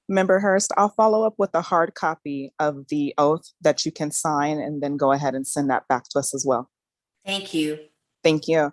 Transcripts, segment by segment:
Member Hurst, I'll follow up with a hard copy of the oath that you can sign and then go ahead and send that back to us as well. Thank you. Thank you.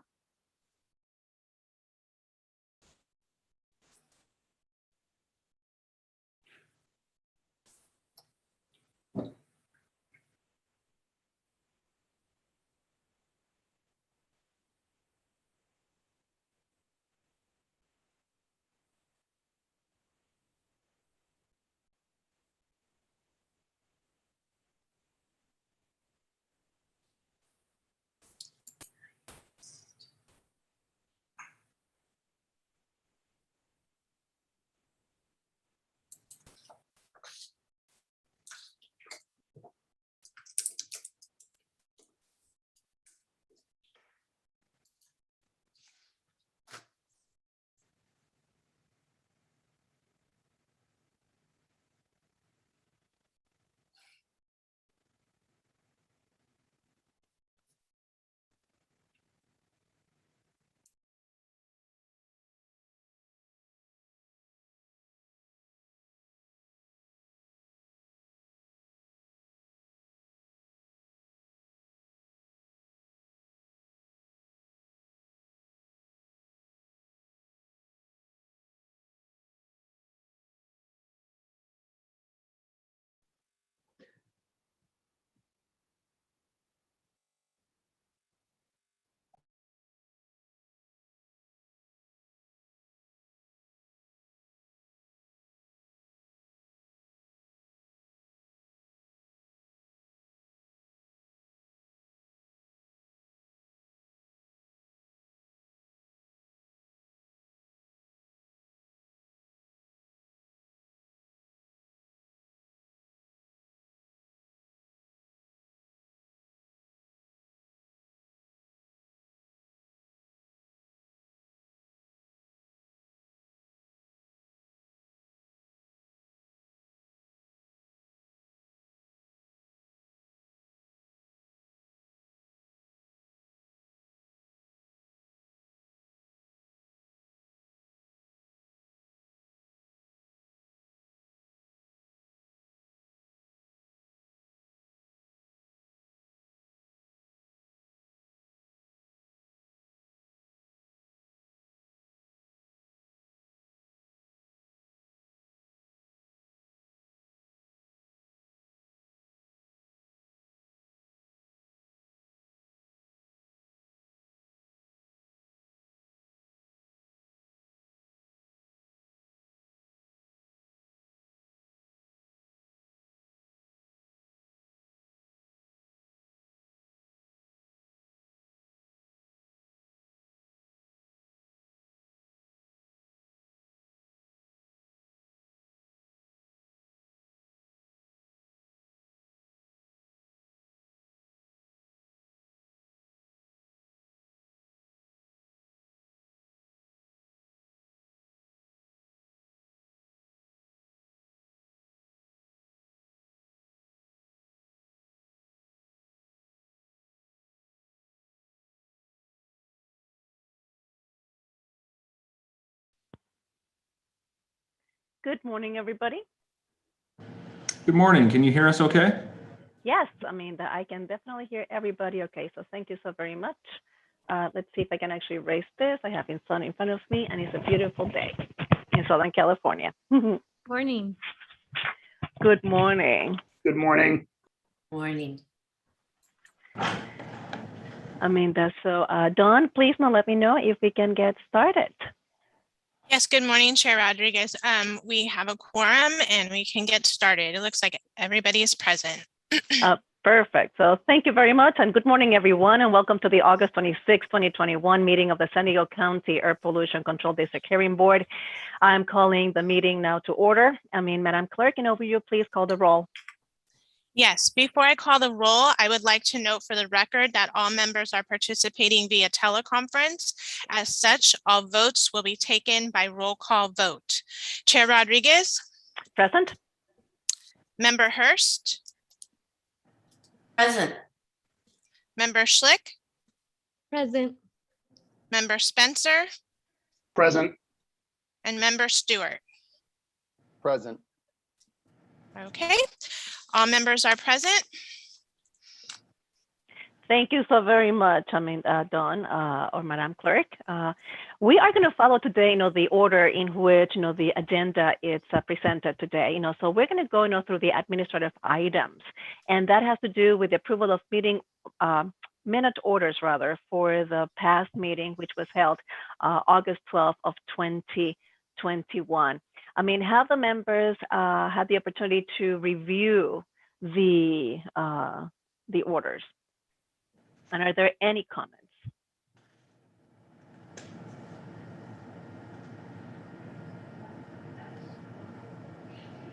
Good morning, everybody. Good morning. Can you hear us okay? Yes, I mean, I can definitely hear everybody okay, so thank you so very much. Let's see if I can actually raise this. I have the sun in front of me, and it's a beautiful day in Southern California. Morning. Good morning. Good morning. Morning. Aminda, so Dawn, please now let me know if we can get started. Yes, good morning, Chair Rodriguez. We have a quorum and we can get started. It looks like everybody is present. Perfect. So thank you very much. And good morning, everyone. And welcome to the August 26, 2021 meeting of the San Diego County Air Pollution Control District Hearing Board. I'm calling the meeting now to order. Madam Clerk, and over you, please call the roll. Yes, before I call the roll, I would like to note for the record that all members are participating via teleconference. As such, all votes will be taken by roll call vote. Chair Rodriguez. Present. Member Hurst. Present. Member Schlick. Present. Member Spencer. Present. And Member Stewart. Present. Okay, all members are present. Thank you so very much. Dawn or Madam Clerk. We are going to follow today, the order in which, the agenda is presented today. So we're going to go, through the administrative items, and that has to do with the approval of meeting minute orders, rather, for the past meeting, which was held August 12th of 2021. Have the members had the opportunity to review the orders? And are there any comments?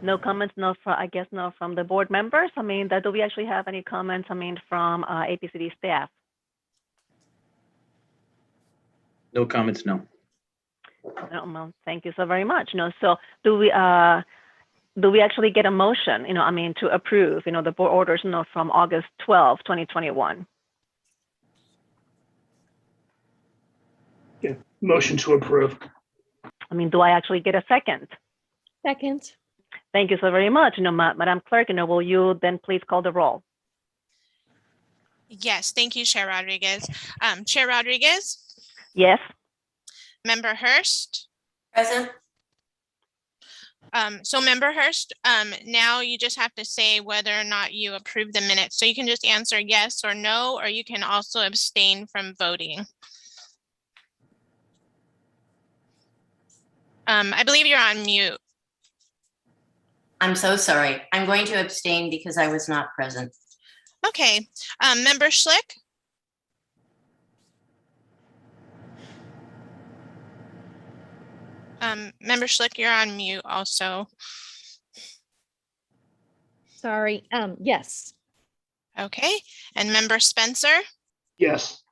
No comments, no, I guess no from the board members. Do we actually have any comments, from APCD staff? No comments, no. No, well, thank you so very much. No, so do we actually get a motion, to approve, the board orders, from August 12, 2021? Yeah, motion to approve. Do I actually get a second? Second. Thank you so very much. Madam Clerk, will you then please call the roll? Yes, thank you, Chair Rodriguez. Chair Rodriguez, Yes. Member Hurst. Present. So Member Hurst, now you just have to say whether or not you approve the minutes. So you can just answer yes or no, or you can also abstain from voting. I believe you're on mute. I'm so sorry. I'm going to abstain because I was not present. Okay, Member Schlick. Member Schlick, you're on mute also. Sorry. Yes. Okay, and Member Spencer Yes.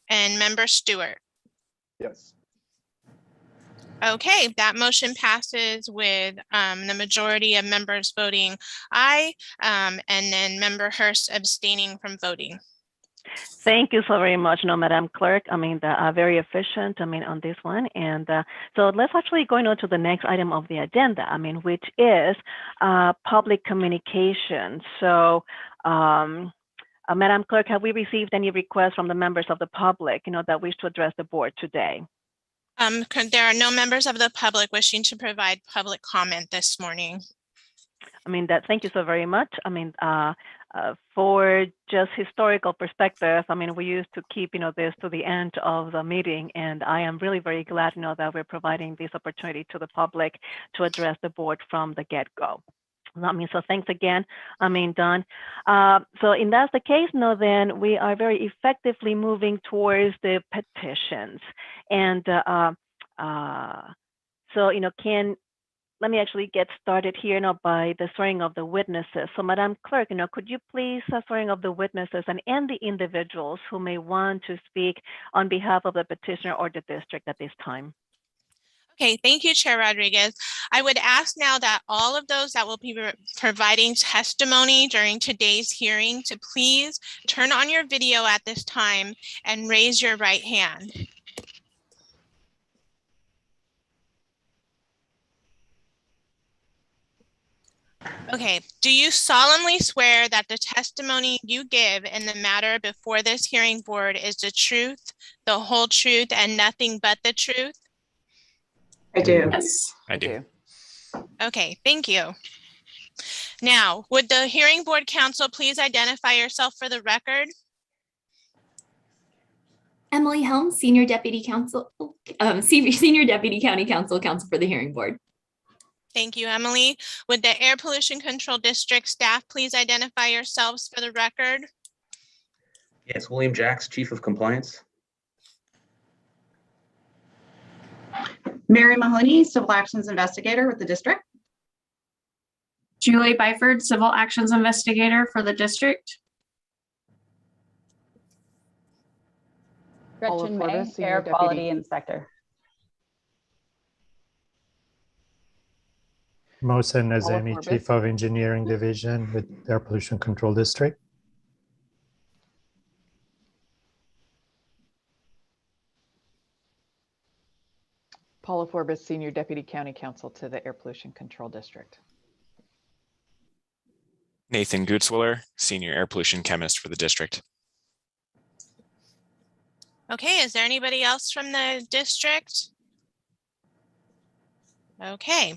and Member Stewart. Yes. Okay, that motion passes with the majority of members voting aye, and then Member Hurst abstaining from voting. Thank you so very much, Madam Clerk. Very efficient, on this one. And so let's actually go on to the next item of the agenda, which is public communication. So, Madam Clerk, have we received any requests from the members of the public, that wish to address the board today? There are no members of the public wishing to provide public comment this morning. Thank you so very much. For just historical perspective, we used to keep, this to the end of the meeting, and I am really very glad, that we're providing this opportunity to the public to address the board from the get-go. So thanks again, Don. So in that's the case, then we are very effectively moving towards the petitions. And so, let me actually get started here by the swearing of the witnesses. So Madam Clerk, could you please swearing of the witnesses and the individuals who may want to speak on behalf of the petitioner or the district at this time? Okay, thank you, Chair Rodriguez. I would ask now that all of those that will be providing testimony during today's hearing to please turn on your video at this time and raise your right hand. Okay, do you solemnly swear that the testimony you give in the matter before this hearing board is the truth, the whole truth, and nothing but the truth? I do. Yes. I do. Okay, thank you. Now, would the hearing board counsel please identify yourself for the record? Emily Helms, Senior Deputy Counsel, Senior Deputy County Counsel for the hearing board. Thank you, Emily. Would the Air Pollution Control District staff please identify yourselves for the record? Yes, William Jacks, Chief of Compliance. Mary Mahoney, Civil Actions Investigator with the district. Julie Byford, Civil Actions Investigator for the district. Gretchen May, Air Quality Inspector. Mohsen Nazemi, Chief of Engineering Division with Air Pollution Control District. Paula Forbes, Senior Deputy County Counsel to the Air Pollution Control District. Nathan Gutzwiller, Senior Air Pollution Chemist for the district. Okay, is there anybody else from the district? Okay.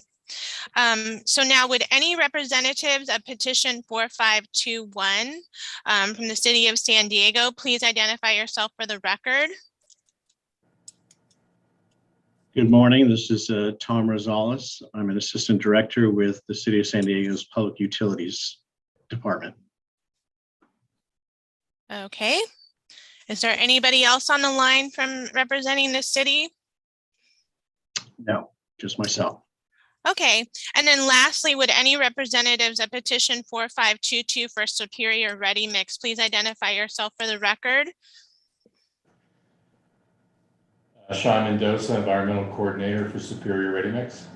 So now would any representatives of petition 4521 from the city of San Diego, please identify yourself for the record? Good morning. This is Tom Rosales. I'm an assistant director with the City of San Diego's Public Utilities Department. Okay. Is there anybody else on the line from representing the city? No, just myself. Okay. And then lastly, would any representatives of petition 4522 for Superior Ready Mix please identify yourself for the record? Sean Mendoza, Environmental Coordinator for Superior Ready Mix.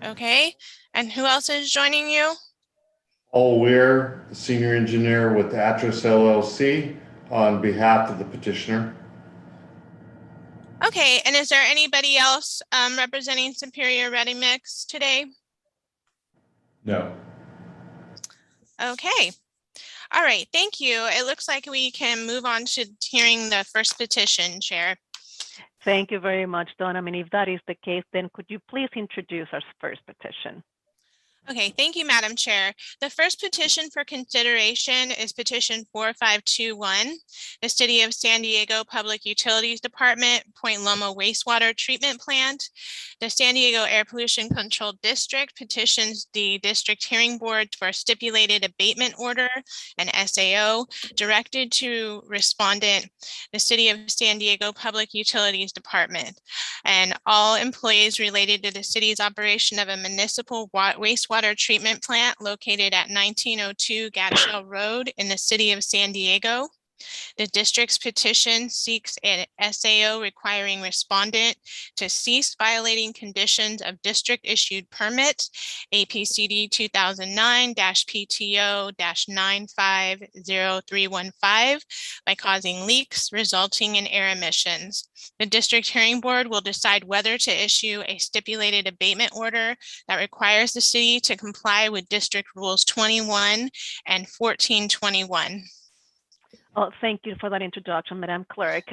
Okay. And who else is joining you? Paul Weir, the Senior Engineer with Atros LLC, on behalf of the petitioner. Okay. And is there anybody else representing Superior Ready Mix today? No. Okay. All right. Thank you. It looks like we can move on to hearing the first petition, Chair. Thank you very much, Dawn. I mean, if that is the case, then could you please introduce our first petition? Okay, thank you, Madam Chair. The first petition for consideration is petition 4521, the City of San Diego Public Utilities Department, Point Loma Wastewater Treatment Plant. The San Diego Air Pollution Control District petitions the District Hearing Board for a stipulated abatement order, an SAO, directed to respondent, the City of San Diego Public Utilities Department, and all employees related to the city's operation of a municipal wastewater treatment plant located at 1902 Gatchell Road in the city of San Diego. The district's petition seeks an SAO requiring respondent to cease violating conditions of district issued permit APCD 2009-PTO-950315 by causing leaks resulting in air emissions. The district hearing board will decide whether to issue a stipulated abatement order that requires the city to comply with district rules 21 and 1421. Oh, thank you for that introduction, Madam Clerk.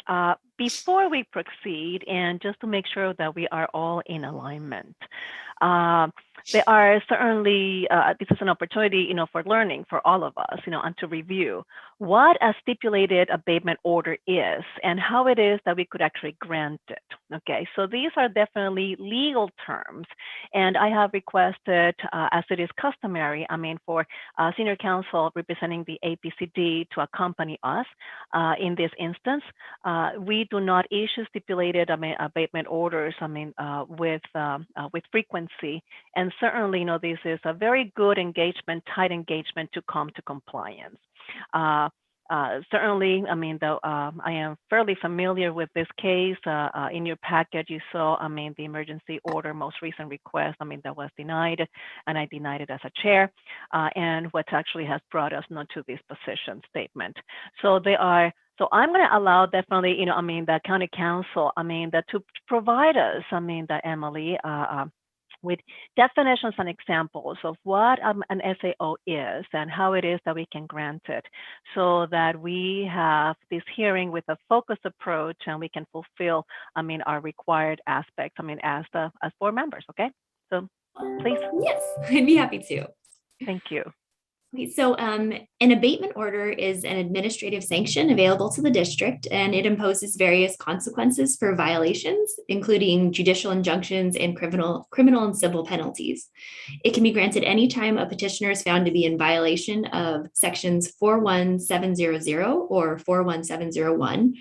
Before we proceed, and just to make sure that we are all in alignment, there are certainly, this is an opportunity, for learning for all of us, and to review what a stipulated abatement order is and how it is that we could actually grant it. Okay, so these are definitely legal terms, and I have requested, as it is customary, for senior counsel representing the APCD to accompany us in this instance. We do not issue stipulated abatement orders, with frequency, and certainly, this is a very good engagement, tight engagement to come to compliance. Certainly, though I am fairly familiar with this case. In your packet, you saw, the emergency order most recent request, that was denied, and I denied it as a chair, and what actually has brought us not to this position statement. So they are. So I'm going to allow definitely, the county council, that to provide us, the Emily, with definitions and examples of what an SAO is and how it is that we can grant it, so that we have this hearing with a focused approach and we can fulfill, our required aspects, as board members. Okay, so please. Yes, I'd be happy to. Thank you. Okay, so an abatement order is an administrative sanction available to the district, and it imposes various consequences for violations, including judicial injunctions and criminal and civil penalties. It can be granted anytime a petitioner is found to be in violation of sections 41700 or 41701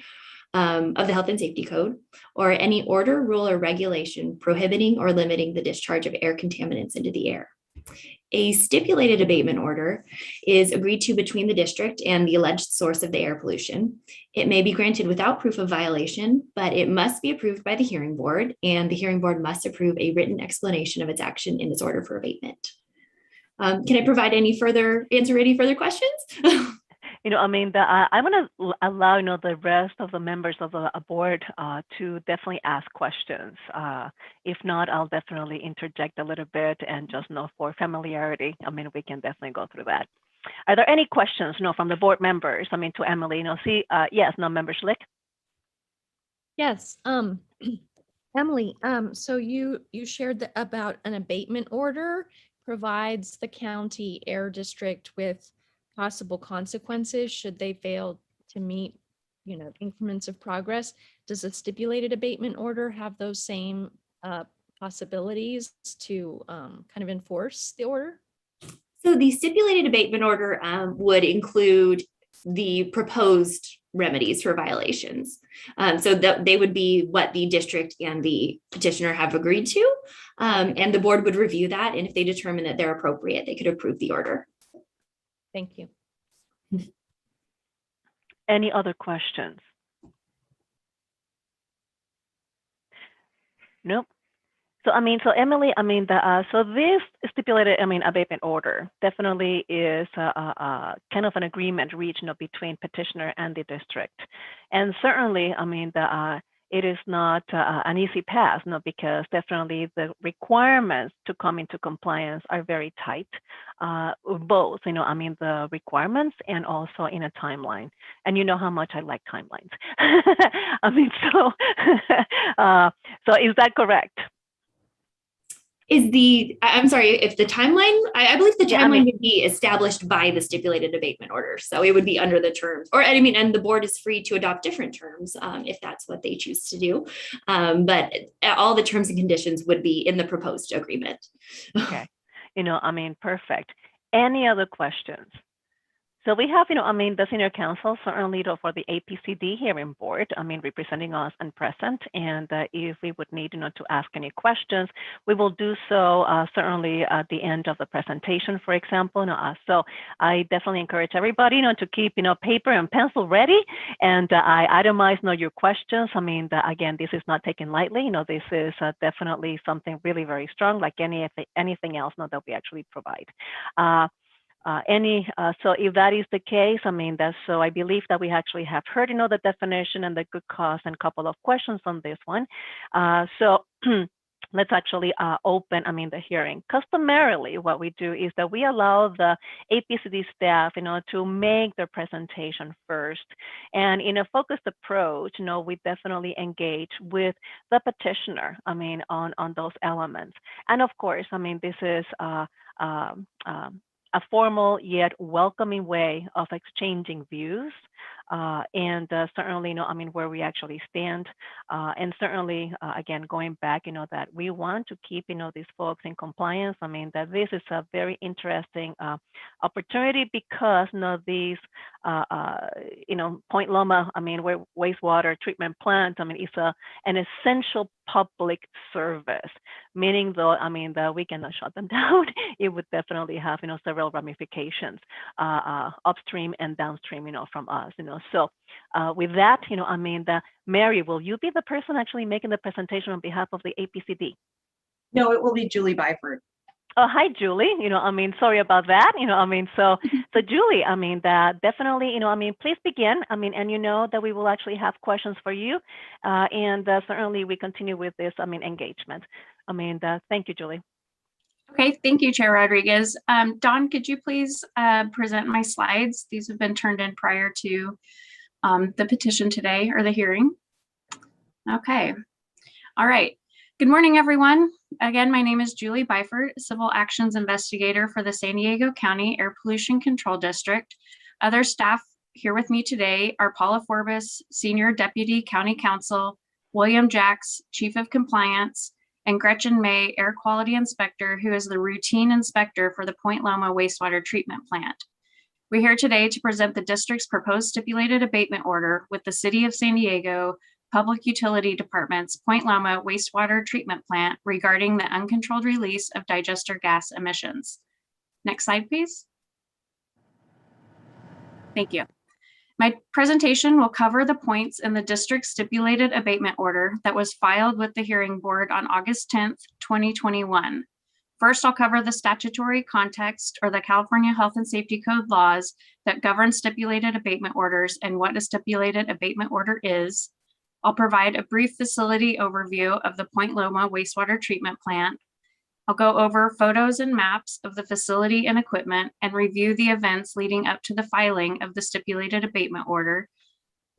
of the Health and Safety Code, or any order, rule, or regulation prohibiting or limiting the discharge of air contaminants into the air. A stipulated abatement order is agreed to between the district and the alleged source of the air pollution. It may be granted without proof of violation, but it must be approved by the hearing board, and the hearing board must approve a written explanation of its action in its order for abatement. Can I provide answer any further questions? I'm going to allow, the rest of the members of the board to definitely ask questions. If not, I'll definitely interject a little bit and just for familiarity. We can definitely go through that. Are there any questions, from the board members? To Emily, yes, Member Schlick? Yes. Emily, so you shared about an abatement order provides the county air district with possible consequences should they fail to meet, increments of progress. Does a stipulated abatement order have those same possibilities to kind of enforce the order? So the stipulated abatement order would include the proposed remedies for violations. So that they would be what the district and the petitioner have agreed to. And the board would review that. And if they determine that they're appropriate, they could approve the order. Thank you. Any other questions? Nope. So Emily, so this stipulated, abatement order definitely is kind of an agreement reached, between petitioner and the district, and certainly, it is not an easy path, because definitely the requirements to come into compliance are very tight, both, the requirements and also in a timeline. And you know how much I like timelines. So is that correct? I'm sorry, if the timeline, I believe the timeline would be established by the stipulated abatement order. So it would be under the terms, and the board is free to adopt different terms if that's what they choose to do. But all the terms and conditions would be in the proposed agreement. Okay, perfect. Any other questions? So we have, the senior counsel, certainly for the APCD hearing board, representing us and present. And if we would need, to ask any questions, we will do so certainly at the end of the presentation, for example. So I definitely encourage everybody, to keep, paper and pencil ready. And I itemize, your questions. Again, this is not taken lightly. This is definitely something really very strong, like anything else that we actually provide. So if that is the case, so I believe that we actually have heard, the definition and the good cause and a couple of questions on this one. So let's actually open, the hearing. Customarily, what we do is that we allow the APCD staff, to make their presentation first. And in a focused approach, we definitely engage with the petitioner, on those elements. And of course, this is a formal yet welcoming way of exchanging views, and certainly, where we actually stand, and certainly, again, going back, that we want to keep, these folks in compliance. That this is a very interesting opportunity because, these, Point Loma, wastewater treatment plant, is an essential public service, meaning though, that we cannot shut them down. It would definitely have, several ramifications upstream and downstream, from us, So with that, Mary, will you be the person actually making the presentation on behalf of the APCD? No, it will be Julie Byford. Oh, hi, Julie. Sorry about that. So Julie, that definitely, please begin. And that we will actually have questions for you. And certainly we continue with this, engagement. Thank you, Julie. Okay, thank you, Chair Rodriguez. Dawn, could you please present my slides? These have been turned in prior to the petition today or the hearing. Okay, all right. Good morning, everyone. Again, my name is Julie Byford, Civil Actions Investigator for the San Diego County Air Pollution Control District. Other staff here with me today are Paula Forbes, Senior Deputy County Counsel, William Jacks, Chief of Compliance, and Gretchen May, Air Quality Inspector, who is the routine inspector for the Point Loma Wastewater Treatment Plant. We're here today to present the district's proposed stipulated abatement order with the City of San Diego Public Utility Department's Point Loma Wastewater Treatment Plant regarding the uncontrolled release of digester gas emissions. Next slide, please. Thank you. My presentation will cover the points in the district's stipulated abatement order that was filed with the hearing board on August 10th, 2021. First, I'll cover the statutory context or the California Health and Safety Code laws that govern stipulated abatement orders and what a stipulated abatement order is. I'll provide a brief facility overview of the Point Loma wastewater treatment plant. I'll go over photos and maps of the facility and equipment and review the events leading up to the filing of the stipulated abatement order.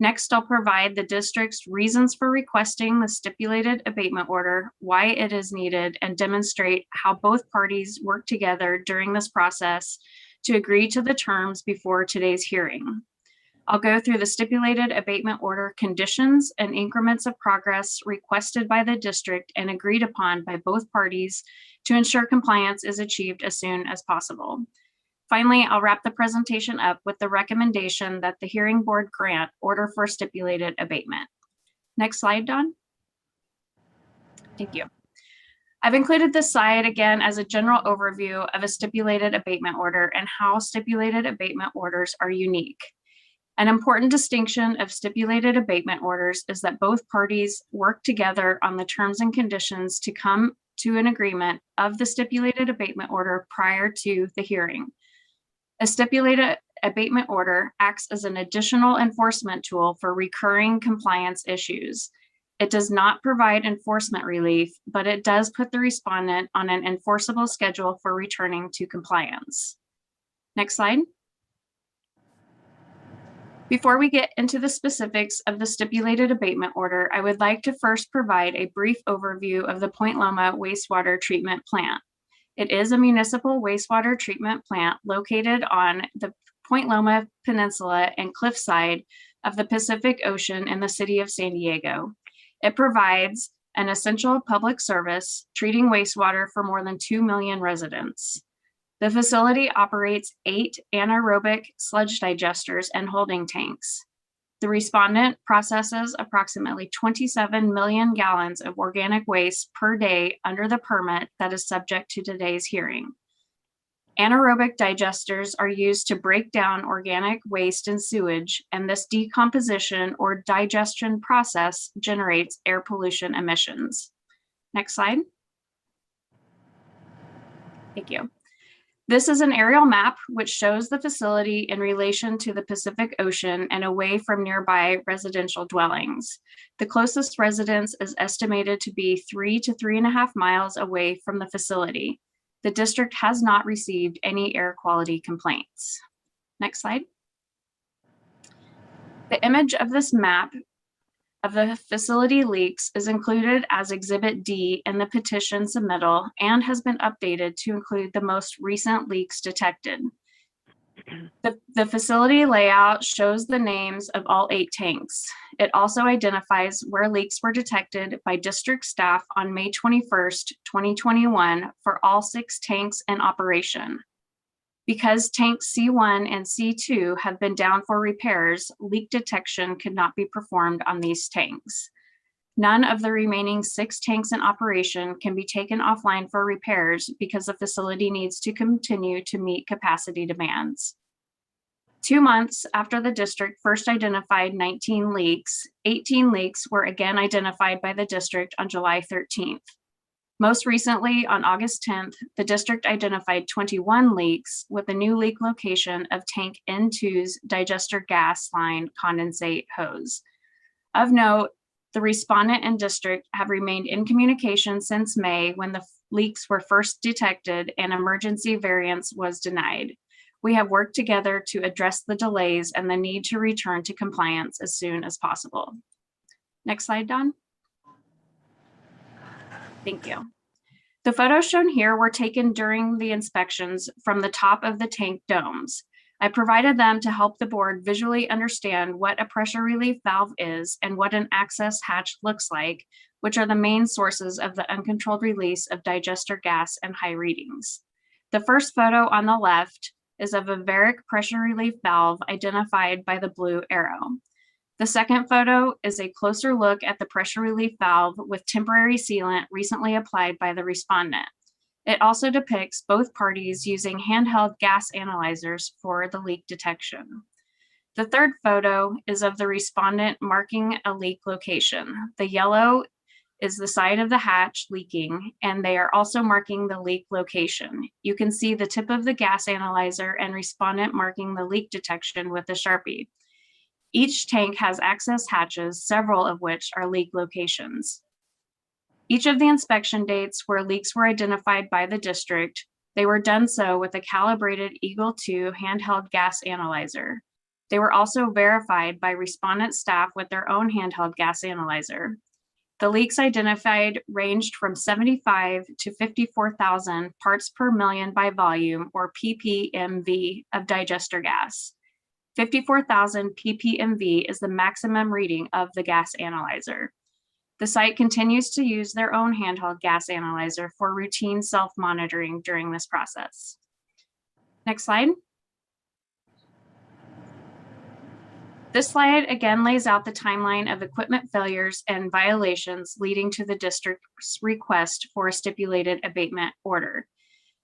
Next, I'll provide the district's reasons for requesting the stipulated abatement order, why it is needed, and demonstrate how both parties work together during this process to agree to the terms before today's hearing. I'll go through the stipulated abatement order conditions and increments of progress requested by the district and agreed upon by both parties to ensure compliance is achieved as soon as possible. Finally, I'll wrap the presentation up with the recommendation that the hearing board grant order for stipulated abatement. Next slide, Dawn. Thank you. I've included this slide again as a general overview of a stipulated abatement order and how stipulated abatement orders are unique. An important distinction of stipulated abatement orders is that both parties work together on the terms and conditions to come to an agreement of the stipulated abatement order prior to the hearing. A stipulated abatement order acts as an additional enforcement tool for recurring compliance issues. It does not provide enforcement relief, but it does put the respondent on an enforceable schedule for returning to compliance. Next slide. Before we get into the specifics of the stipulated abatement order, I would like to first provide a brief overview of the Point Loma wastewater treatment plant. It is a municipal wastewater treatment plant located on the Point Loma Peninsula and cliffside of the Pacific Ocean in the city of San Diego. It provides an essential public service, treating wastewater for more than 2 million residents. The facility operates 8 anaerobic sludge digesters and holding tanks. The respondent processes approximately 27 million gallons of organic waste per day under the permit that is subject to today's hearing. Anaerobic digesters are used to break down organic waste and sewage, and this decomposition or digestion process generates air pollution emissions. Next slide. Thank you. This is an aerial map which shows the facility in relation to the Pacific Ocean and away from nearby residential dwellings. The closest residence is estimated to be 3 to 3.5 miles away from the facility. The district has not received any air quality complaints. Next slide. The image of this map of the facility leaks is included as Exhibit D in the petition submittal and has been updated to include the most recent leaks detected. The facility layout shows the names of all 8 tanks. It also identifies where leaks were detected by district staff on May 21st, 2021 for all 6 tanks in operation. Because tanks C1 and C2 have been down for repairs, leak detection could not be performed on these tanks. None of the remaining 6 tanks in operation can be taken offline for repairs because the facility needs to continue to meet capacity demands. 2 months after the district first identified 19 leaks, 18 leaks were again identified by the district on July 13th. Most recently, on August 10th, the district identified 21 leaks with a new leak location of tank N2's digester gas line condensate hose. Of note, the respondent and district have remained in communication since May when the leaks were first detected and emergency variance was denied. We have worked together to address the delays and the need to return to compliance as soon as possible. Next slide, Dawn. Thank you. The photos shown here were taken during the inspections from the top of the tank domes. I provided them to help the board visually understand what a pressure relief valve is and what an access hatch looks like, which are the main sources of the uncontrolled release of digester gas and high readings. The first photo on the left is of a Varic pressure relief valve identified by the blue arrow. The second photo is a closer look at the pressure relief valve with temporary sealant recently applied by the respondent. It also depicts both parties using handheld gas analyzers for the leak detection. The third photo is of the respondent marking a leak location. The yellow is the side of the hatch leaking, and they are also marking the leak location. You can see the tip of the gas analyzer and respondent marking the leak detection with a Sharpie. Each tank has access hatches, several of which are leak locations. Each of the inspection dates where leaks were identified by the district, they were done so with a calibrated Eagle 2 handheld gas analyzer. They were also verified by respondent staff with their own handheld gas analyzer. The leaks identified ranged from 75 to 54,000 parts per million by volume, or ppmv, of digester gas. 54,000 ppmv is the maximum reading of the gas analyzer. The site continues to use their own handheld gas analyzer for routine self-monitoring during this process. Next slide. This slide again lays out the timeline of equipment failures and violations leading to the district's request for a stipulated abatement order.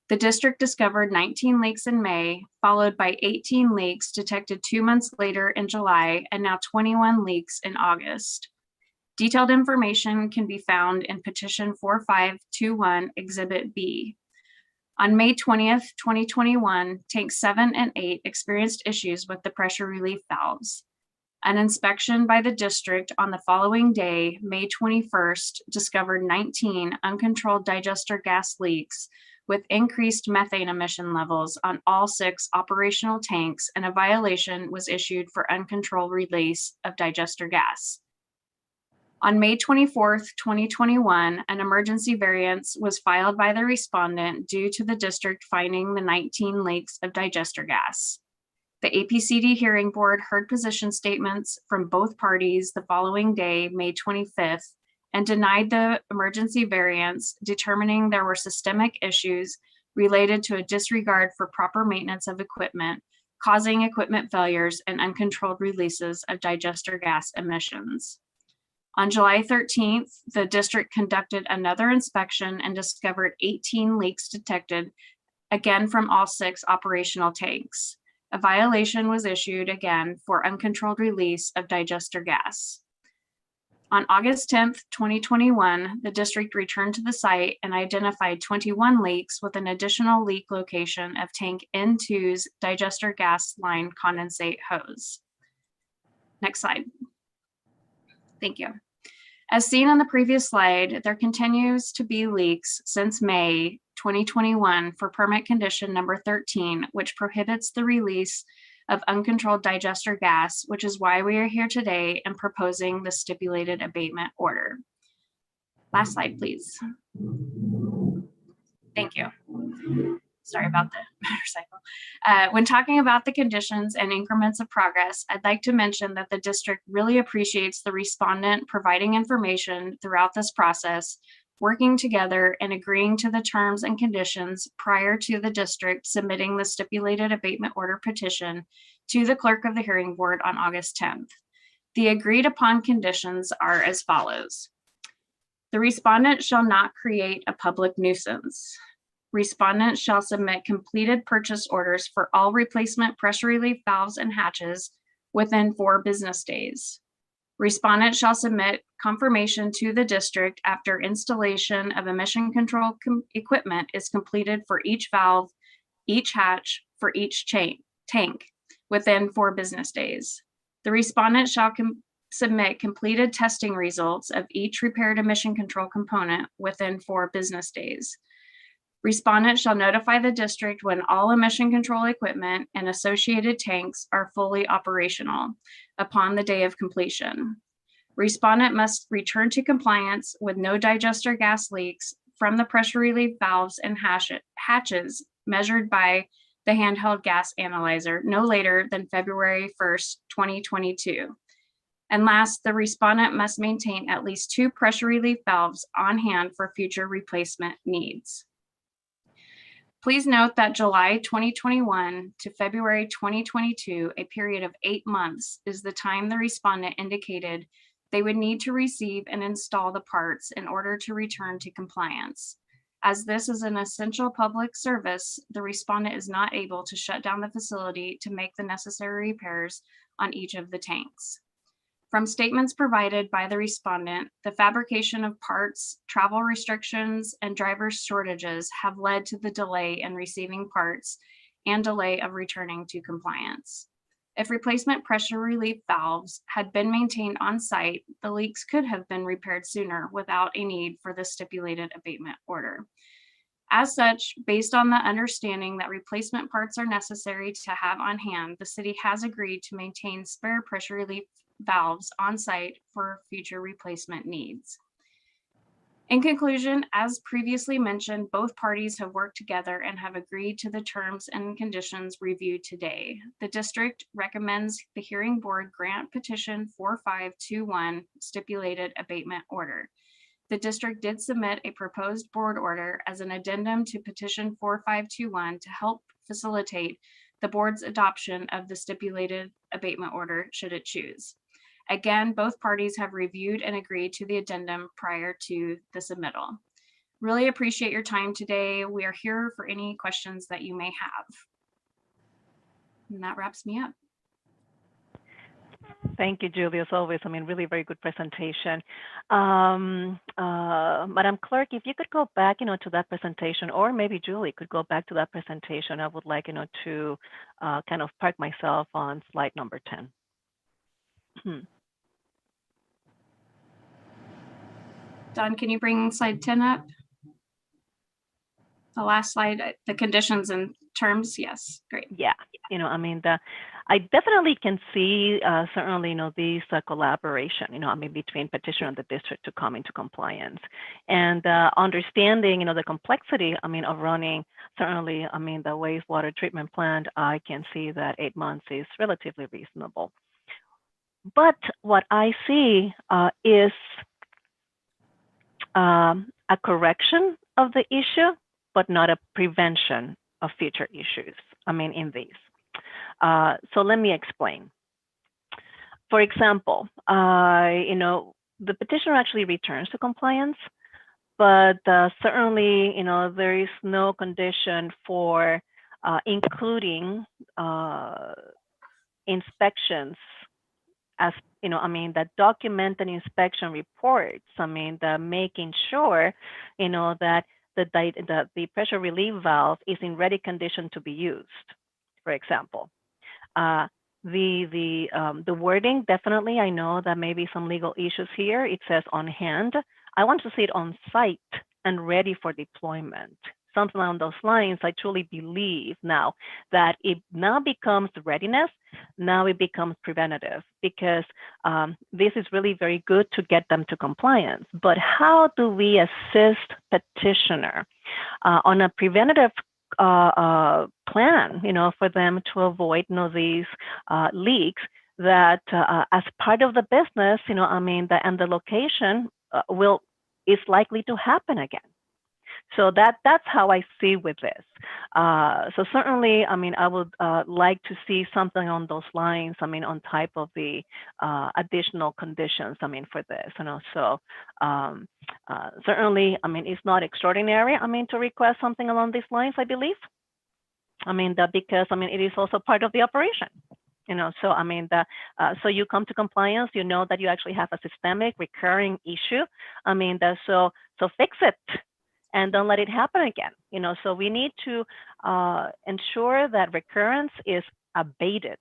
The district discovered 19 leaks in May, followed by 18 leaks detected 2 months later in July, and now 21 leaks in August. Detailed information can be found in Petition 4521 Exhibit B. On May 20th, 2021, tanks 7 and 8 experienced issues with the pressure relief valves. An inspection by the district on the following day, May 21st, discovered 19 uncontrolled digester gas leaks with increased methane emission levels on all 6 operational tanks, and a violation was issued for uncontrolled release of digester gas. On May 24th, 2021, an emergency variance was filed by the respondent due to the district finding the 19 leaks of digester gas. The APCD hearing board heard position statements from both parties the following day, May 25th, and denied the emergency variance, determining there were systemic issues related to a disregard for proper maintenance of equipment, causing equipment failures and uncontrolled releases of digester gas emissions. On July 13th, the district conducted another inspection and discovered 18 leaks detected, again from all 6 operational tanks. A violation was issued again for uncontrolled release of digester gas. On August 10th, 2021, the district returned to the site and identified 21 leaks with an additional leak location of tank N2's digester gas line condensate hose. Next slide. Thank you. As seen on the previous slide, there continues to be leaks since May 2021 for permit condition number 13, which prohibits the release of uncontrolled digester gas, which is why we are here today and proposing the stipulated abatement order. Last slide, please. Thank you. Sorry about the motorcycle. When talking about the conditions and increments of progress, I'd like to mention that the district really appreciates the respondent providing information throughout this process, working together and agreeing to the terms and conditions prior to the district submitting the stipulated abatement order petition to the clerk of the hearing board on August 10th. The agreed upon conditions are as follows. The respondent shall not create a public nuisance. Respondent shall submit completed purchase orders for all replacement pressure relief valves and hatches within 4 business days. Respondent shall submit confirmation to the district after installation of emission control equipment is completed for each valve, each hatch, for each tank within 4 business days. The respondent shall submit completed testing results of each repaired emission control component within 4 business days. Respondent shall notify the district when all emission control equipment and associated tanks are fully operational upon the day of completion. Respondent must return to compliance with no digester gas leaks from the pressure relief valves and hatches measured by the handheld gas analyzer no later than February 1st, 2022. And last, the respondent must maintain at least 2 pressure relief valves on hand for future replacement needs. Please note that July 2021 to February 2022, a period of 8 months, is the time the respondent indicated they would need to receive and install the parts in order to return to compliance. As this is an essential public service, the respondent is not able to shut down the facility to make the necessary repairs on each of the tanks. From statements provided by the respondent, the fabrication of parts, travel restrictions, and driver shortages have led to the delay in receiving parts and delay of returning to compliance. If replacement pressure relief valves had been maintained on site, the leaks could have been repaired sooner without a need for the stipulated abatement order. As such, based on the understanding that replacement parts are necessary to have on hand, the city has agreed to maintain spare pressure relief valves on site for future replacement needs. In conclusion, as previously mentioned, both parties have worked together and have agreed to the terms and conditions reviewed today. The district recommends the hearing board grant petition 4521 stipulated abatement order. The district did submit a proposed board order as an addendum to petition 4521 to help facilitate the board's adoption of the stipulated abatement order should it choose. Again, both parties have reviewed and agreed to the addendum prior to the submittal. Really appreciate your time today. We are here for any questions that you may have. And that wraps me up. Thank you, Julie, as always. I mean, really very good presentation. Madam Clerk, if you could go back, to that presentation, or maybe Julie could go back to that presentation. I would like, to kind of park myself on slide number 10. Don, can you bring slide 10 up? The last slide, the conditions and terms. Yes, great. Yeah, I mean, I definitely can see certainly, these collaboration, between petitioner and the district to come into compliance, and understanding, the complexity, of running certainly, the wastewater treatment plant. I can see that 8 months is relatively reasonable. But what I see is a correction of the issue, but not a prevention of future issues, in these. So let me explain. For example, the petitioner actually returns to compliance, but certainly, there is no condition for including inspections as that documented inspection reports, the making sure, that the pressure relief valve is in ready condition to be used, for example. The wording, definitely, I know that maybe some legal issues here. It says on hand. I want to see it on site and ready for deployment. Something along those lines. I truly believe now that it now becomes readiness. Now it becomes preventative, because this is really very good to get them to compliance. But how do we assist petitioner on a preventative plan, for them to avoid, these leaks that as part of the business, and the location is likely to happen again. So that's how I see with this. So certainly, I would like to see something on those lines, on type of the additional conditions, for this, So certainly, it's not extraordinary, to request something along these lines, I believe. Because, it is also part of the operation. So so you come to compliance, that you actually have a systemic recurring issue. So fix it. And don't let it happen again. So we need to ensure that recurrence is abated.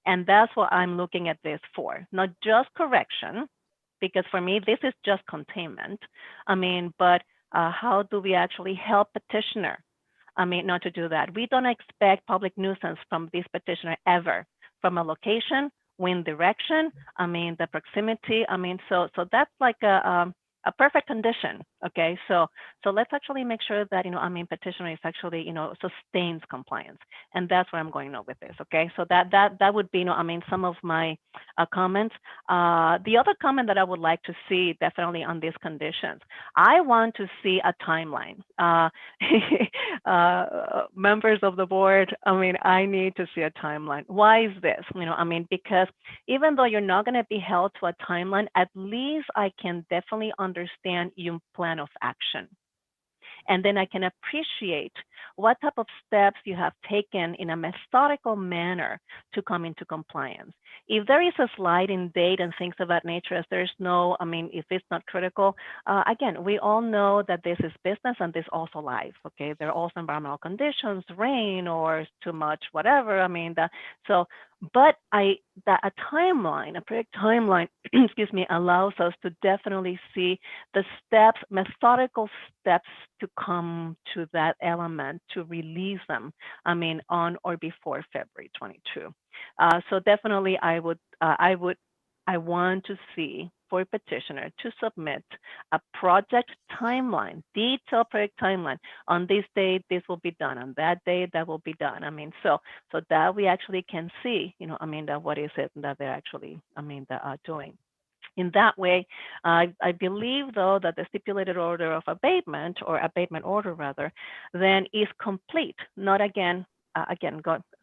And that's what I'm looking at this for, not just correction, because for me, this is just containment. But how do we actually help petitioner? Not to do that. We don't expect public nuisance from this petitioner ever, from a location, wind direction, the proximity. So that's like a perfect condition. Okay, so let's actually make sure that petitioner is actually sustains compliance, and that's where I'm going with this. Okay, so that would be some of my comments. The other comment that I would like to see definitely on these conditions, I want to see a timeline. Members of the board, I need to see a timeline. Why is this? Because even though you're not going to be held to a timeline, at least I can definitely understand your plan of action. and then I can appreciate what type of steps you have taken in a methodical manner to come into compliance. If there is a sliding date and things of that nature, as there's no, I mean, if it's not critical, again, we all know that this is business and this also life, okay? There are also environmental conditions, rain or too much, whatever. I mean, but a timeline, a project timeline, excuse me, allows us to definitely see the steps, methodical steps to come to that element, to release them, I mean, on or before February 22. So definitely I want to see for petitioner to submit a project timeline, detailed project timeline. On this date, this will be done. On that date, that will be done. I mean, so that we actually can see, you know, I mean, that what is it that they're actually, I mean, that are doing. In that way, I believe, though, that the stipulated order of abatement, or abatement order rather, then is complete. Not again,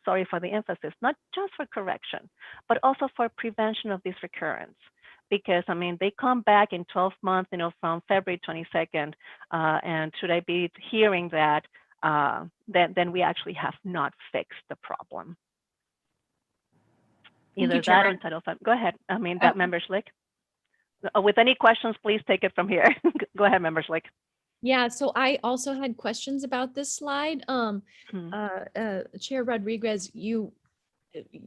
sorry for the emphasis, not just for correction, but also for prevention of this recurrence. Because, I mean, they come back in 12 months, you know, from February 22nd, and should I be hearing that, then we actually have not fixed the problem. Either that or Title V. Go ahead. I mean, that Member Schlick. With any questions, please take it from here. Go ahead, Member Schlick. Yeah, so I also had questions about this slide. Chair Rodriguez, you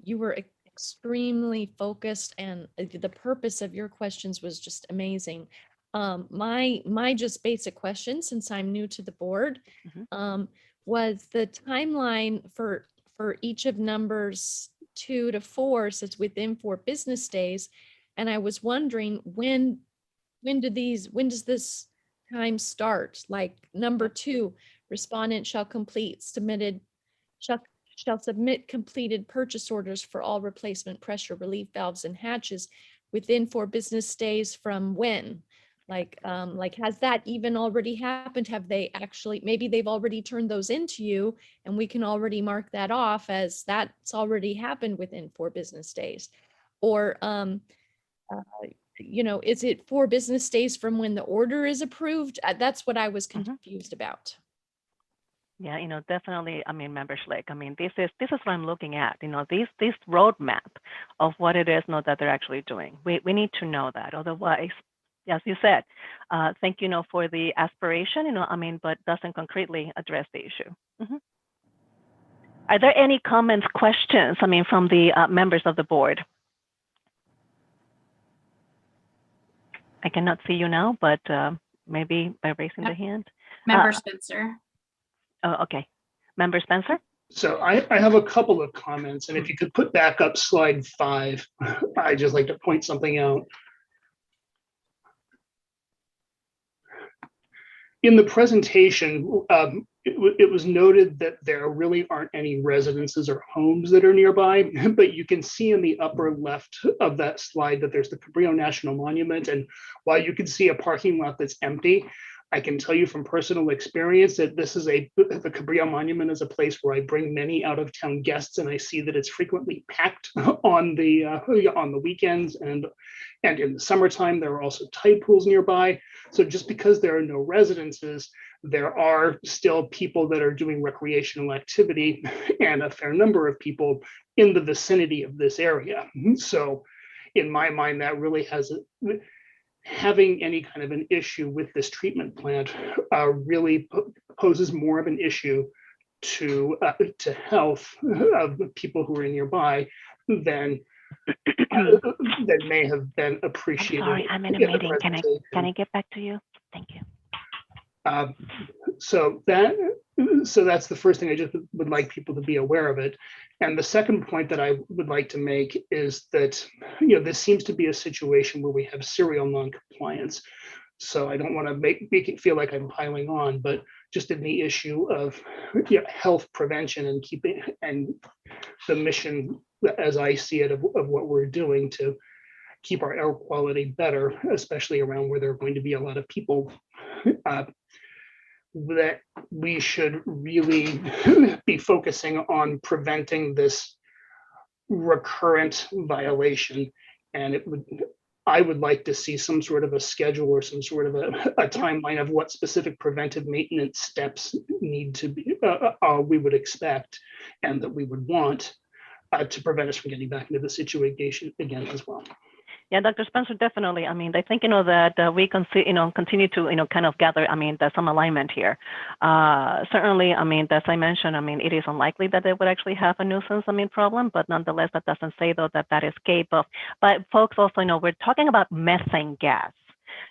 were extremely focused, and the purpose of your questions was just amazing. My just basic question, since I'm new to the board, was the timeline for each of numbers 2 to 4, so it's within 4 business days. And I was wondering when does this time start? Like number 2, respondent shall submit completed purchase orders for all replacement pressure relief valves and hatches within 4 business days from when? Like has that even already happened? Have they actually, maybe they've already turned those into you, and we can already mark that off as that's already happened within 4 business days? Or, you know, is it 4 business days from when the order is approved? That's what I was confused about. Yeah, you know, definitely. I mean, Member Schlick, I mean, this is what I'm looking at. You know, this roadmap of what it is, that they're actually doing. We need to know that. Otherwise, as you said, thank you, for the aspiration. You know, I mean, but doesn't concretely address the issue. Are there any comments, questions? I mean, from the members of the board. I cannot see you now, but maybe by raising the hand. Member Spencer. Oh, okay. Member Spencer? So I have a couple of comments, and if you could put back up slide 5, I'd just like to point something out. In the presentation, it was noted that there really aren't any residences or homes that are nearby, but you can see in the upper left of that slide that there's the Cabrio National Monument. And while you can see a parking lot that's empty, I can tell you from personal experience that the Cabrio Monument is a place where I bring many out-of-town guests, and I see that it's frequently packed on the weekends and in the summertime. There are also tide pools nearby. So just because there are no residences, there are still people that are doing recreational activity, and a fair number of people in the vicinity of this area. So in my mind, that really has having any kind of an issue with this treatment plant really poses more of an issue to health of the people who are nearby than that may have been appreciated. I'm sorry, I'm in a meeting. Can I get back to you? Thank you. So that's the first thing. I just would like people to be aware of it. And the second point that I would like to make is that, this seems to be a situation where we have serial non-compliance. So I don't want to make it feel like I'm piling on, but just in the issue of health prevention and keeping and the mission, as I see it, of what we're doing to keep our air quality better, especially around where there are going to be a lot of people, that we should really be focusing on preventing this recurrent violation. And I would like to see some sort of a schedule or some sort of a timeline of what specific preventive maintenance steps need to be, we would expect and that we would want to prevent us from getting back into the situation again as well. Yeah, Dr. Spencer, definitely. I mean, I think, that we continue to, kind of gather, there's some alignment here. Certainly, as I mentioned, it is unlikely that they would actually have a nuisance, problem, but nonetheless, that doesn't say, though, that escape of, but folks also know we're talking about methane gas.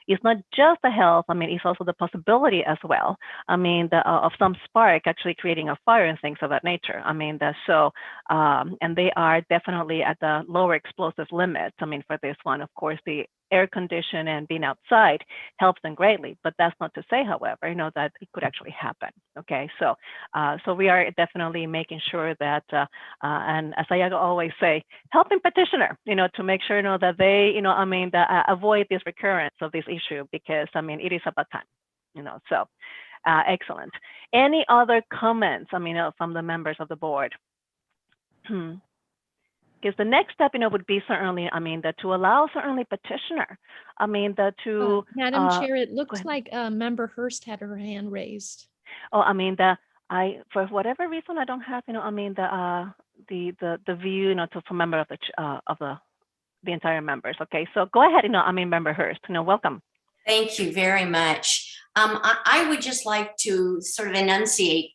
It's not just the health, it's also the possibility as well. Of some spark actually creating a fire and things of that nature. And they are definitely at the lower explosive limits. For this one, of course, the air condition and being outside helps them greatly, but that's not to say, however, that it could actually happen. Okay, so we are definitely making sure that, and as I always say, helping petitioner, to make sure, that they, avoid this recurrence of this issue, because it is about time, so excellent. Any other comments, from the members of the board? Because the next step, would be certainly, that to allow certainly petitioner, to Madam Chair, it looks like Member Hurst had her hand raised. Oh, for whatever reason, I don't have, the view, to member of the entire members. Okay, so go ahead, Member Hurst, welcome. Thank you very much. I would just like to sort of enunciate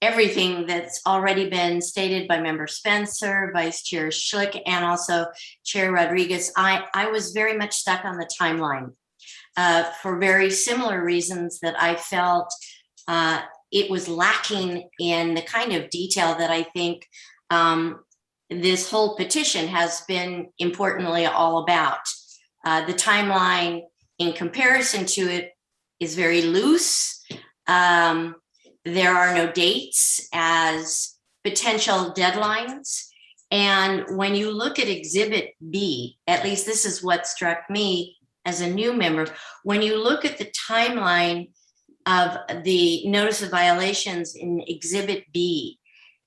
everything that's already been stated by Member Spencer, Vice Chair Schlick, and also Chair Rodriguez. I was very much stuck on the timeline for very similar reasons that I felt it was lacking in the kind of detail that I think this whole petition has been importantly all about. The timeline in comparison to it is very loose. There are no dates as potential deadlines. And when you look at Exhibit B, at least this is what struck me as a new member, when you look at the timeline of the notice of violations in Exhibit B,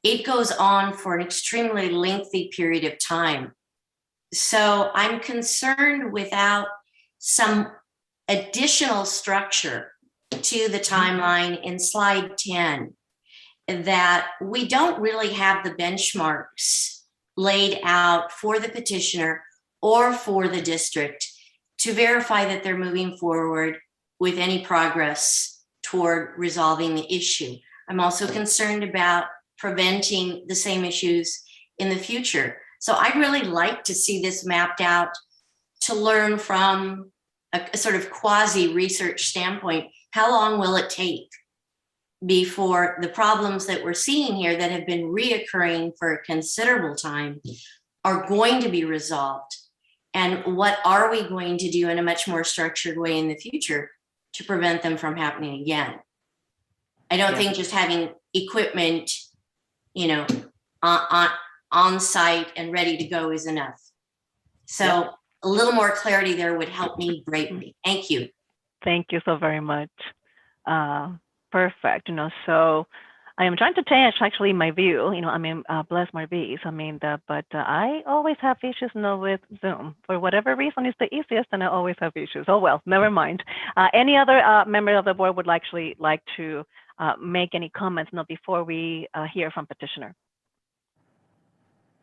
it goes on for an extremely lengthy period of time. So I'm concerned without some additional structure to the timeline in slide 10, that we don't really have the benchmarks laid out for the petitioner or for the district to verify that they're moving forward with any progress toward resolving the issue. I'm also concerned about preventing the same issues in the future. So I'd really like to see this mapped out to learn from a sort of quasi-research standpoint. How long will it take before the problems that we're seeing here that have been reoccurring for a considerable time are going to be resolved? And what are we going to do in a much more structured way in the future to prevent them from happening again? I don't think just having equipment, on site and ready to go is enough. So a little more clarity there would help me greatly. Thank you. Thank you so very much. Perfect. So I am trying to change actually my view. Bless my bees. But I always have issues with Zoom for whatever reason. It's the easiest, and I always have issues. Oh well, never mind. Any other member of the board would actually like to make any comments before we hear from petitioner?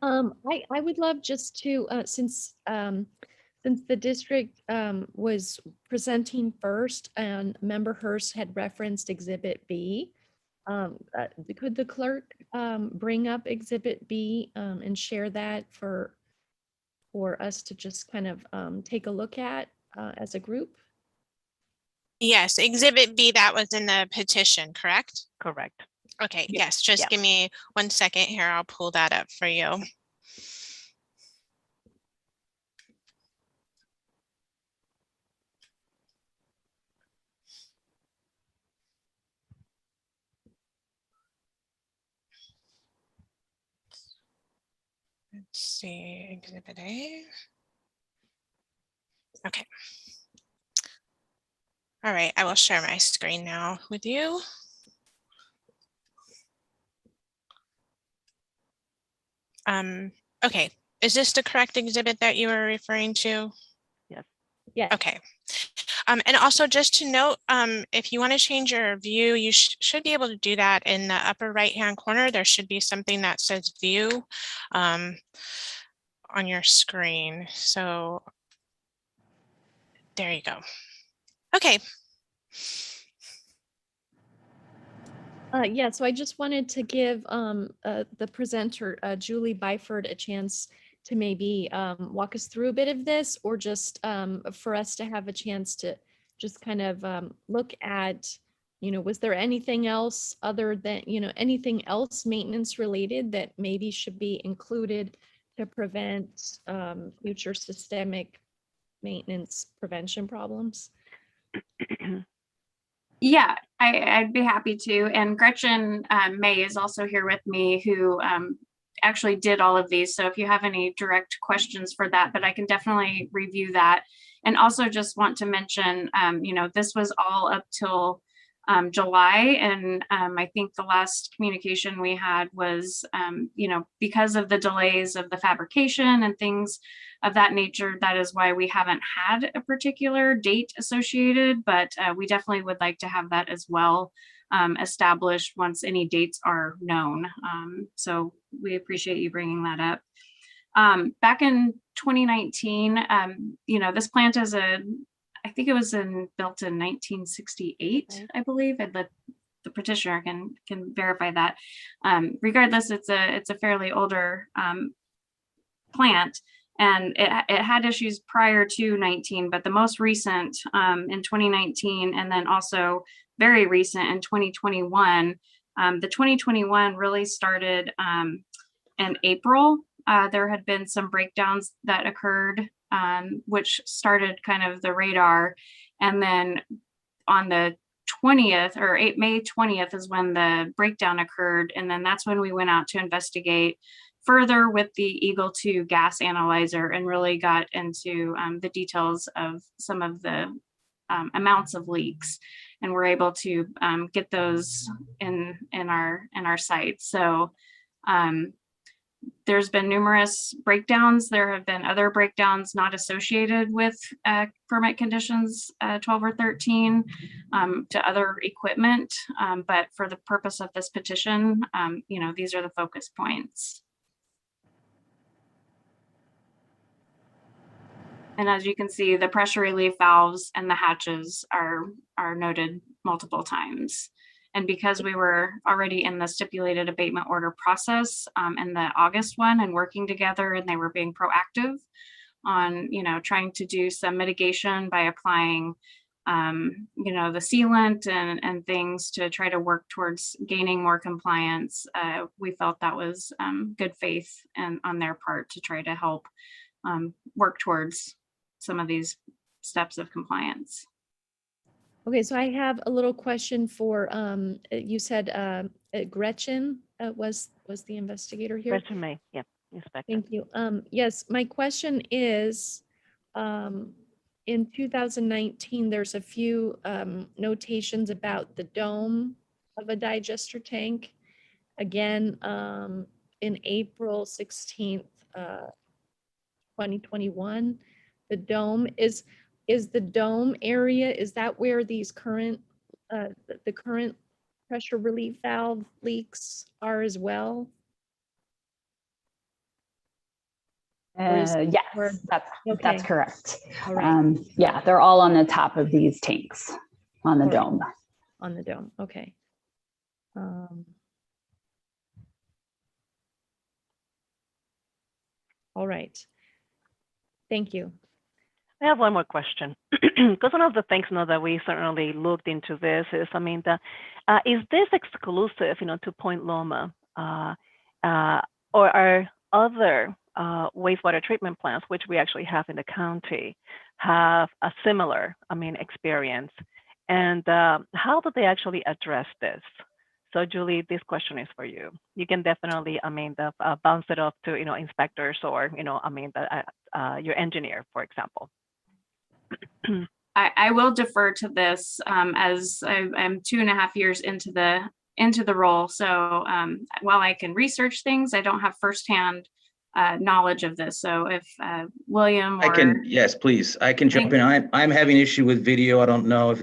I would love just to since the district was presenting first and Member Hurst had referenced Exhibit B, could the clerk bring up Exhibit B and share that for us to just kind of take a look at as a group? Yes, Exhibit B, that was in the petition, correct? Correct. Okay, yes, just give me 1 second here. I'll pull that up for you. Let's see, Exhibit A. Okay. All right, I will share my screen now with you. Okay, is this the correct exhibit that you were referring to? Yes. Yes. Okay. And also just to note, if you want to change your view, you should be able to do that in the upper right-hand corner. There should be something that says view on your screen. So there you go. Okay. Yeah, so I just wanted to give the presenter, Julie Byford, a chance to maybe walk us through a bit of this, or just for us to have a chance to just kind of look at, was there anything else other than, anything else maintenance related that maybe should be included to prevent future systemic maintenance prevention problems? Yeah, I'd be happy to. And Gretchen May is also here with me, who actually did all of these. So if you have any direct questions for that, but I can definitely review that. And also just want to mention, this was all up till July. And I think the last communication we had was, because of the delays of the fabrication and things of that nature, that is why we haven't had a particular date associated, but we definitely would like to have that as well established once any dates are known. So we appreciate you bringing that up. Back in 2019, this plant is I think it was built in 1968, I believe, and the petitioner can verify that. Regardless, it's a fairly older plant, and it had issues prior to 19, but the most recent in 2019, and then also very recent in 2021. The 2021 really started in April. There had been some breakdowns that occurred, which started kind of the radar. And then on the 20th or May 20th is when the breakdown occurred. And then that's when we went out to investigate further with the Eagle 2 gas analyzer and really got into the details of some of the amounts of leaks, and we're able to get those in our site. So there's been numerous breakdowns. There have been other breakdowns not associated with permit conditions 12 or 13 to other equipment. But for the purpose of this petition, these are the focus points. And as you can see, the pressure relief valves and the hatches are noted multiple times. And because we were already in the stipulated abatement order process in the August one and working together, and they were being proactive on, trying to do some mitigation by applying, the sealant and things to try to work towards gaining more compliance, we felt that was good faith and on their part to try to help work towards some of these steps of compliance. Okay, so I have a little question for, you said Gretchen was the investigator here? Gretchen May, yeah, inspector. Thank you. Yes, my question is, in 2019, there's a few notations about the dome of a digester tank. Again, in April 16th, 2021, the dome is the dome area, is that where these current, the current pressure relief valve leaks are as well? Yes, Okay. that's correct. All right. Yeah, they're all on the top of these tanks on the All right. dome. On the dome, okay. All right. Thank you. I have one more question, because one of the things that we certainly looked into this is, is this exclusive, to Point Loma, or are other wastewater treatment plants, which we actually have in the county, have a similar, experience, and how do they actually address this? So Julie, this question is for you. You can definitely, bounce it off to, inspectors or, your engineer, for example. I will defer to this as I'm 2.5 years into the role. So while I can research things, I don't have firsthand knowledge of this. So if William or yes, please. I can jump in. I'm having issue with video. I don't know if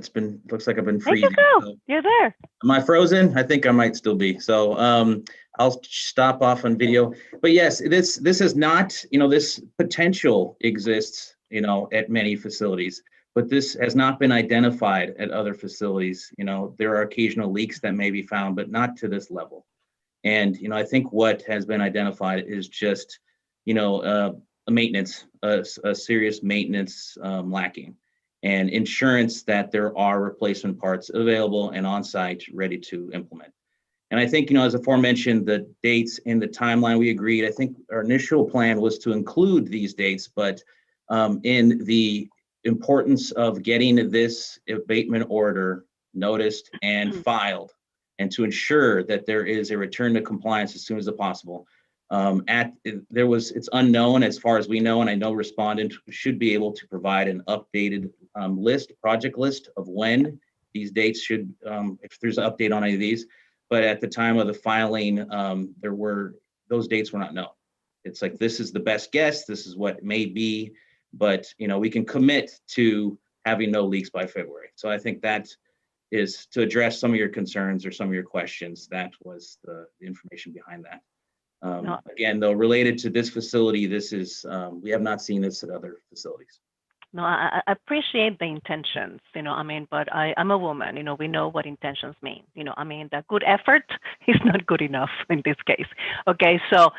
looks like I've been freezing. So, you're there. Am I frozen? I think I might still be. So I'll stop off on video. But yes, this is not, this potential exists, at many facilities, but this has not been identified at other facilities. There are occasional leaks that may be found, but not to this level. And, I think what has been identified is just, a maintenance, a serious maintenance lacking, and insurance that there are replacement parts available and on site ready to implement. And I think, as aforementioned, the dates in the timeline we agreed, I think our initial plan was to include these dates, but in the importance of getting this abatement order noticed and filed, and to ensure that there is a return to compliance as soon as possible. It's unknown as far as we know, and I know respondent should be able to provide an updated project list of when these dates should, if there's an update on any of these. But at the time of the filing, those dates were not known. It's like, this is the best guess, this is what it may be, but we can commit to having no leaks by February. So I think that is to address some of your concerns or some of your questions. That was the information behind that. Again, though, related to this facility, this is, we have not seen this at other facilities. No, I appreciate the intentions, but I'm a woman, we know what intentions mean, that good effort is not good enough in this case. Okay, so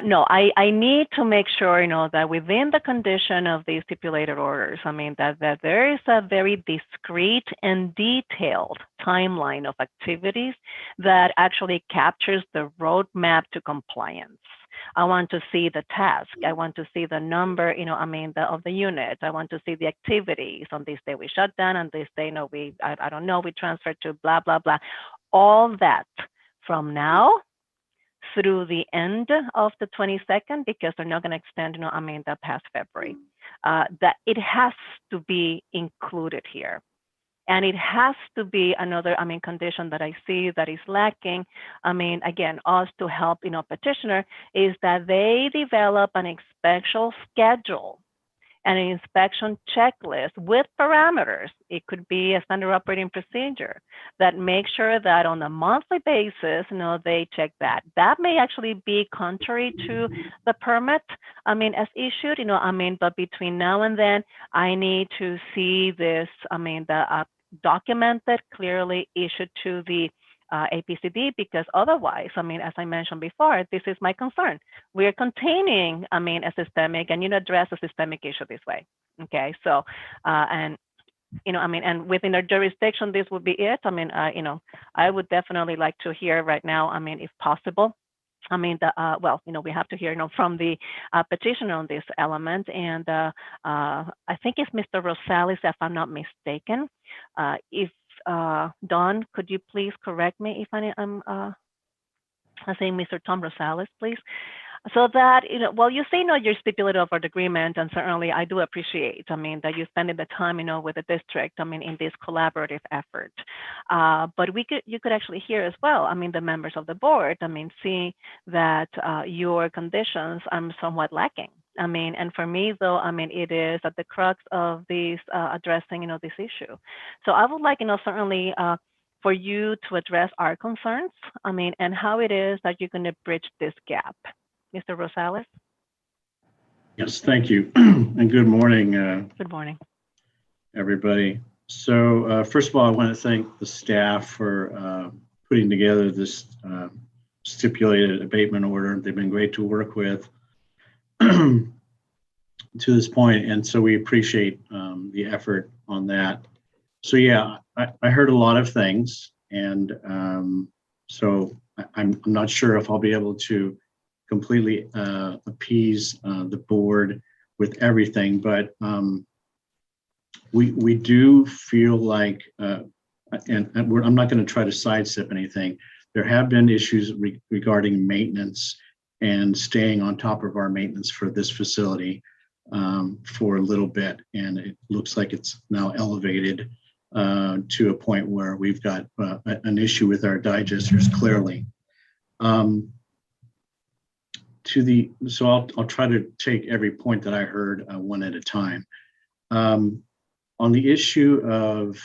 no, I need to make sure, that within the condition of these stipulated orders, that there is a very discrete and detailed timeline of activities that actually captures the roadmap to compliance. I want to see the task. I want to see the number, of the unit. I want to see the activities. On this day we shut down, on this day, no, I don't know, we transferred to blah, blah, blah. All that from now through the end of the 22nd, because they're not going to extend, that past February, that it has to be included here. And it has to be another, condition that I see that is lacking. Again, us to help, petitioner, is that they develop an inspection schedule and an inspection checklist with parameters. It could be a standard operating procedure that makes sure that on a monthly basis, they check that. That may actually be contrary to the permit, as issued, but between now and then, I need to see this, documented, clearly issued to the APCD, because otherwise, as I mentioned before, this is my concern. We are containing, a systemic, and address a systemic issue this way. Okay, so, and within their jurisdiction, this would be it. I would definitely like to hear right now, if possible. We have to hear, from the petitioner on this element, and I think it's Mr. Rosales, if I'm not mistaken. If Dawn, could you please correct me if I'm saying Mr. Tom Rosales, please? So that, you say, your stipulated offered agreement, and certainly I do appreciate, that you spending the time, with the district, in this collaborative effort. But you could actually hear as well, the members of the board, see that your conditions are somewhat lacking. And for me, though, it is at the crux of these addressing, this issue. So I would like, certainly for you to address our concerns, and how it is that you're going to bridge this gap. Mr. Rosales? Yes, thank you. And good morning. Good morning, everybody. So first of all, I want to thank the staff for putting together this stipulated abatement order. They've been great to work with to this point, and so we appreciate the effort on that. So yeah, I heard a lot of things, and so I'm not sure if I'll be able to completely appease the board with everything, but we do feel like, and I'm not going to try to sidestep anything. There have been issues regarding maintenance and staying on top of our maintenance for this facility for a little bit, and it looks like it's now elevated to a point where we've got an issue with our digesters, clearly. so I'll try to take every point that I heard one at a time. On the issue of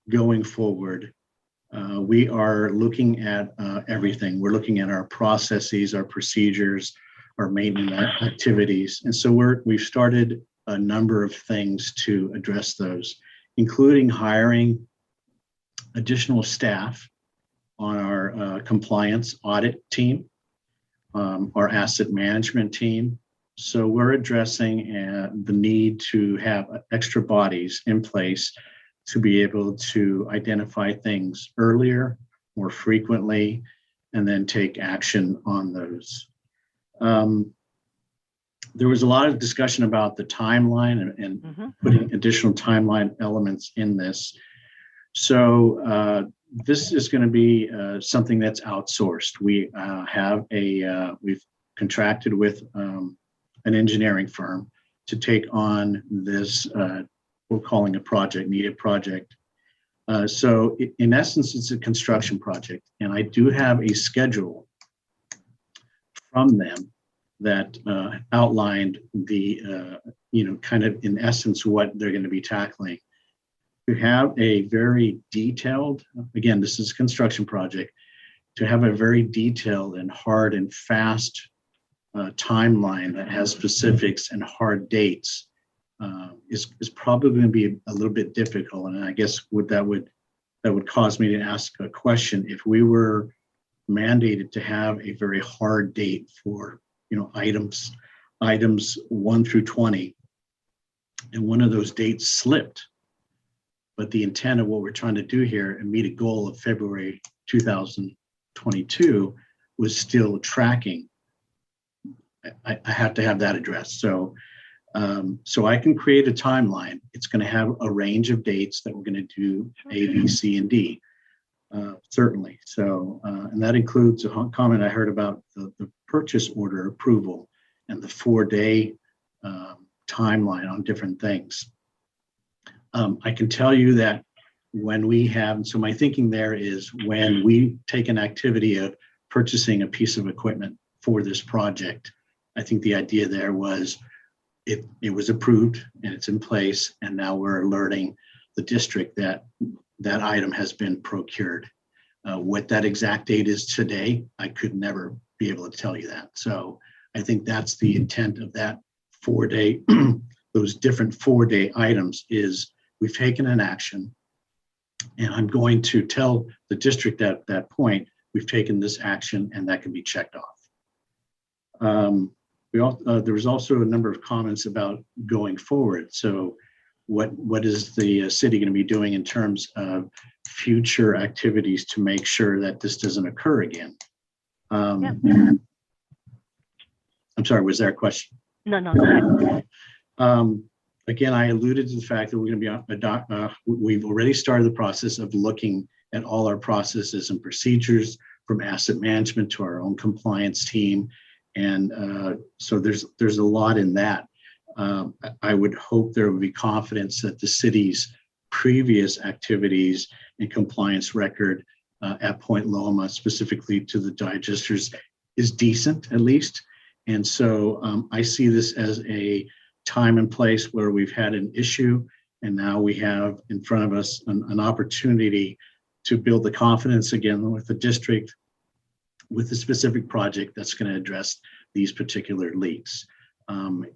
going forward, we are looking at everything. We're looking at our processes, our procedures, our maintenance activities. And so we've started a number of things to address those, including hiring additional staff on our compliance audit team, our asset management team. So we're addressing the need to have extra bodies in place to be able to identify things earlier, more frequently, and then take action on those. There was a lot of discussion about the timeline and putting additional timeline elements in this. So this is going to be something that's outsourced. We we've contracted with an engineering firm to take on this, we're calling a project, needed project. So in essence, it's a construction project. And I do have a schedule from them that outlined the, kind of in essence, what they're going to be tackling. To have a very detailed, again, this is a construction project, to have a very detailed and hard and fast timeline that has specifics and hard dates is probably going to be a little bit difficult. And I guess that would cause me to ask a question. If we were mandated to have a very hard date for items 1 through 20, and one of those dates slipped, but the intent of what we're trying to do here and meet a goal of February 2022 was still tracking, I have to have that addressed. So I can create a timeline. It's going to have a range of dates that we're going to do A, B, C, and D, certainly. So, and that includes a comment I heard about the purchase order approval and the 4-day timeline on different things. I can tell you that when we have, so my thinking there is when we take an activity of purchasing a piece of equipment for this project, I think the idea there was it was approved and it's in place, and now we're alerting the district that that item has been procured. What that exact date is today, I could never be able to tell you that. So I think that's the intent of that 4-day, those different 4-day items is we've taken an action, and I'm going to tell the district at that point, we've taken this action, and that can be checked off. There was also a number of comments about going forward. So what is the city going to be doing in terms of future activities to make sure that this doesn't occur again? I'm sorry, was there a question? No. Again, I alluded to the fact that we're going to be we've already started the process of looking at all our processes and procedures, from asset management to our own compliance team. And so there's a lot in that. I would hope there would be confidence that the city's previous activities and compliance record at Point Loma, specifically to the digesters, is decent at least. And so I see this as a time and place where we've had an issue, and now we have in front of us an opportunity to build the confidence again with the district, with the specific project that's going to address these particular leaks.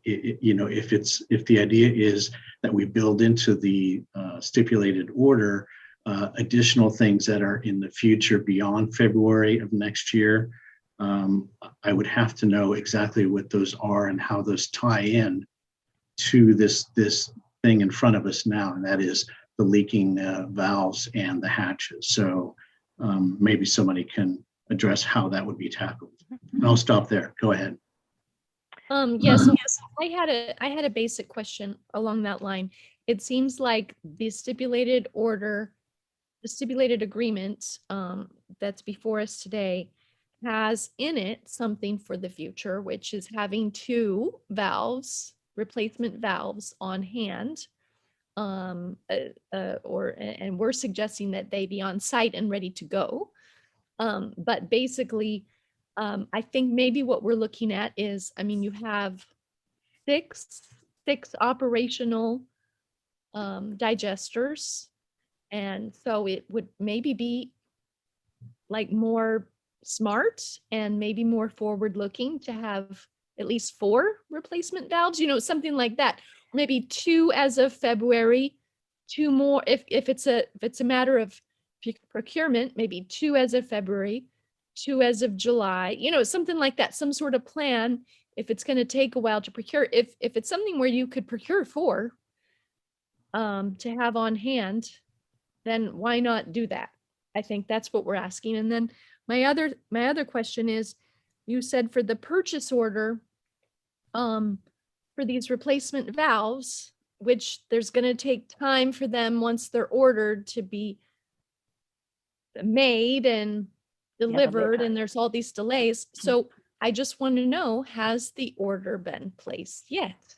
If the idea is that we build into the stipulated order additional things that are in the future beyond February of next year, I would have to know exactly what those are and how those tie in to this thing in front of us now, and that is the leaking valves and the hatches. So maybe somebody can address how that would be tackled. And I'll stop there. Go ahead. Yes. I had a basic question along that line. It seems like the stipulated order, the stipulated agreement that's before us today has in it something for the future, which is having 2 valves, replacement valves on hand. And we're suggesting that they be on site and ready to go. But basically, I think maybe what we're looking at is, I mean, you have six operational digesters. And so it would maybe be like more smart and maybe more forward looking to have at least 4 replacement valves, you know, something like that. Maybe 2 as of February, 2 more if it's a matter of procurement, maybe 2 as of February, 2 as of July, you know, something like that, some sort of plan. If it's going to take a while to procure, if it's something where you could procure 4 to have on hand, then why not do that? I think that's what we're asking. And then my other question is, you said for the purchase order, for these replacement valves, which there's going to take time for them once they're ordered to be made and delivered, and there's all these delays. So I just want to know, has the order been placed yet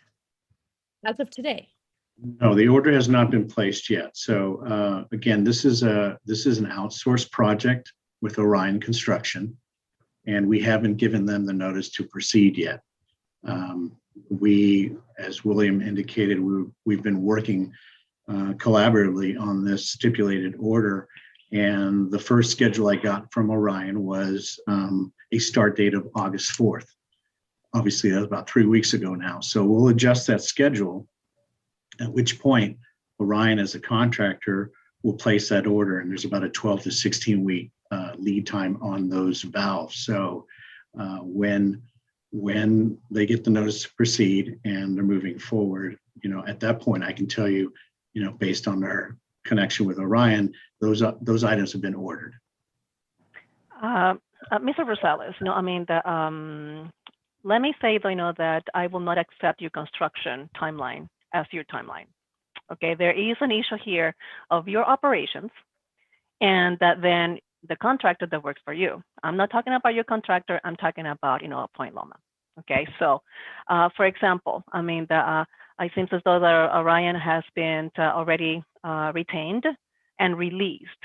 as of today? No, the order has not been placed yet. So again, this is an outsourced project with Orion Construction, and we haven't given them the notice to proceed yet. We, as William indicated, we've been working collaboratively on this stipulated order, and the first schedule I got from Orion was a start date of August 4th. Obviously, that's about 3 weeks ago now. So we'll adjust that schedule, at which point Orion as a contractor will place that order, and there's about a 12 to 16 week lead time on those valves. So when they get the notice to proceed and they're moving forward, you know, at that point I can tell you, you know, based on our connection with Orion, those items have been ordered. Mr. Rosales, you know, I mean, let me say, though, you know, that I will not accept your construction timeline as your timeline. Okay, there is an issue here of your operations, and that then the contractor that works for you. I'm not talking about your contractor. I'm talking about, you know, Point Loma. Okay, so for example, I mean, it seems as though the Orion has been already retained and released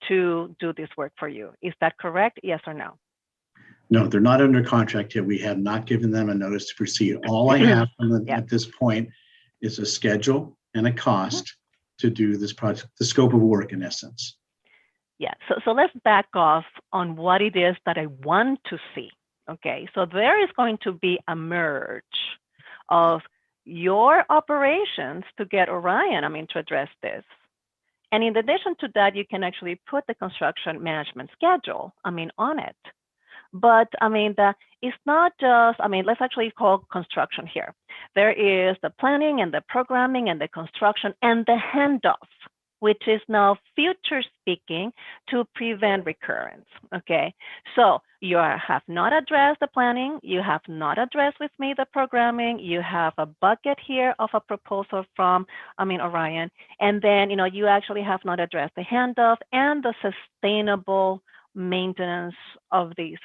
to do this work for you. Is that correct? Yes or no? No, they're not under contract yet. We have not given them a notice to proceed. All I have from them at this point is a schedule and a cost to do this project, the scope of work in essence. Yeah, so let's back off on what it is that I want to see. Okay, so there is going to be a merge of your operations to get Orion, I mean, to address this. And in addition to that, you can actually put the construction management schedule, I mean, on it. But I mean, it's not just, I mean, let's actually call construction here. There is the planning and the programming and the construction and the handoff, which is now future speaking to prevent recurrence. Okay, so you have not addressed the planning, you have not addressed with me the programming, you have a bucket here of a proposal from, I mean, Orion, and then, you know, you actually have not addressed the handoff and the sustainable maintenance of these,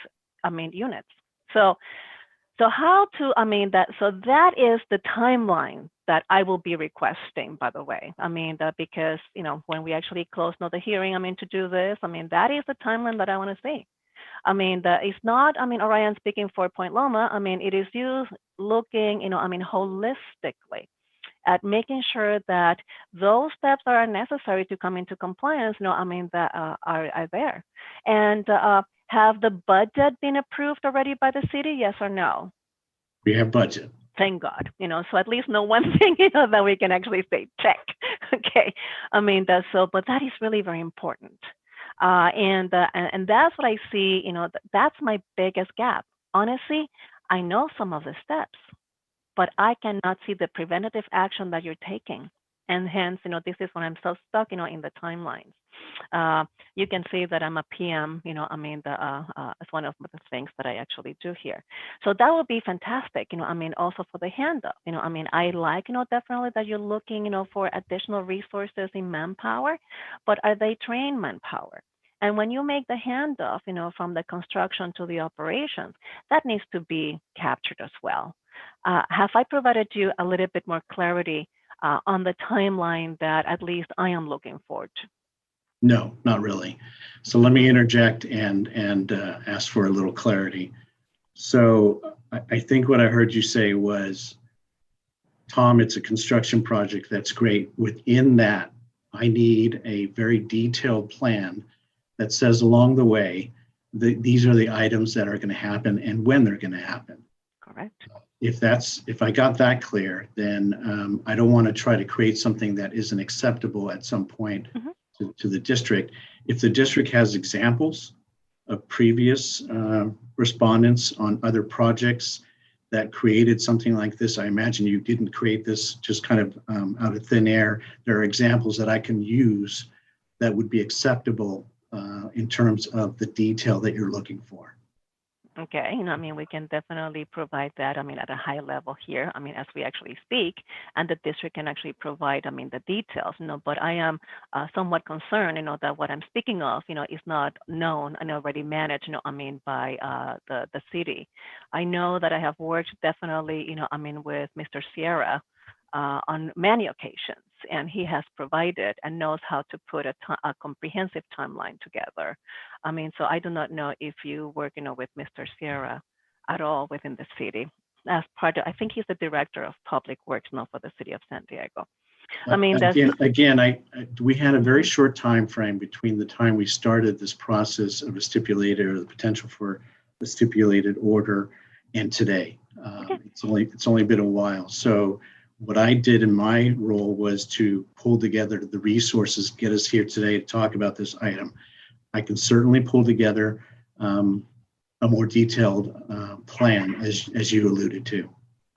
I mean, units. So how to, I mean, so that is the timeline that I will be requesting, by the way. I mean, because, you know, when we actually close the hearing, I mean, to do this, I mean, that is the timeline that I want to see. I mean, it's not, I mean, Orion speaking for Point Loma. I mean, it is you looking, you know, I mean, holistically at making sure that those steps that are necessary to come into compliance, you know, I mean, that are there. And have the budget been approved already by the city? Yes or no? We have budget. Thank God, you know, so at least know one thing, you know, that we can actually say check. Okay, I mean, that's so, but that is really very important. And that's what I see, you know, that's my biggest gap. Honestly, I know some of the steps, but I cannot see the preventative action that you're taking. And hence, you know, this is when I'm so stuck, you know, in the timelines. You can see that I'm a PM, you know, I mean, it's one of the things that I actually do here. So that would be fantastic, you know, I mean, also for the handoff, you know, I mean, I like, you know, definitely that you're looking, you know, for additional resources in manpower, but are they trained manpower? And when you make the handoff, you know, from the construction to the operations, that needs to be captured as well. Have I provided you a little bit more clarity on the timeline that at least I am looking forward to? No, not really. So let me interject and ask for a little clarity. So I think what I heard you say was, Tom, it's a construction project. That's great. Within that, I need a very detailed plan that says along the way, these are the items that are going to happen and when they're going to happen. Correct. If I got that clear, then I don't want to try to create something that isn't acceptable at some point to the district. If the district has examples of previous respondents on other projects that created something like this, I imagine you didn't create this just kind of out of thin air. There are examples that I can use that would be acceptable in terms of the detail that you're looking for. Okay, I mean, we can definitely provide that, I mean, at a high level here, I mean, as we actually speak, and the district can actually provide, I mean, the details, but I am somewhat concerned, that what I'm speaking of, is not known and already managed, I mean, by the city. I know that I have worked definitely, I mean, with Mr. Sierra on many occasions, and he has provided and knows how to put a comprehensive timeline together. I mean, so I do not know if you work, with Mr. Sierra at all within the city. As part of, I think he's the director of public works now for the city of San Diego. I mean, we had a very short time frame between the time we started this process of a stipulated or the potential for a stipulated order and today. Okay. It's only been a while. So what I did in my role was to pull together the resources, get us here today to talk about this item. I can certainly pull together a more detailed plan, as you alluded to.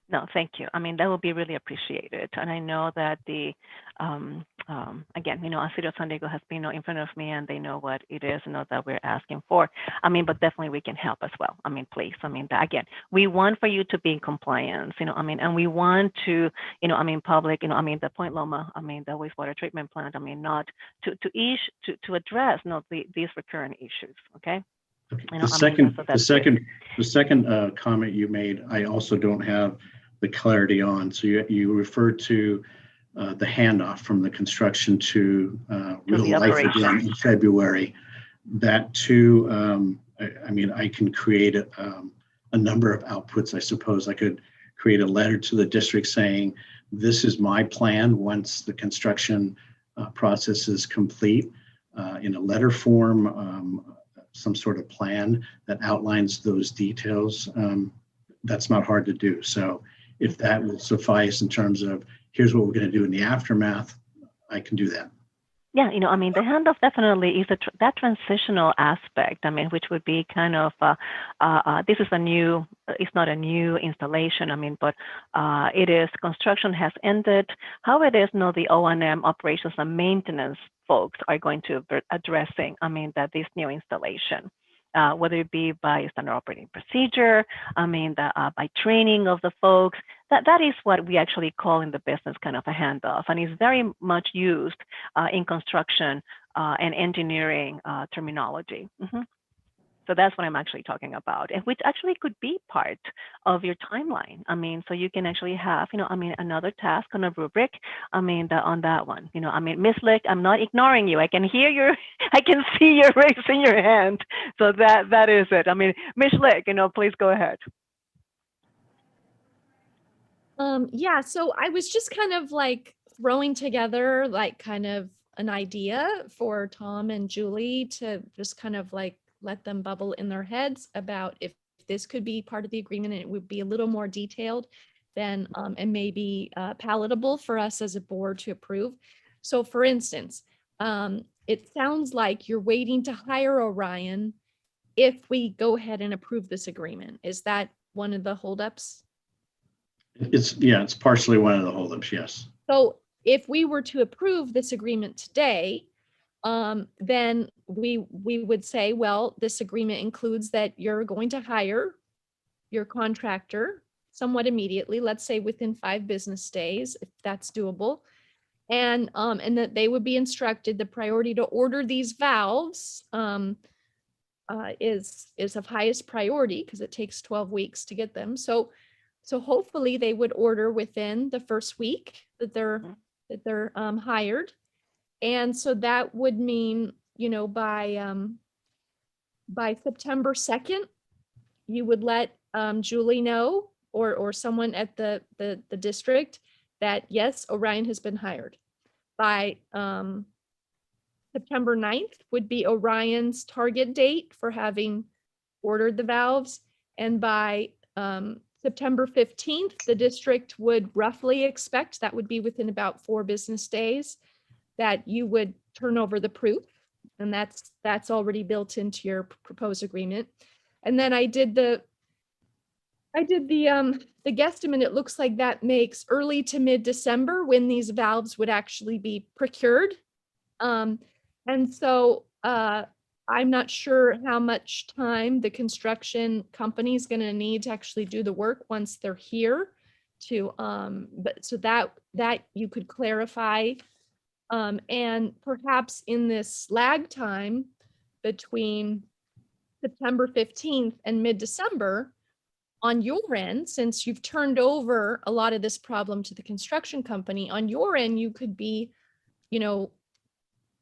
No, thank you. I mean, that would be really appreciated. And I know that the, again, City of San Diego has been in front of me and they know what it is, that we're asking for. I mean, but definitely we can help as well. I mean, please. I mean, again, we want for you to be in compliance, I mean, and we want to, I mean, public, I mean, the Point Loma, I mean, the wastewater treatment plant, I mean, not to address, these recurrent issues, okay? The second comment you made, I also don't have the clarity on. So you referred to the handoff from the construction to real life again in February. That too, I mean, I can create a number of outputs. I suppose I could create a letter to the district saying, this is my plan once the construction process is complete, in a letter form, some sort of plan that outlines those details. That's not hard to do. So if that will suffice in terms of here's what we're going to do in the aftermath, I can do that. Yeah, I mean, the handoff definitely is that transitional aspect, I mean, which would be kind of, this is it's not a new installation, I mean, but it is, construction has ended. How it is, the O&M operations and maintenance folks are going to be addressing, I mean, that this new installation. Whether it be by standard operating procedure, I mean, by training of the folks, that is what we actually call in the business kind of a handoff, and is very much used in construction and engineering terminology. So that's what I'm actually talking about, and which actually could be part of your timeline. I mean, so you can actually have, I mean, another task on a rubric. I mean, on that one, I mean, Ms. Lick, I'm not ignoring you. I can hear I can see you raising your hand. So that is it. I mean, Ms. Lick, please go ahead. Yeah, so I was just kind of like throwing together like kind of an idea for Tom and Julie to just kind of like let them bubble in their heads about if this could be part of the agreement, and it would be a little more detailed than and maybe palatable for us as a board to approve. So for instance, it sounds like you're waiting to hire Orion if we go ahead and approve this agreement. Is that one of the holdups? It's partially one of the holdups, yes. So if we were to approve this agreement today, then we would say, well, this agreement includes that you're going to hire your contractor somewhat immediately, let's say within 5 business days, if that's doable. And that they would be instructed the priority to order these valves is of highest priority because it takes 12 weeks to get them. So hopefully they would order within the first week that they're hired. And so that would mean, you know, by September 2nd, you would let Julie know, or someone at the district, that yes, Orion has been hired. By September 9th would be Orion's target date for having ordered the valves. And by September 15th, the district would roughly expect, that would be within about 4 business days, that you would turn over the proof. And that's already built into your proposed agreement. And then I did the guesstimate. It looks like that makes early to mid-December when these valves would actually be procured. And so I'm not sure how much time the construction company is going to need to actually do the work once they're here to, but so that you could clarify. And perhaps in this lag time between September 15th and mid-December, on your end, since you've turned over a lot of this problem to the construction company, on your end, you could be, you know,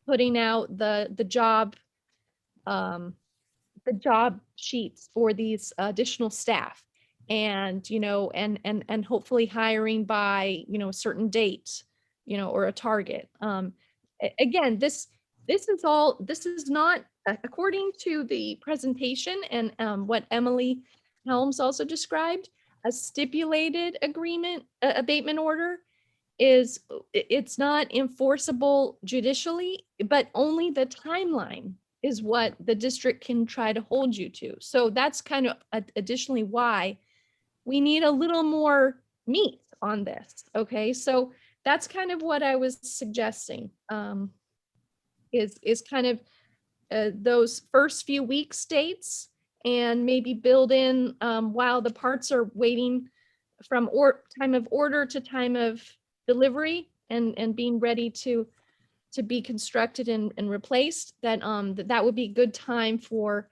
putting out the job sheets for these additional staff, and, you know, and hopefully hiring by, you know, a certain date, you know, or a target. Again, this is not, according to the presentation and what Emily Helms also described, a stipulated agreement, abatement order it's not enforceable judicially, but only the timeline is what the district can try to hold you to. So that's kind of additionally why we need a little more meat on this. Okay, so that's kind of what I was suggesting, is kind of those first few weeks dates, and maybe build in while the parts are waiting from time of order to time of delivery and being ready to be constructed and replaced, that that would be a good time for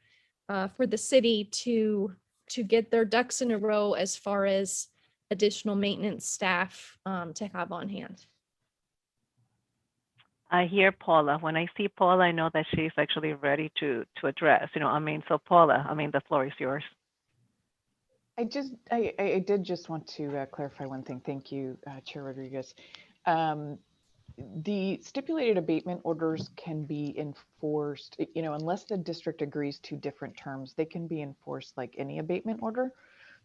the city to get their ducks in a row as far as additional maintenance staff to have on hand. I hear Paula. When I see Paula, I know that she's actually ready to address, you know, I mean, so Paula, I mean, the floor is yours. I did just want to clarify one thing. Thank you, Chair Rodriguez. The stipulated abatement orders can be enforced, you know, unless the district agrees to different terms, they can be enforced like any abatement order.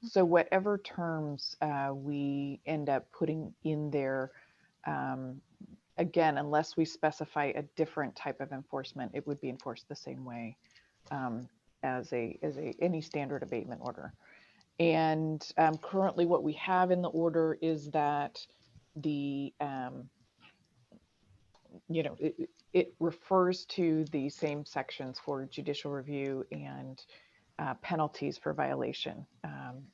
So whatever terms we end up putting in there, again, unless we specify a different type of enforcement, it would be enforced the same way as any standard abatement order. And currently what we have in the order is that the, you know, it refers to the same sections for judicial review and penalties for violation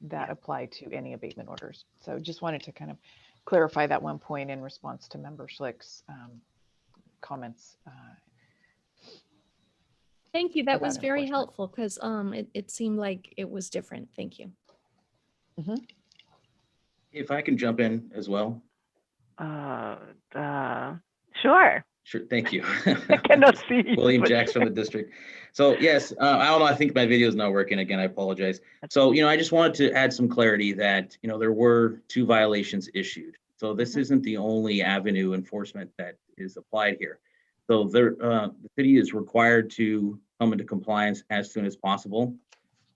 that apply to any abatement orders. So just wanted to kind of clarify that one point in response to Member Schlick's comments. Thank you. That was very helpful, because it seemed like it was different. Thank you. Mm-hmm. If I can jump in as well. Sure. Sure, thank you. I cannot see. William Jacks from the district. So yes, I don't know, I think my video is not working again, I apologize. So, you know, I just wanted to add some clarity that, you know, there were 2 violations issued. So this isn't the only avenue enforcement that is applied here. So the city is required to come into compliance as soon as possible.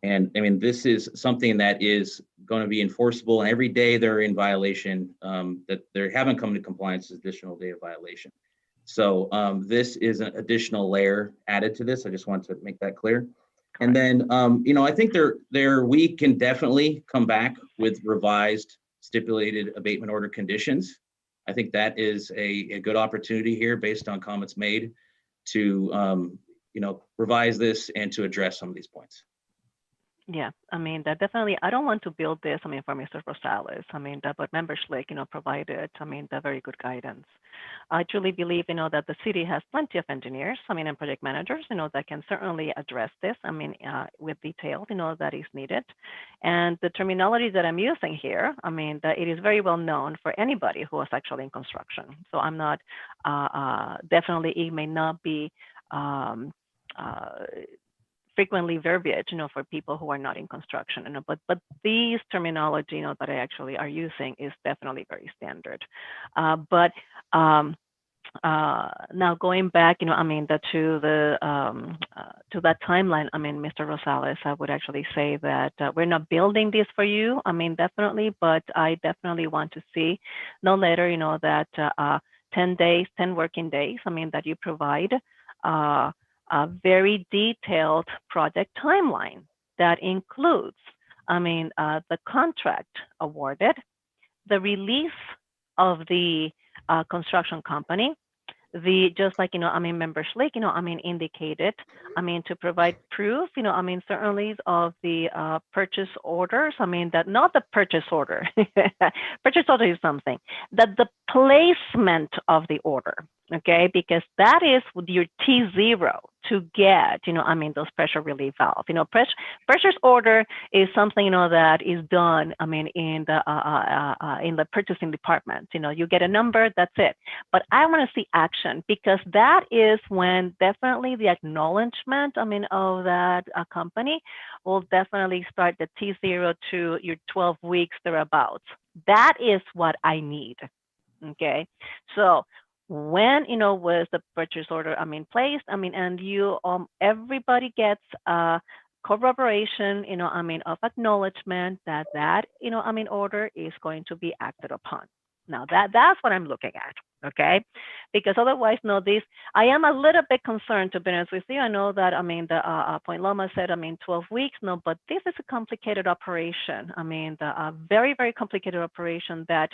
And I mean, this is something that is going to be enforceable, and every day they're in violation, that they haven't come to compliance, is additional day of violation. So this is an additional layer added to this. I just want to make that clear. And then, you know, I think we can definitely come back with revised stipulated abatement order conditions. I think that is a good opportunity here based on comments made to, you know, revise this and to address some of these points. Yeah, I mean, that definitely, I don't want to build this, I mean, for Mr. Rosales. I mean, that, but Member Schlick, provided, I mean, the very good guidance. I truly believe, that the city has plenty of engineers, I mean, and project managers, that can certainly address this, I mean, with detail, that is needed. And the terminology that I'm using here, I mean, that it is very well known for anybody who is actually in construction. So I'm not, definitely, it may not be, frequently verbiage, for people who are not in construction, but these terminology, that I actually are using is definitely very standard. Now going back, I mean, to that timeline, I mean, Mr. Rosales, I would actually say that we're not building this for you. I mean, definitely, but I definitely want to see no later, that 10 days, 10 working days, I mean, that you provide a very detailed project timeline that includes, I mean, the contract awarded, the release of the construction company, just like, I mean, Member Schlick, I mean, indicated, I mean, to provide proof, I mean, certainly of the purchase orders, I mean, that not the purchase order, purchase order is something, that the placement of the order, okay, because that is your T0 to get, I mean, those pressure relief valves. Purchase order is something, that is done, I mean, in the purchasing department. You get a number, that's it. But I want to see action, because that is when definitely the acknowledgement, I mean, of that company will definitely start the T0 to your 12 weeks thereabouts. That is what I need. Okay, so when was the purchase order, I mean, placed, I mean, and you everybody gets corroboration, I mean, of acknowledgement that I mean, order is going to be acted upon. Now that's what I'm looking at, okay? Because otherwise, I am a little bit concerned, to be honest with you. I know that, I mean, the Point Loma said, I mean, 12 weeks, but this is a complicated operation. I mean, the very, very complicated operation that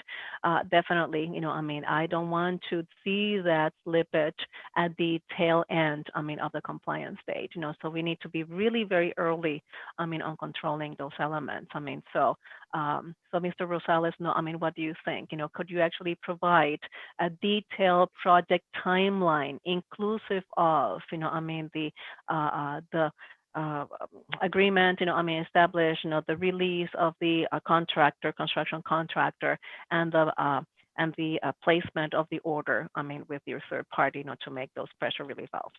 definitely, I mean, I don't want to see that slippage at the tail end, I mean, of the compliance stage, so we need to be really very early, I mean, on controlling those elements. I mean, so Mr. Rosales, I mean, what do you think? Could you actually provide a detailed project timeline inclusive of, I mean, the agreement, I mean, establish, the release of the construction contractor, and the placement of the order, I mean, with your third party, to make those pressure relief valves?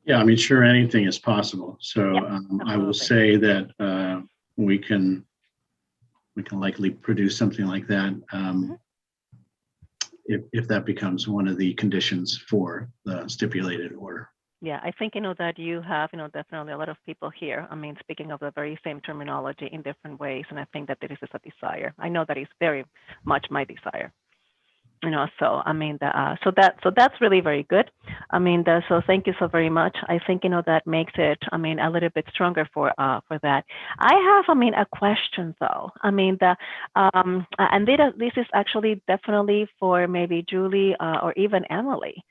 Yeah, I mean, sure, anything is possible. So Yeah, I will say that we can likely produce something like that if that becomes one of the conditions for the stipulated order. Yeah, I think, that you have, definitely a lot of people here, I mean, speaking of the very same terminology in different ways, and I think that this is a desire. I know that is very much my desire. So I mean, so that's really very good. I mean, so thank you so very much. I think, that makes it, I mean, a little bit stronger for that. I have, I mean, a question though. I mean, and this is actually definitely for maybe Julie or even Emily.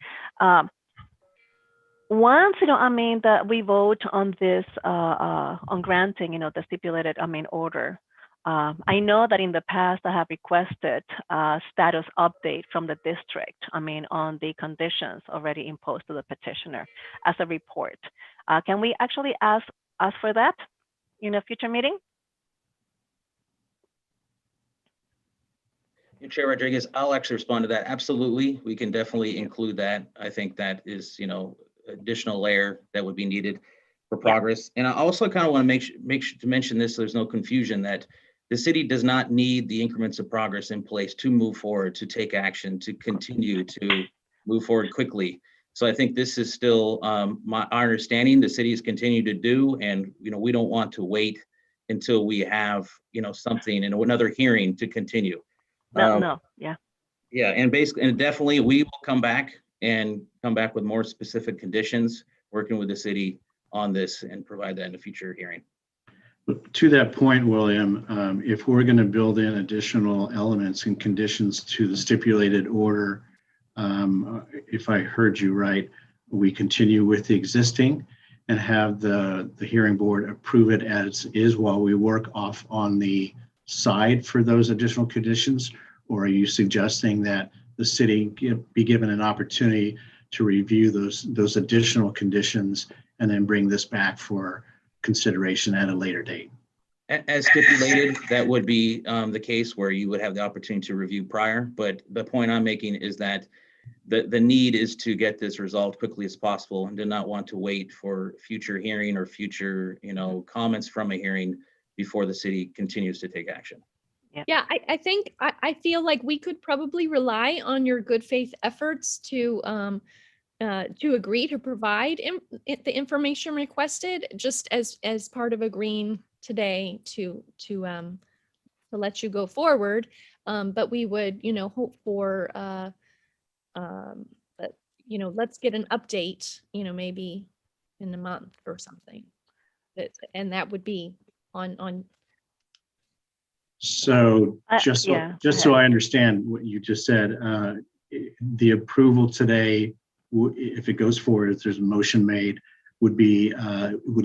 Once, I mean, that we vote on this, on granting, the stipulated, I mean, order. I know that in the past I have requested a status update from the district, I mean, on the conditions already imposed to the petitioner as a report. Can we actually ask for that in a future meeting? Chair Rodriguez, I'll actually respond to that. Absolutely, we can definitely include that. I think that is, additional layer that would be needed for progress. And I also kind of want to make sure to mention this, so there's no confusion, that the city does not need the increments of progress in place to move forward, to take action, to continue to move forward quickly. So I think this is still our understanding the cities continue to do, and we don't want to wait until we have something in another hearing to continue. Yeah, and basically, and definitely we will come back with more specific conditions, working with the city on this, and provide that in a future hearing. To that point, William, if we're going to build in additional elements and conditions to the stipulated order, if I heard you right, we continue with the existing. and have the hearing board approve it as is while we work off on the side for those additional conditions? Or are you suggesting that the city be given an opportunity to review those additional conditions and then bring this back for consideration at a later date? As stipulated, that would be the case where you would have the opportunity to review prior. But the point I'm making is that the need is to get this resolved quickly as possible and do not want to wait for future hearing or future, comments from a hearing before the city continues to take action. Yeah, I think I feel like we could probably rely on your good faith efforts to agree to provide the information requested, just as part of agreeing today to let you go forward. But we would, hope for let's get an update, maybe in a month or something. And that would be on. So just so I understand what you just said, the approval today, if it goes forward, if there's a motion made, would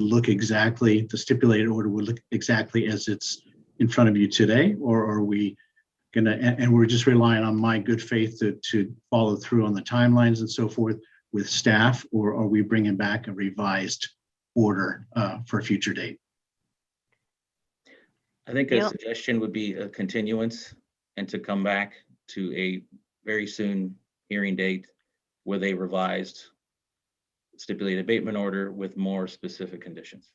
look exactly, the stipulated order would look exactly as it's in front of you today, or are we gonna, and we're just relying on my good faith to follow through on the timelines and so forth with staff, or are we bringing back a revised order for a future date? I think a suggestion would be a continuance and to come back to a very soon hearing date with a revised stipulated abatement order with more specific conditions.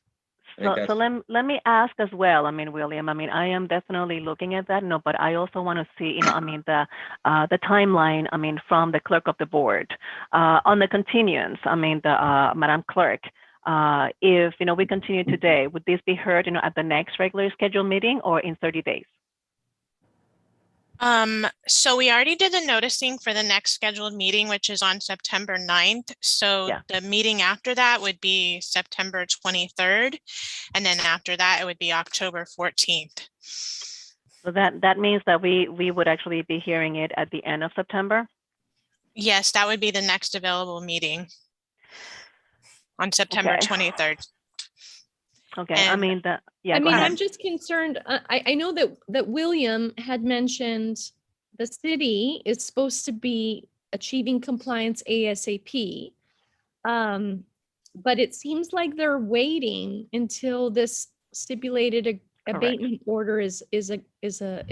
So let me ask as well. William, I am definitely looking at that, but I also want to see, the timeline, from the clerk of the board on the continuance. Madam Clerk, if, we continue today, would this be heard, at the next regular scheduled meeting or in 30 days? So we already did the noticing for the next scheduled meeting, which is on September 9th. So the meeting after that would be September 23rd. And then after that, it would be October 14th. So that means that we would actually be hearing it at the end of September? Yes, that would be the next available meeting on September 23rd. Okay, And, I'm just concerned. I know that William had mentioned the city is supposed to be achieving compliance ASAP. But it seems like they're waiting until this stipulated abatement order is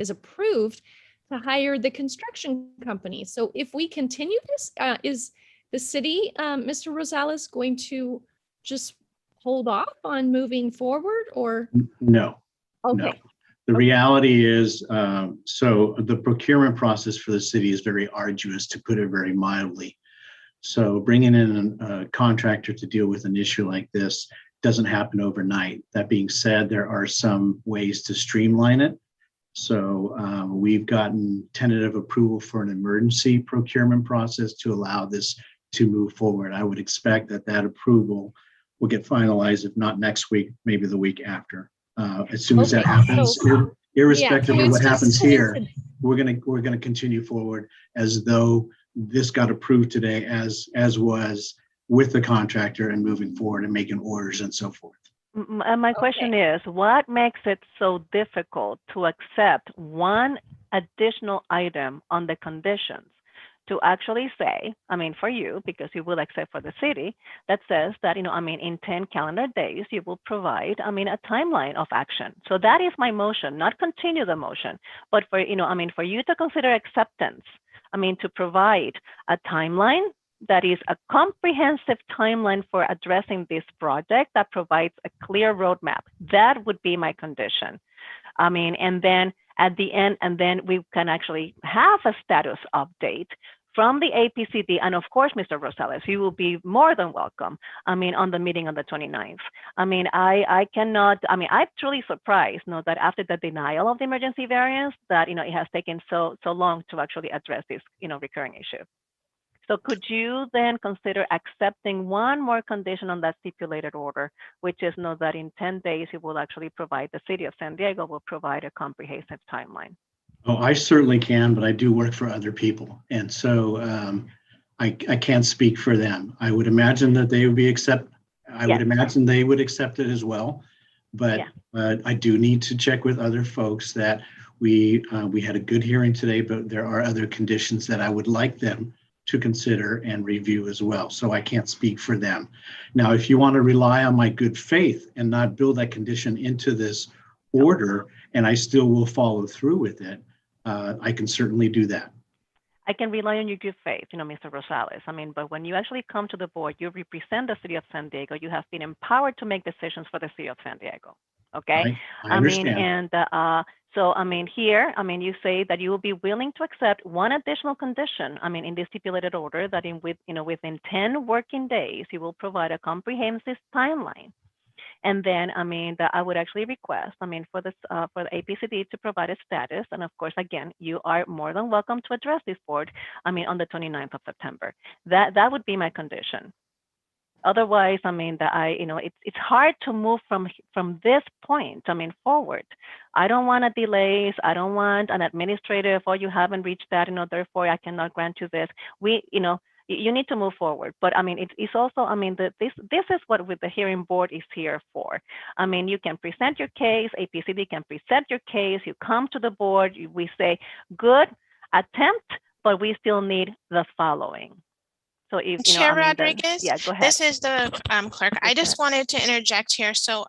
approved to hire the construction company. So if we continue this, is the city, Mr. Rosales, going to just hold off on moving forward, or? No. Okay. No. The reality is, so the procurement process for the city is very arduous, to put it very mildly. So bringing in a contractor to deal with an issue like this doesn't happen overnight. That being said, there are some ways to streamline it. So we've gotten tentative approval for an emergency procurement process to allow this to move forward. I would expect that approval will get finalized, if not next week, maybe the week after. As soon as that happens, irrespective of what happens here, we're gonna continue forward as though this got approved today, as was with the contractor, and moving forward and making orders and so forth. And my question is, what makes it so difficult to accept one additional item on the conditions? To actually say, for you, because you will accept for the city, that says that, in 10 calendar days, you will provide, a timeline of action. So that is my motion, not continue the motion, but for, for you to consider acceptance, to provide a timeline that is a comprehensive timeline for addressing this project that provides a clear roadmap. That would be my condition. And then at the end, and then we can actually have a status update from the APCD, and of course, Mr. Rosales, you will be more than welcome, on the meeting on the 29th. I cannot, I'm truly surprised, that after the denial of the emergency variance, that, it has taken so long to actually address this, recurring issue. So could you then consider accepting one more condition on that stipulated order, which is that in 10 days, it will actually provide, the city of San Diego will provide a comprehensive timeline? Oh, I certainly can, but I do work for other people. And so I can't speak for them. I would imagine that they would be I would imagine they would accept it as well. But I do need to check with other folks that we had a good hearing today, but there are other conditions that I would like them to consider and review as well. So I can't speak for them. Now, if you want to rely on my good faith and not build that condition into this order, and I still will follow through with it, I can certainly do that. I can rely on your good faith, Mr. Rosales. I mean, but when you actually come to the board, you represent the city of San Diego. You have been empowered to make decisions for the city of San Diego. Okay. I understand. So, here, you say that you will be willing to accept one additional condition, in the stipulated order that within 10 working days, you will provide a comprehensive timeline. And then, I would actually request, for the APCD to provide a status. And of course, again, you are more than welcome to address this board, on the 29th of September. That would be my condition. Otherwise, it's hard to move from this point, forward. I don't want delays. I don't want an administrative, or you haven't reached that, therefore I cannot grant you this. You need to move forward. But it's also, this is what with the hearing board is here for. You can present your case, APCD can present your case, you come to the board, we say, good attempt, but we still need the following. So if Chair Rodriguez, go ahead. This is the clerk. I just wanted to interject here. So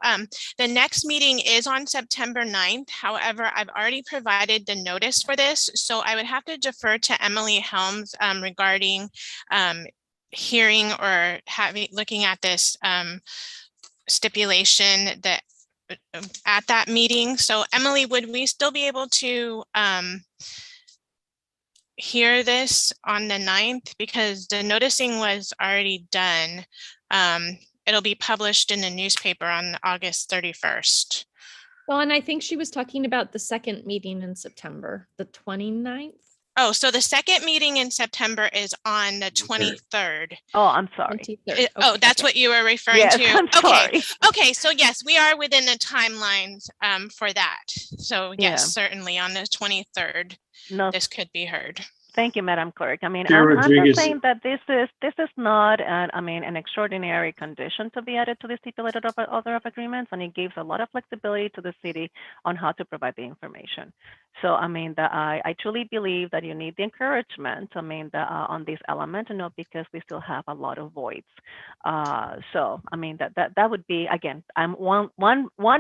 the next meeting is on September 9th. However, I've already provided the notice for this. So I would have to defer to Emily Helms regarding hearing or looking at this stipulation that at that meeting. So Emily, would we still be able to hear this on the 9th, because the noticing was already done. It'll be published in the newspaper on August 31st. Well, and I think she was talking about the second meeting in September, the 29th. Oh, so the second meeting in September is on the 23rd. Oh, I'm sorry. 23rd. Oh, that's what you were referring Yes, to? I'm sorry. Okay, so yes, we are within the timelines for that. So yes, certainly on the 23rd, this could be heard. Thank you, Madam Clerk. I'm Rodriguez. just saying that this is not an extraordinary condition to be added to the stipulated order of agreements, and it gives a lot of flexibility to the city on how to provide the information. So I truly believe that you need the encouragement on this element, because we still have a lot of voids. So that would be, again, I'm one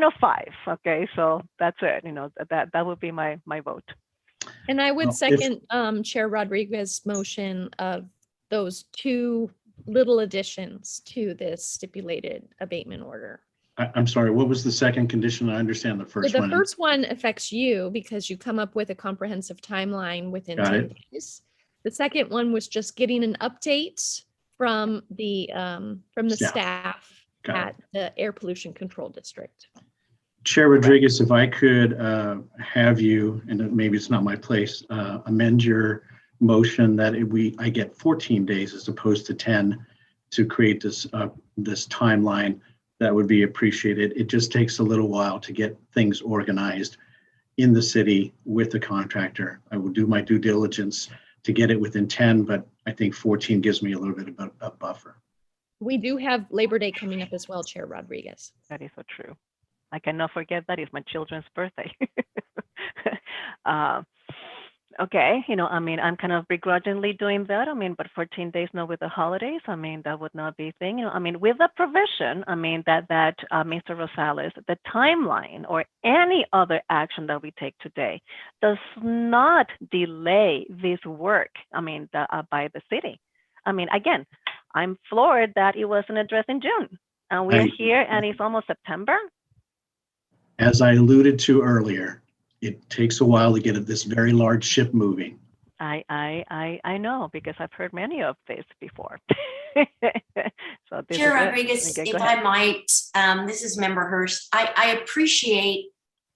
of five. Okay, so that's it. That would be my vote. And I would second Chair Rodriguez's motion of those two little additions to this stipulated abatement order. I'm sorry, what was the second condition? I understand the first one. The first one affects you because you come up with a comprehensive timeline within 10 days. The second one was just getting an update from the staff at the Air Pollution Control District. Chair Rodriguez, if I could have you, and maybe it's not my place, amend your motion that I get 14 days as opposed to 10 to create this timeline, that would be appreciated. It just takes a little while to get things organized in the city with the contractor. I will do my due diligence to get it within 10, but I think 14 gives me a little bit of a buffer. We do have Labor Day coming up as well, Chair Rodriguez. That is so true. I cannot forget that it's my children's birthday. Okay, I'm kind of begrudgingly doing that. But 14 days now with the holidays, that would not be a thing. With the provision, that Mr. Rosales, the timeline or any other action that we take today does not delay this work, by the city. Again, I'm floored that it wasn't addressed in June. And we're here and it's almost September. As I alluded to earlier, it takes a while to get this very large ship moving. I know, because I've heard many of this before. So Chair Rodriguez, if I might, this is Member Hurst. I appreciate,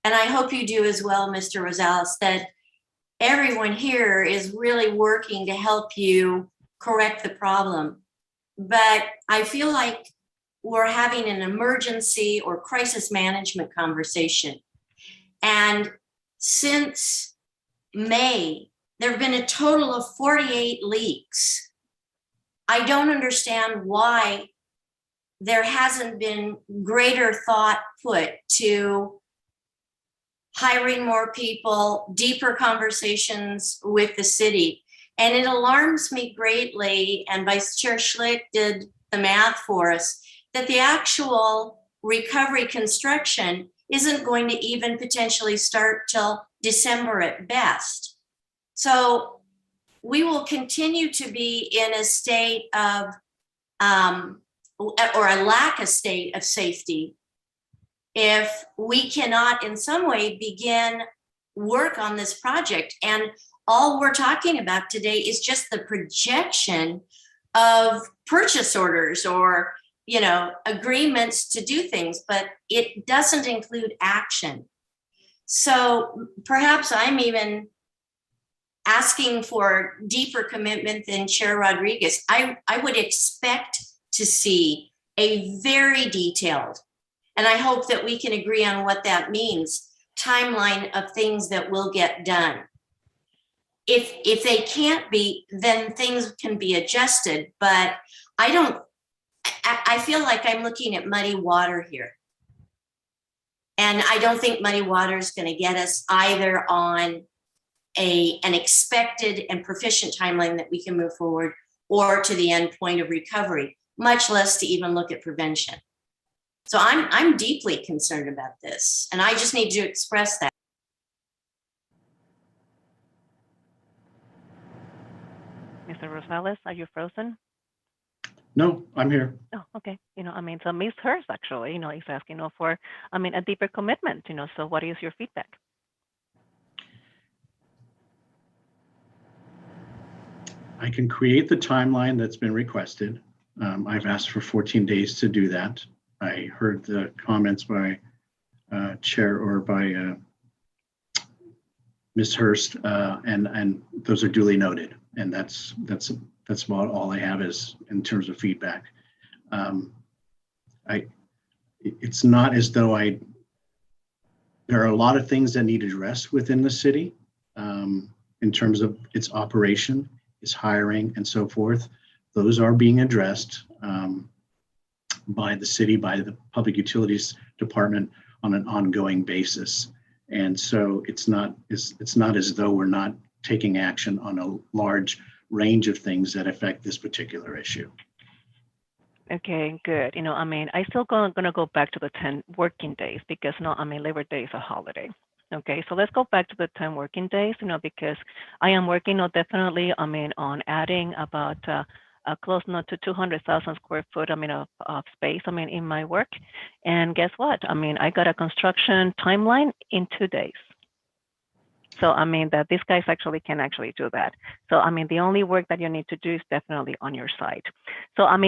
and I hope you do as well, Mr. Rosales, that everyone here is really working to help you correct the problem. But I feel like we're having an emergency or crisis management conversation. And since May, there have been a total of 48 leaks. I don't understand why there hasn't been greater thought put to hiring more people, deeper conversations with the city. And it alarms me greatly, and Vice Chair Schlick did the math for us, that the actual recovery construction isn't going to even potentially start till December at best. So we will continue to be in a state of, or a lack of state of safety if we cannot in some way begin work on this project. And all we're talking about today is just the projection of purchase orders or, you know, agreements to do things, but it doesn't include action. So perhaps I'm even asking for deeper commitment than Chair Rodriguez. I would expect to see a very detailed, and I hope that we can agree on what that means, timeline of things that will get done. If they can't be, then things can be adjusted, but I feel like I'm looking at muddy water here. And I don't think muddy water is going to get us either on an expected and proficient timeline that we can move forward or to the end point of recovery, much less to even look at prevention. So I'm deeply concerned about this, and I just need to express that. Mr. Rosales, are you frozen? No, I'm here. Oh, okay. So Ms. Hurst actually, is asking, for, a deeper commitment, so what is your feedback? I can create the timeline that's been requested. I've asked for 14 days to do that. I heard the comments by Chair or by Ms. Hurst, and those are duly noted. And that's about all I have is in terms of feedback. It's not as though there are a lot of things that need addressed within the city in terms of its operation, its hiring, and so forth. Those are being addressed by the city, by the Public Utilities Department on an ongoing basis. And so it's not as though we're not taking action on a large range of things that affect this particular issue. Okay, good. I still gonna go back to the 10 working days because Labor Day is a holiday. Okay, so let's go back to the 10 working days, because I am working definitely, on adding about close to 200,000 square foot, of space, in my work. And guess what? I got a construction timeline in 2 days. So, that these guys actually can do that. So, the only work that you need to do is definitely on your side. So, are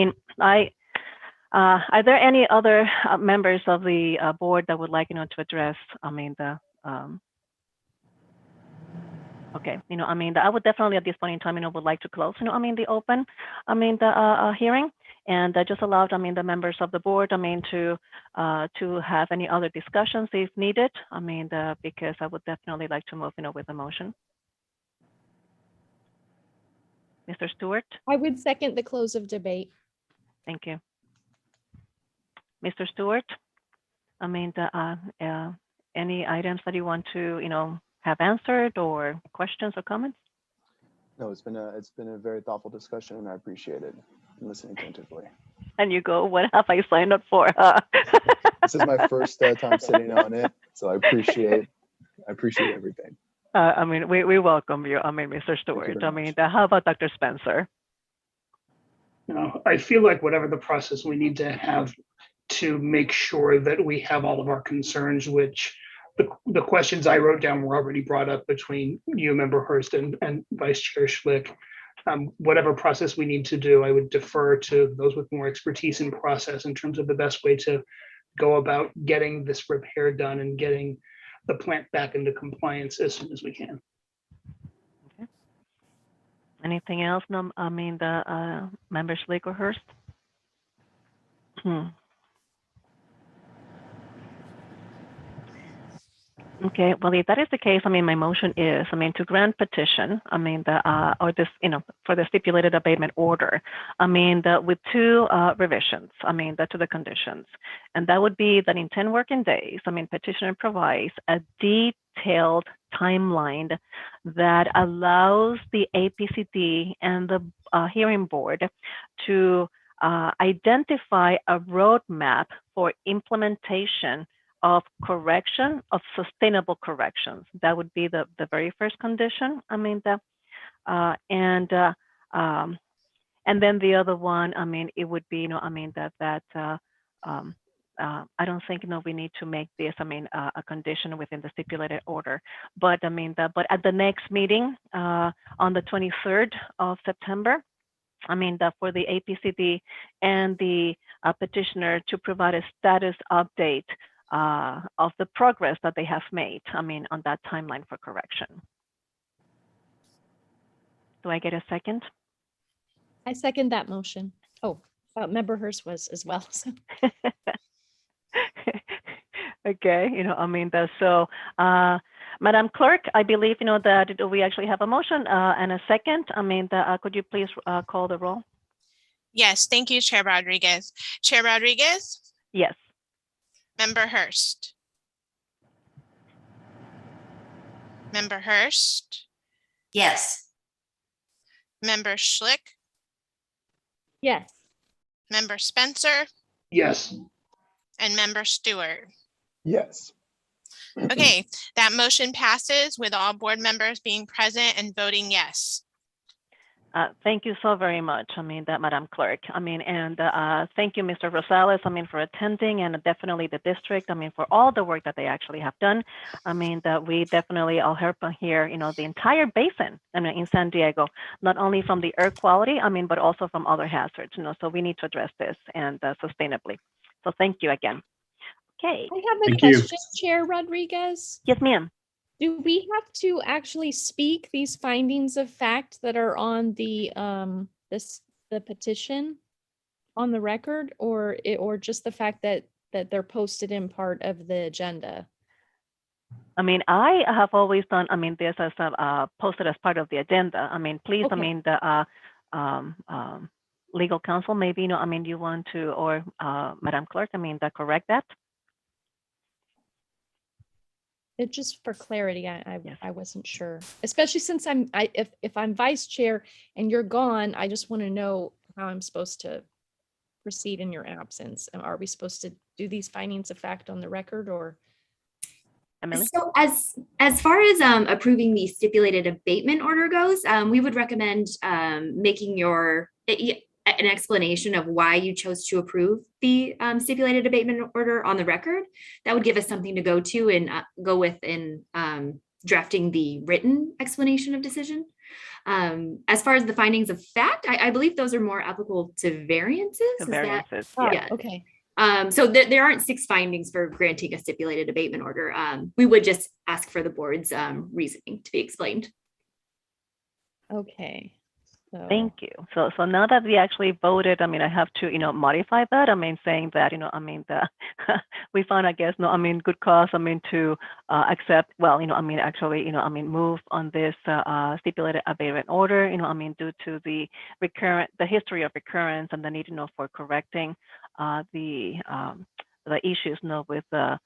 there any other members of the board that would like, to address, okay, I would definitely at this point in time, would like to close, the open, the hearing, and just allowed, the members of the board, to have any other discussions if needed, because I would definitely like to move, with a motion. Mr. Stewart? I would second the close of debate. Thank you. Mr. Stewart, any items that you want to, have answered or questions or comments? No, it's been a very thoughtful discussion, and I appreciate it. I'm listening attentively. And you go, what have I signed up for? This is my first time sitting on it, so I appreciate everything. We welcome you. Mr. Stewart. How about Dr. Spencer? No, I feel like whatever the process we need to have to make sure that we have all of our concerns, which the questions I wrote down were already brought up between you, Member Hurst, and Vice Chair Schlick. Whatever process we need to do, I would defer to those with more expertise in process in terms of the best way to go about getting this repair done and getting the plant back into compliance as soon as we can. Okay. Anything else? No, the Member Schlick or Hurst? Okay, well, if that is the case, I mean, my motion is, I mean, to grant petition, I mean, or this, for the stipulated abatement order, I mean, with two revisions, I mean, to the conditions. And that would be that in 10 working days, I mean, petitioner provides a detailed timeline that allows the APCD and the hearing board to identify a roadmap for implementation of correction, of sustainable corrections. That would be the very first condition. I mean, and then the other one, I mean, it would be, I mean, I don't think, we need to make this, I mean, a condition within the stipulated order. But I mean, but at the next meeting on the 23rd of September, I mean, for the APCD and the petitioner to provide a status update of the progress that they have made, I mean, on that timeline for correction. Do I get a second? I second that motion. Oh, Member Hurst was as well. So. Okay, I mean, so, Madam Clerk, I believe, that we actually have a motion and a second. I mean, could you please call the roll? Yes, thank you, Chair Rodriguez. Chair Rodriguez? Yes. Member Hurst? Member Hurst? Yes. Member Schlick? Yes. Member Spencer? Yes. And Member Stewart? Yes. Okay, that motion passes with all board members being present and voting yes. Thank you so very much. I mean, Madam Clerk. I mean, and thank you, Mr. Rosales. I mean, for attending, and definitely the district. I mean, for all the work that they actually have done. I mean, that we definitely all help here. The entire basin. I mean, in San Diego, not only from the air quality. I mean, but also from other hazards. So we need to address this and sustainably. So thank you again. Okay. I have a question, Chair Rodriguez. Yes, ma'am. Do we have to actually speak these findings of fact that are on the the petition on the record, or just the fact that they're posted in part of the agenda? I mean, I have always done, I mean, this as posted as part of the agenda. I mean, please, Okay. I mean, the legal counsel, maybe, I mean, you want to, or Madam Clerk, I mean, correct that? It just for clarity, I wasn't sure, especially since if I'm vice chair and you're gone, I just want to know how I'm supposed to proceed in your absence. And are we supposed to do these findings of fact on the record, or? Emily? So as far as approving the stipulated abatement order goes, we would recommend making an explanation of why you chose to approve the stipulated abatement order on the record. That would give us something to go to and go with in drafting the written explanation of decision. As far as the findings of fact, I believe those are more applicable to variances. Variances, yeah. Okay. So there aren't 6 findings for granting a stipulated abatement order. We would just ask for the board's reasoning to be explained. Okay. Thank you. So now that we actually voted, I mean, I have to, modify that. I mean, saying that, I mean, we found, I guess, I mean, good cause, I mean, to accept, well, I mean, actually, I mean, move on this stipulated abatement order, I mean, due to the history of recurrence and the need, for correcting the issues, with the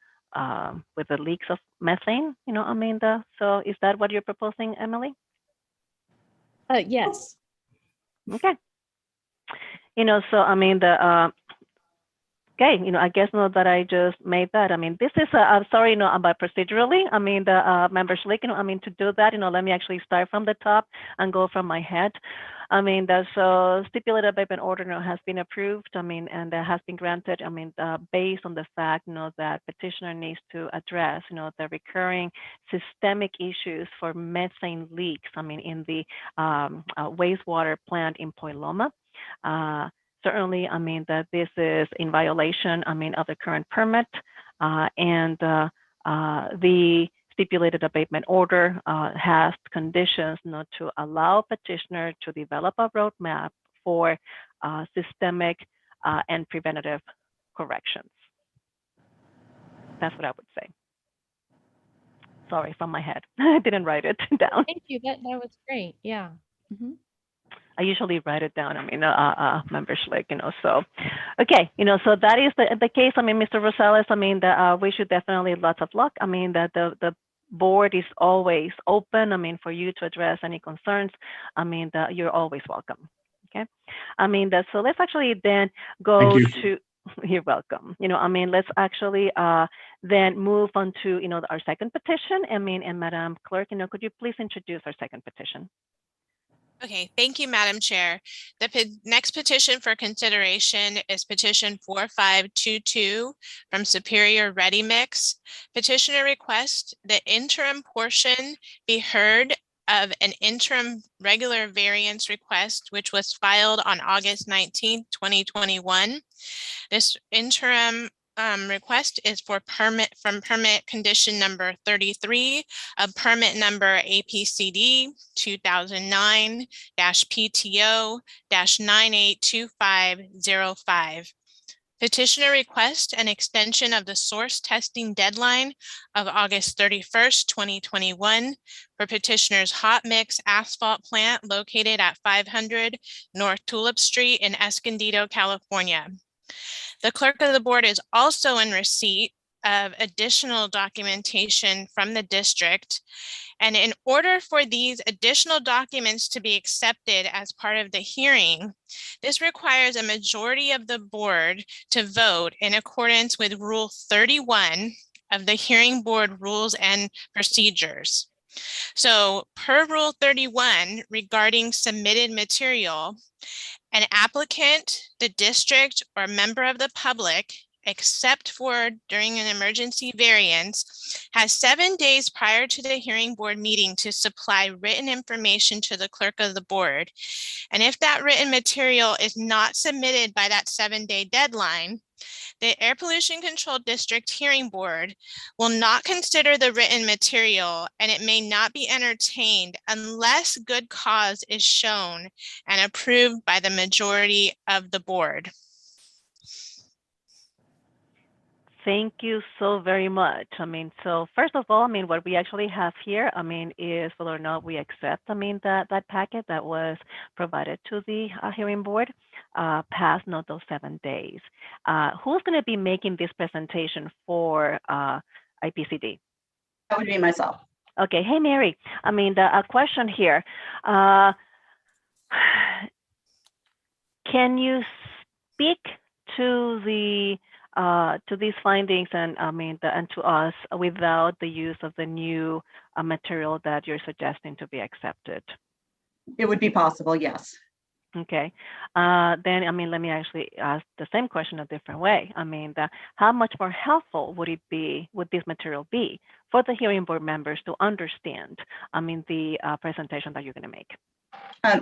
leaks of methane, I mean, so is that what you're proposing, Emily? Yes. Okay. So I mean, okay, I guess that I just made that. I mean, this is I'm sorry, about procedurally. I mean, the Member Schlick, I mean, to do that, let me actually start from the top and go from my head. I mean, so stipulated abatement order has been approved. I mean, and that has been granted. I mean, based on the fact, that petitioner needs to address, the recurring systemic issues for methane leaks. I mean, in the wastewater plant in Point Loma. Certainly, I mean, that this is in violation, I mean, of the current permit, and the stipulated abatement order has conditions to allow petitioner to develop a roadmap for systemic and preventative corrections. That's what I would say. Sorry, from my head. I didn't write it down. Thank you. That was great. Yeah. Mhm. I usually write it down. I mean, Member Schlick, so, okay, so that is the case. I mean, Mr. Rosales, I mean, we should definitely lots of luck. I mean, that the board is always open. I mean, for you to address any concerns. I mean, you're always welcome. Okay. I mean, so let's actually then go to. You're welcome. I mean, let's actually then move on to our second petition. I mean, and Madam Clerk, could you please introduce our second petition? Okay, thank you, Madam Chair. The next petition for consideration is petition 4522 from Superior Ready Mix. Petitioner requests the interim portion be heard of an interim regular variance request, which was filed on August 19th, 2021. This interim request is for permit condition number 33 of permit number APCD 2009-PTO-982505. Petitioner requests an extension of the source testing deadline of August 31st, 2021 for petitioner's hot mix asphalt plant located at 500 North Tulip Street in Escondido, California. The clerk of the board is also in receipt of additional documentation from the district. And in order for these additional documents to be accepted as part of the hearing, this requires a majority of the board to vote in accordance with Rule 31 of the Hearing Board Rules and Procedures. So per Rule 31 regarding submitted material, an applicant, the district, or member of the public, except for during an emergency variance, has 7 days prior to the hearing board meeting to supply written information to the clerk of the board. And if that written material is not submitted by that 7-day deadline, the Air Pollution Control District Hearing Board will not consider the written material, and it may not be entertained unless good cause is shown and approved by the majority of the board. Thank you so very much. I mean, so first of all, I mean, what we actually have here, I mean, is whether or not we accept, I mean, that packet that was provided to the hearing board past not those 7 days. Who's going to be making this presentation for IPCD? That would be myself. Okay. Hey, Mary. I mean, a question here. Can you speak to the to these findings and I mean and to us without the use of the new material that you're suggesting to be accepted? It would be possible, yes. Okay, then I mean let me actually ask the same question a different way. I mean, how much more helpful would this material be for the hearing board members to understand? I mean the presentation that you're going to make.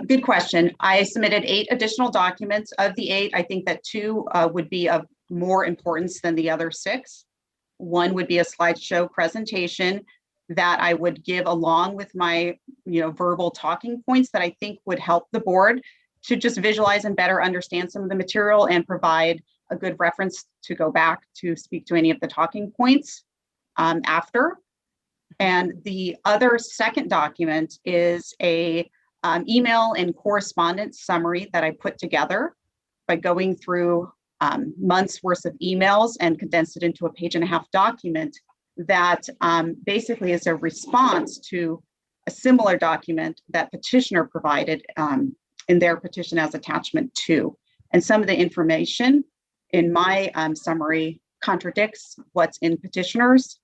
Good question. I submitted 8 additional documents. Of the 8, I think that 2 would be of more importance than the other 6. One would be a slideshow presentation that I would give along with my verbal talking points that I think would help the board to just visualize and better understand some of the material and provide a good reference to go back to speak to any of the talking points after. And the other second document is a email and correspondence summary that I put together by going through months worth of emails and condensed it into a 1.5-page document that basically is a response to a similar document that petitioner provided in their petition as attachment 2. And some of the information in my summary contradicts what's in petitioner's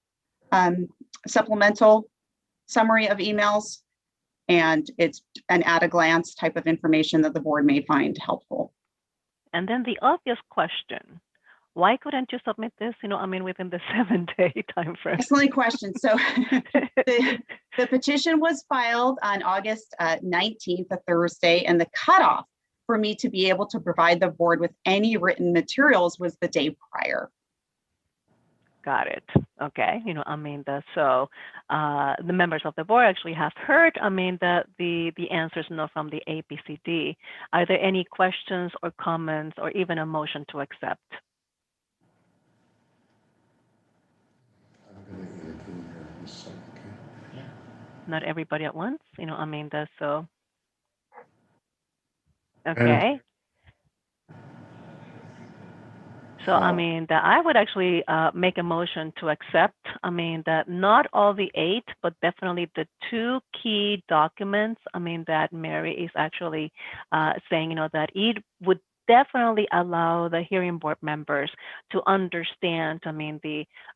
supplemental summary of emails. And it's an at-a-glance type of information that the board may find helpful. And then the obvious question, why couldn't you submit this, I mean, within the 7-day time frame? Excellent question. So the petition was filed on August 19th, a Thursday, and the cutoff for me to be able to provide the board with any written materials was the day prior. Got it. Okay. I mean, so the members of the board actually have heard, I mean, the answers from the APCD. Are there any questions or comments or even a motion to accept? I'm going to entertain here in a second, okay? not everybody at once, I mean, that's so. Okay. So, I mean, that I would actually make a motion to accept, I mean, that not all the 8, but definitely the 2 key documents, I mean, that Mary is actually saying, that it would definitely allow the hearing board members to understand, I mean,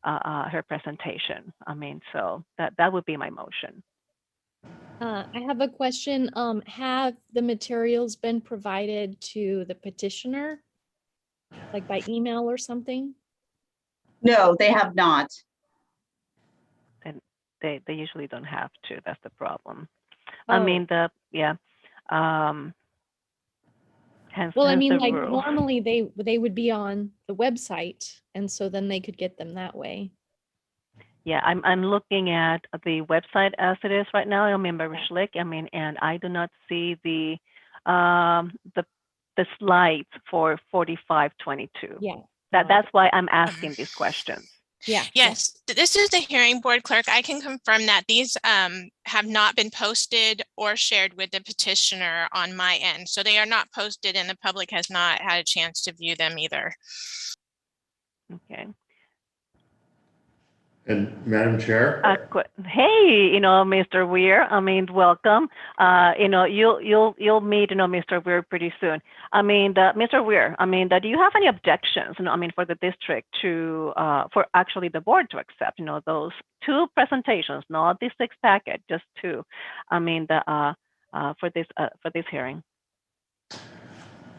her presentation. I mean, so that would be my motion. I have a question. Have the materials been provided to the petitioner? Like by email or something? No, they have not. And they usually don't have to. That's the problem. Oh. I mean, hence Well, I hence mean, the like rule. normally they would be on the website, and so then they could get them that way. Yeah, I'm looking at the website as it is right now. I'm Member Schlick. I mean, and I do not see the slides for 4522. Yeah. That's why I'm asking these questions. Yeah. Yes, this is the hearing board clerk. I can confirm that these have not been posted or shared with the petitioner on my end. So they are not posted and the public has not had a chance to view them either. Okay. And Madam Chair? Hey, Mr. Weir, I mean, welcome. You'll meet, Mr. Weir pretty soon. I mean, Mr. Weir, I mean, do you have any objections, I mean, for the district to, for actually the board to accept, those 2 presentations, not the 6 packet, just 2, I mean, for this hearing?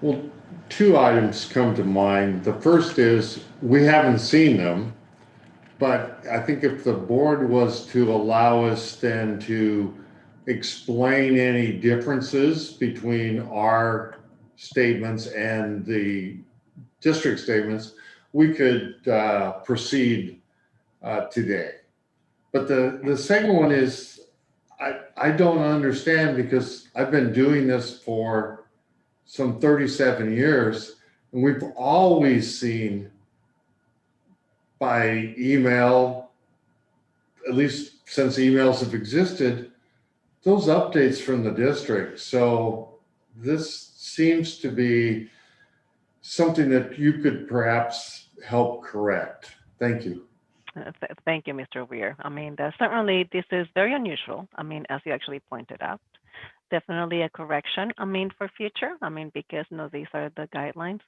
Well, 2 items come to mind. The first is we haven't seen them. But I think if the board was to allow us then to explain any differences between our statements and the district statements, we could proceed today. But the second one is, I don't understand, because I've been doing this for some 37 years, and we've always seen by email, at least since emails have existed, those updates from the district. So this seems to be something that you could perhaps help correct. Thank you. Thank you, Mr. Weir. I mean, certainly this is very unusual. I mean, as you actually pointed out, definitely a correction, I mean, for future, I mean, because these are the guidelines.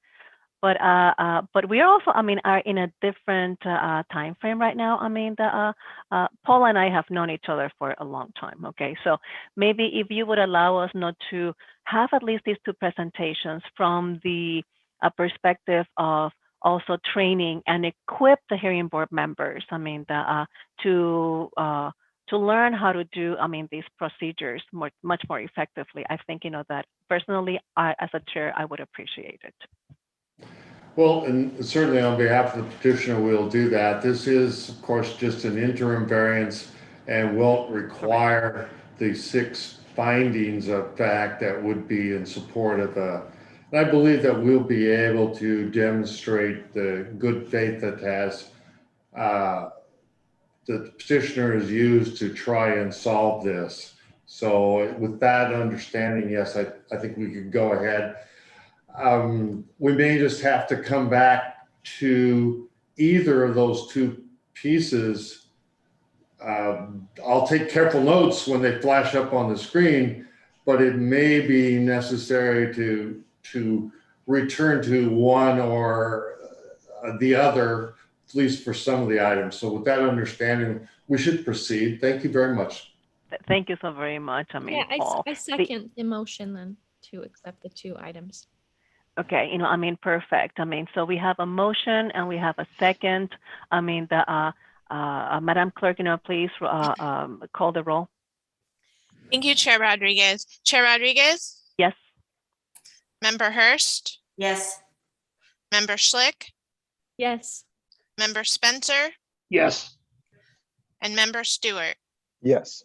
But we are also, I mean, are in a different time frame right now. I mean, Paul and I have known each other for a long time. Okay, so maybe if you would allow us not to have at least these 2 presentations from the perspective of also training and equip the hearing board members. I mean, to learn how to do, I mean, these procedures much more effectively. I think that personally, as a chair, I would appreciate it. Well, and certainly on behalf of the petitioner, we'll do that. This is, of course, just an interim variance and won't require the 6 findings of fact that would be in support of and I believe that we'll be able to demonstrate the good faith that the petitioner has used to try and solve this. So with that understanding, yes, I think we could go ahead. We may just have to come back to either of those 2 pieces. I'll take careful notes when they flash up on the screen, but it may be necessary to return to one or the other, at least for some of the items. So with that understanding, we should proceed. Thank you very much. Thank you so very much. I mean, Yeah, Paul. I second the motion then to accept the 2 items. Okay, I mean, perfect. I mean, so we have a motion and we have a second. I mean, Madam Clerk, please call the roll. Thank you, Chair Rodriguez. Chair Rodriguez? Yes. Member Hurst? Yes. Member Schlick? Yes. Member Spencer? Yes. And Member Stewart? Yes.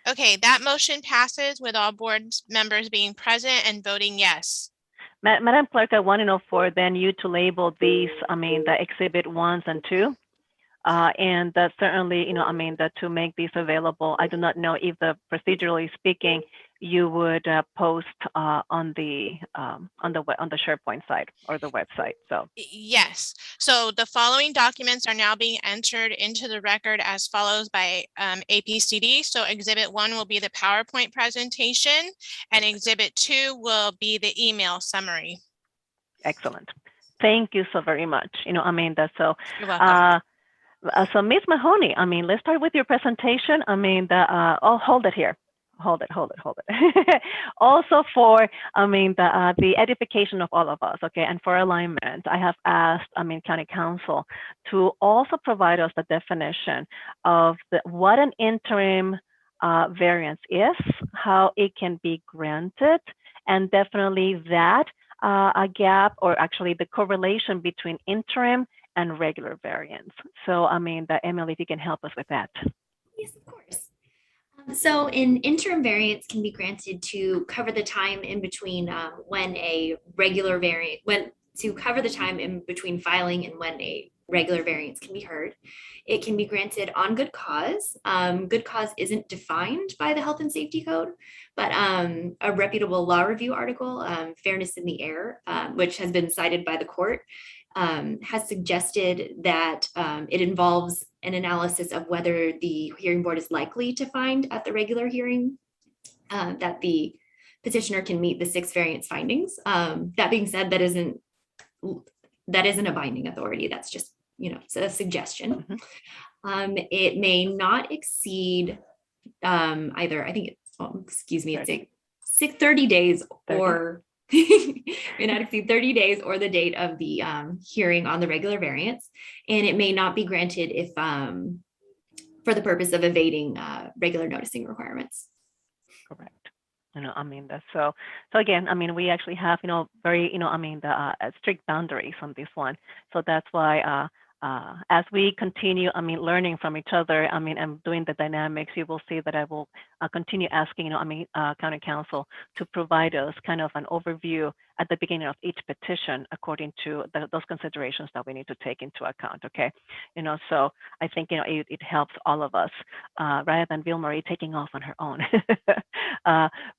Okay, that motion passes with all board members being present and voting yes. Madam Clerk, I want to know for then you to label these, I mean, the exhibit 1s and 2. And that certainly, that to make these available, I do not know if procedurally speaking, you would post on the SharePoint site or the website. So Yes. So the following documents are now being entered into the record as follows by APCD. So Exhibit 1 will be the PowerPoint presentation, and Exhibit 2 will be the email summary. Excellent. Thank you so very much. That's so. You're welcome. So Ms. Mahoney, let's start with your presentation. Hold it here. Hold it. Also for, the edification of all of us, okay, and for alignment, I have asked, County Council to also provide us the definition of what an interim variance is, how it can be granted, and definitely that a gap, or actually the correlation between interim and regular variance. So, Emily, if you can help us with that. Yes, of course. So an interim variance can be granted to cover the time in between when a regular variance, to cover the time in between filing and when a regular variance can be heard. It can be granted on good cause. Good cause isn't defined by the Health and Safety Code, but a reputable law review article, Fairness in the Air, which has been cited by the court, has suggested that it involves an analysis of whether the hearing board is likely to find at the regular hearing that the petitioner can meet the 6 variance findings. That being said, that isn't a binding authority. That's just, it's a suggestion. It may not exceed either, I think it's 30 days or may not exceed 30 days or the date of the hearing on the regular variance, and it may not be granted if for the purpose of evading regular noticing requirements. Correct. That's so again, we actually have, very, strict boundaries on this one. So that's why as we continue, learning from each other, and doing the dynamics, you will see that I will continue asking, County Council to provide us kind of an overview at the beginning of each petition according to those considerations that we need to take into account, okay? So I think, it helps all of us rather than Ville-Marie taking off on her own.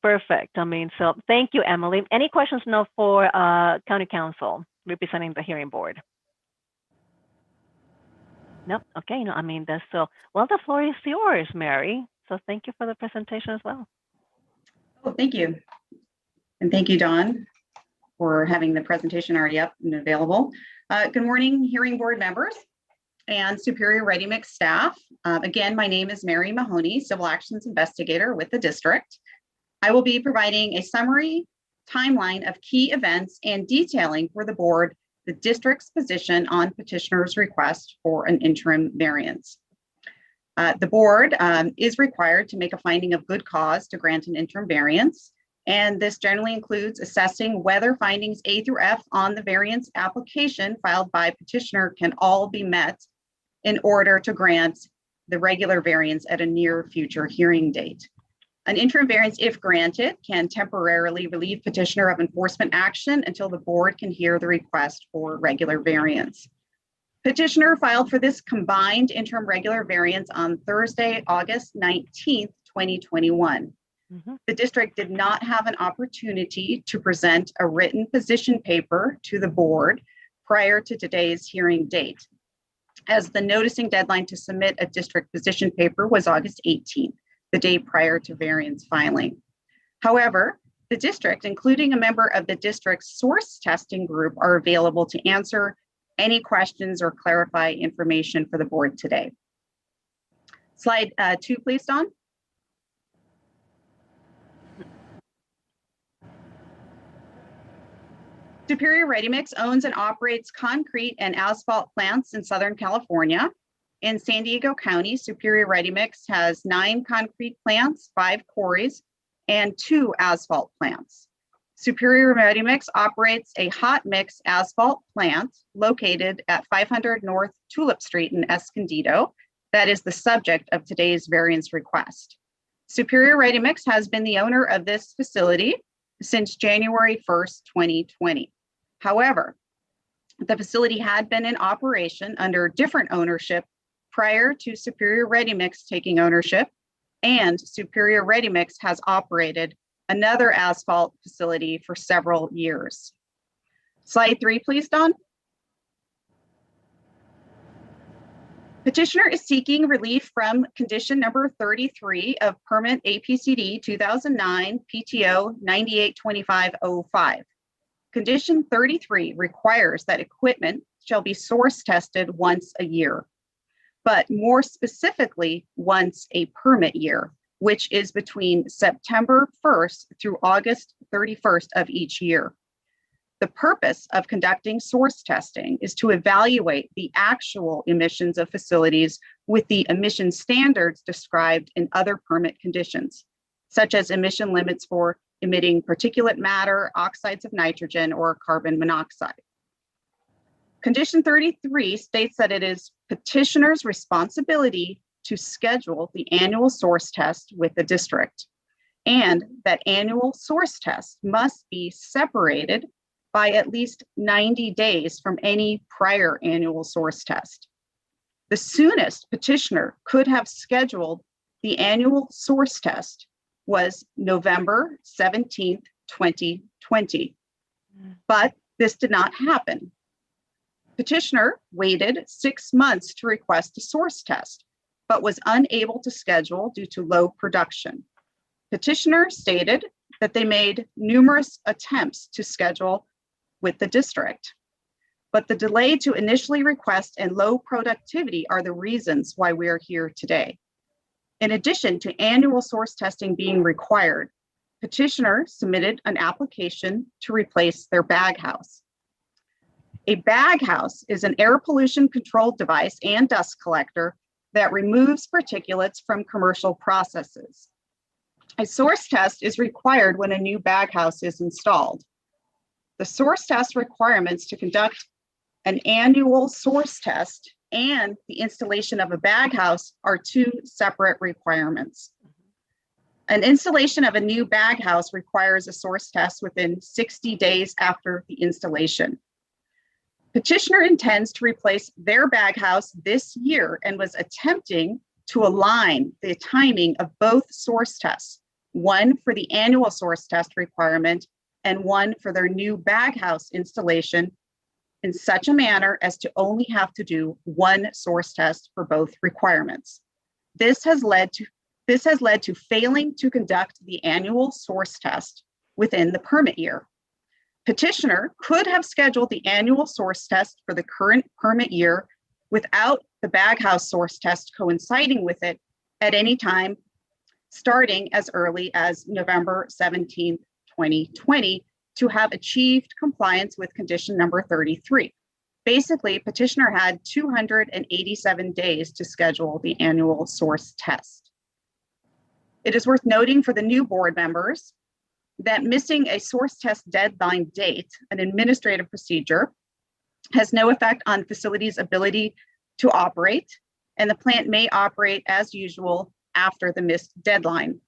Perfect. So thank you, Emily. Any questions now for County Council representing the hearing board? Nope. Okay. That's so. Well, the floor is yours, Mary. So thank you for the presentation as well. Oh, thank you. And thank you, Dawn, for having the presentation already up and available. Good morning, hearing board members and Superior Ready Mix staff. Again, my name is Mary Mahoney, Civil Actions Investigator with the district. I will be providing a summary timeline of key events and detailing for the board the district's position on petitioner's request for an interim variance. The board is required to make a finding of good cause to grant an interim variance, and this generally includes assessing whether findings A through F on the variance application filed by petitioner can all be met in order to grant the regular variance at a near future hearing date. An interim variance, if granted, can temporarily relieve petitioner of enforcement action until the board can hear the request for regular variance. Petitioner filed for this combined interim regular variance on Thursday, August 19th, 2021. The district did not have an opportunity to present a written position paper to the board prior to today's hearing date, as the noticing deadline to submit a district position paper was August 18th. The day prior to variance filing. However, the district, including a member of the district's source testing group, are available to answer any questions or clarify information for the board today. Slide 2, please, Dawn. Superior Ready Mix owns and operates concrete and asphalt plants in Southern California. In San Diego County, Superior Ready Mix has 9 concrete plants, 5 quarries, and 2 asphalt plants. Superior Ready Mix operates a hot mix asphalt plant located at 500 North Tulip Street in Escondido. That is the subject of today's variance request. Superior Ready Mix has been the owner of this facility since January 1st, 2020. However, the facility had been in operation under different ownership prior to Superior Ready Mix taking ownership, and Superior Ready Mix has operated another asphalt facility for several years. Slide 3, please, Don. Petitioner is seeking relief from condition number 33 of permit APCD 2009 PTO 982505. Condition 33 requires that equipment shall be source tested once a year, but more specifically, once a permit year, which is between September 1st through August 31st of each year. The purpose of conducting source testing is to evaluate the actual emissions of facilities with the emission standards described in other permit conditions, such as emission limits for emitting particulate matter, oxides of nitrogen, or carbon monoxide. Condition 33 states that it is petitioner's responsibility to schedule the annual source test with the district, and that annual source tests must be separated by at least 90 days from any prior annual source test. The soonest petitioner could have scheduled the annual source test was November 17th, 2020, but this did not happen. Petitioner waited 6 months to request a source test, but was unable to schedule due to low production. Petitioner stated that they made numerous attempts to schedule with the district, but the delay to initially request and low productivity are the reasons why we are here today. In addition to annual source testing being required, petitioner submitted an application to replace their bag house. A bag house is an air pollution control device and dust collector that removes particulates from commercial processes. A source test is required when a new bag house is installed. The source test requirements to conduct an annual source test and the installation of a bag house are two separate requirements. An installation of a new bag house requires a source test within 60 days after the installation. Petitioner intends to replace their bag house this year and was attempting to align the timing of both source tests, one for the annual source test requirement and one for their new bag house installation, in such a manner as to only have to do one source test for both requirements. This has led to failing to conduct the annual source test within the permit year. Petitioner could have scheduled the annual source test for the current permit year without the bag house source test coinciding with it at any time, starting as early as November 17th, 2020, to have achieved compliance with condition number 33. Basically, petitioner had 287 days to schedule the annual source test. It is worth noting for the new board members that missing a source test deadline date, an administrative procedure, has no effect on facility's ability to operate, and the plant may operate as usual after the missed deadline.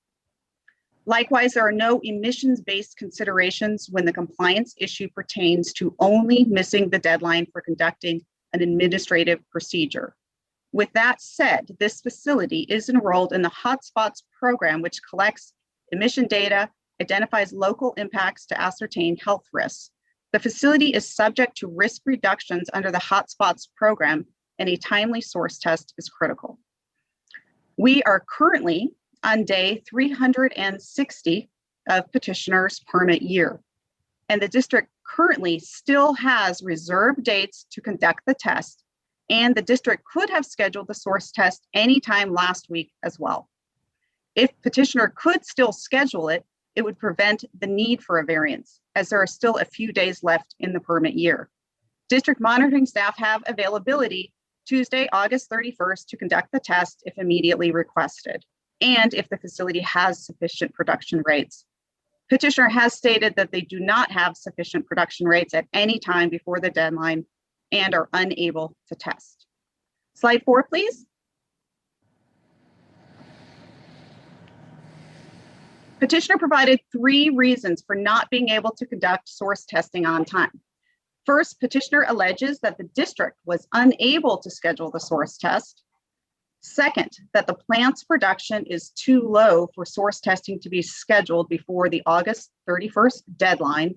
Likewise, there are no emissions-based considerations when the compliance issue pertains to only missing the deadline for conducting an administrative procedure. With that said, this facility is enrolled in the Hotspots program, which collects emission data, identifies local impacts to ascertain health risks. The facility is subject to risk reductions under the Hotspots program, and a timely source test is critical. We are currently on day 360 of petitioner's permit year, and the district currently still has reserved dates to conduct the test, and the district could have scheduled the source test anytime last week as well. If petitioner could still schedule it, it would prevent the need for a variance, as there are still a few days left in the permit year. District monitoring staff have availability Tuesday, August 31st to conduct the test if immediately requested, and if the facility has sufficient production rates. Petitioner has stated that they do not have sufficient production rates at any time before the deadline and are unable to test. Slide 4, please. Petitioner provided 3 reasons for not being able to conduct source testing on time. First, petitioner alleges that the district was unable to schedule the source test. Second, that the plant's production is too low for source testing to be scheduled before the August 31st deadline.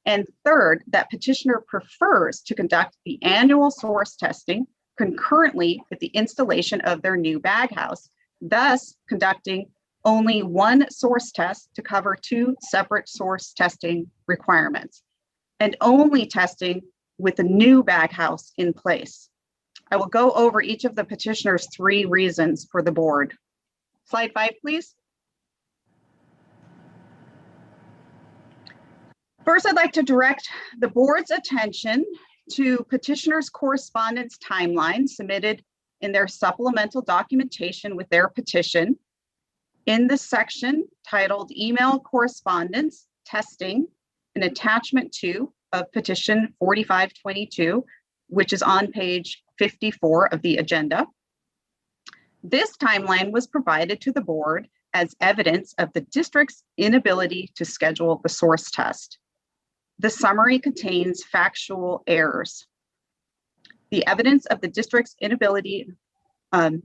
And third, that petitioner prefers to conduct the annual source testing concurrently with the installation of their new bag house, thus conducting only one source test to cover two separate source testing requirements, and only testing with the new bag house in place. I will go over each of the petitioner's 3 reasons for the board. Slide 5, please. First, I'd like to direct the board's attention to petitioner's correspondence timeline submitted in their supplemental documentation with their petition. In the section titled Email Correspondence Testing, an attachment 2 of petition 4522, which is on page 54 of the agenda. This timeline was provided to the board as evidence of the district's inability to schedule the source test. The summary contains factual errors. The evidence of the district's inability, the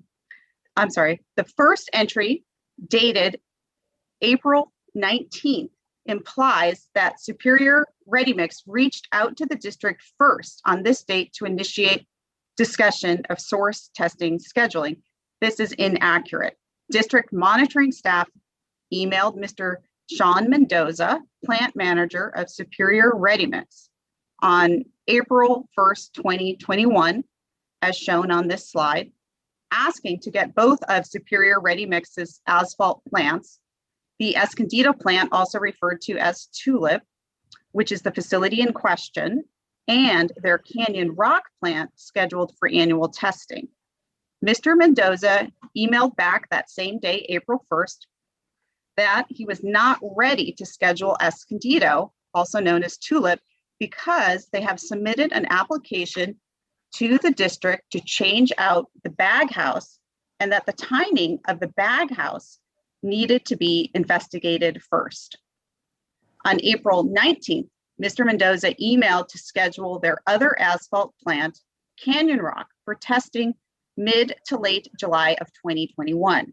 first entry dated April 19th implies that Superior Ready Mix reached out to the district first on this date to initiate discussion of source testing scheduling. This is inaccurate. District monitoring staff emailed Mr. Sean Mendoza, plant manager of Superior Ready Mix, on April 1st, 2021, as shown on this slide, asking to get both of Superior Ready Mix's asphalt plants, the Escondido plant, also referred to as Tulip, which is the facility in question, and their Canyon Rock plant scheduled for annual testing. Mr. Mendoza emailed back that same day, April 1st, that he was not ready to schedule Escondido, also known as Tulip, because they have submitted an application to the district to change out the bag house, and that the timing of the bag house needed to be investigated first. On April 19th, Mr. Mendoza emailed to schedule their other asphalt plant, Canyon Rock, for testing mid to late July of 2021.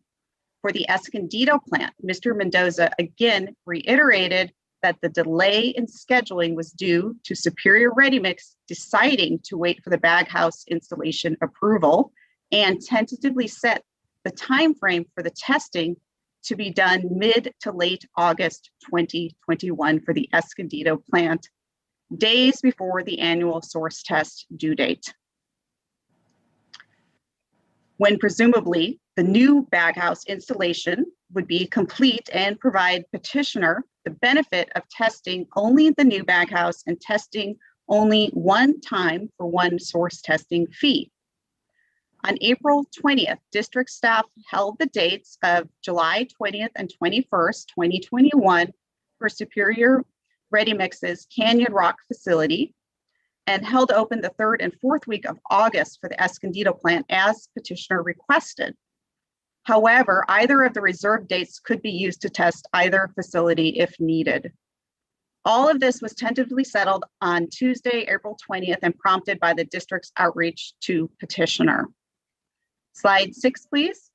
For the Escondido plant, Mr. Mendoza again reiterated that the delay in scheduling was due to Superior Ready Mix deciding to wait for the bag house installation approval, and tentatively set the time frame for the testing to be done mid to late August 2021 for the Escondido plant, days before the annual source test due date, when presumably the new bag house installation would be complete and provide petitioner the benefit of testing only the new bag house and testing only one time for one source testing fee. On April 20th, district staff held the dates of July 20th and 21st, 2021 for Superior Ready Mix's Canyon Rock facility, and held open the 3rd and 4th week of August for the Escondido plant as petitioner requested. However, either of the reserved dates could be used to test either facility if needed. All of this was tentatively settled on Tuesday, April 20th, and prompted by the district's outreach to petitioner. Slide 6, please.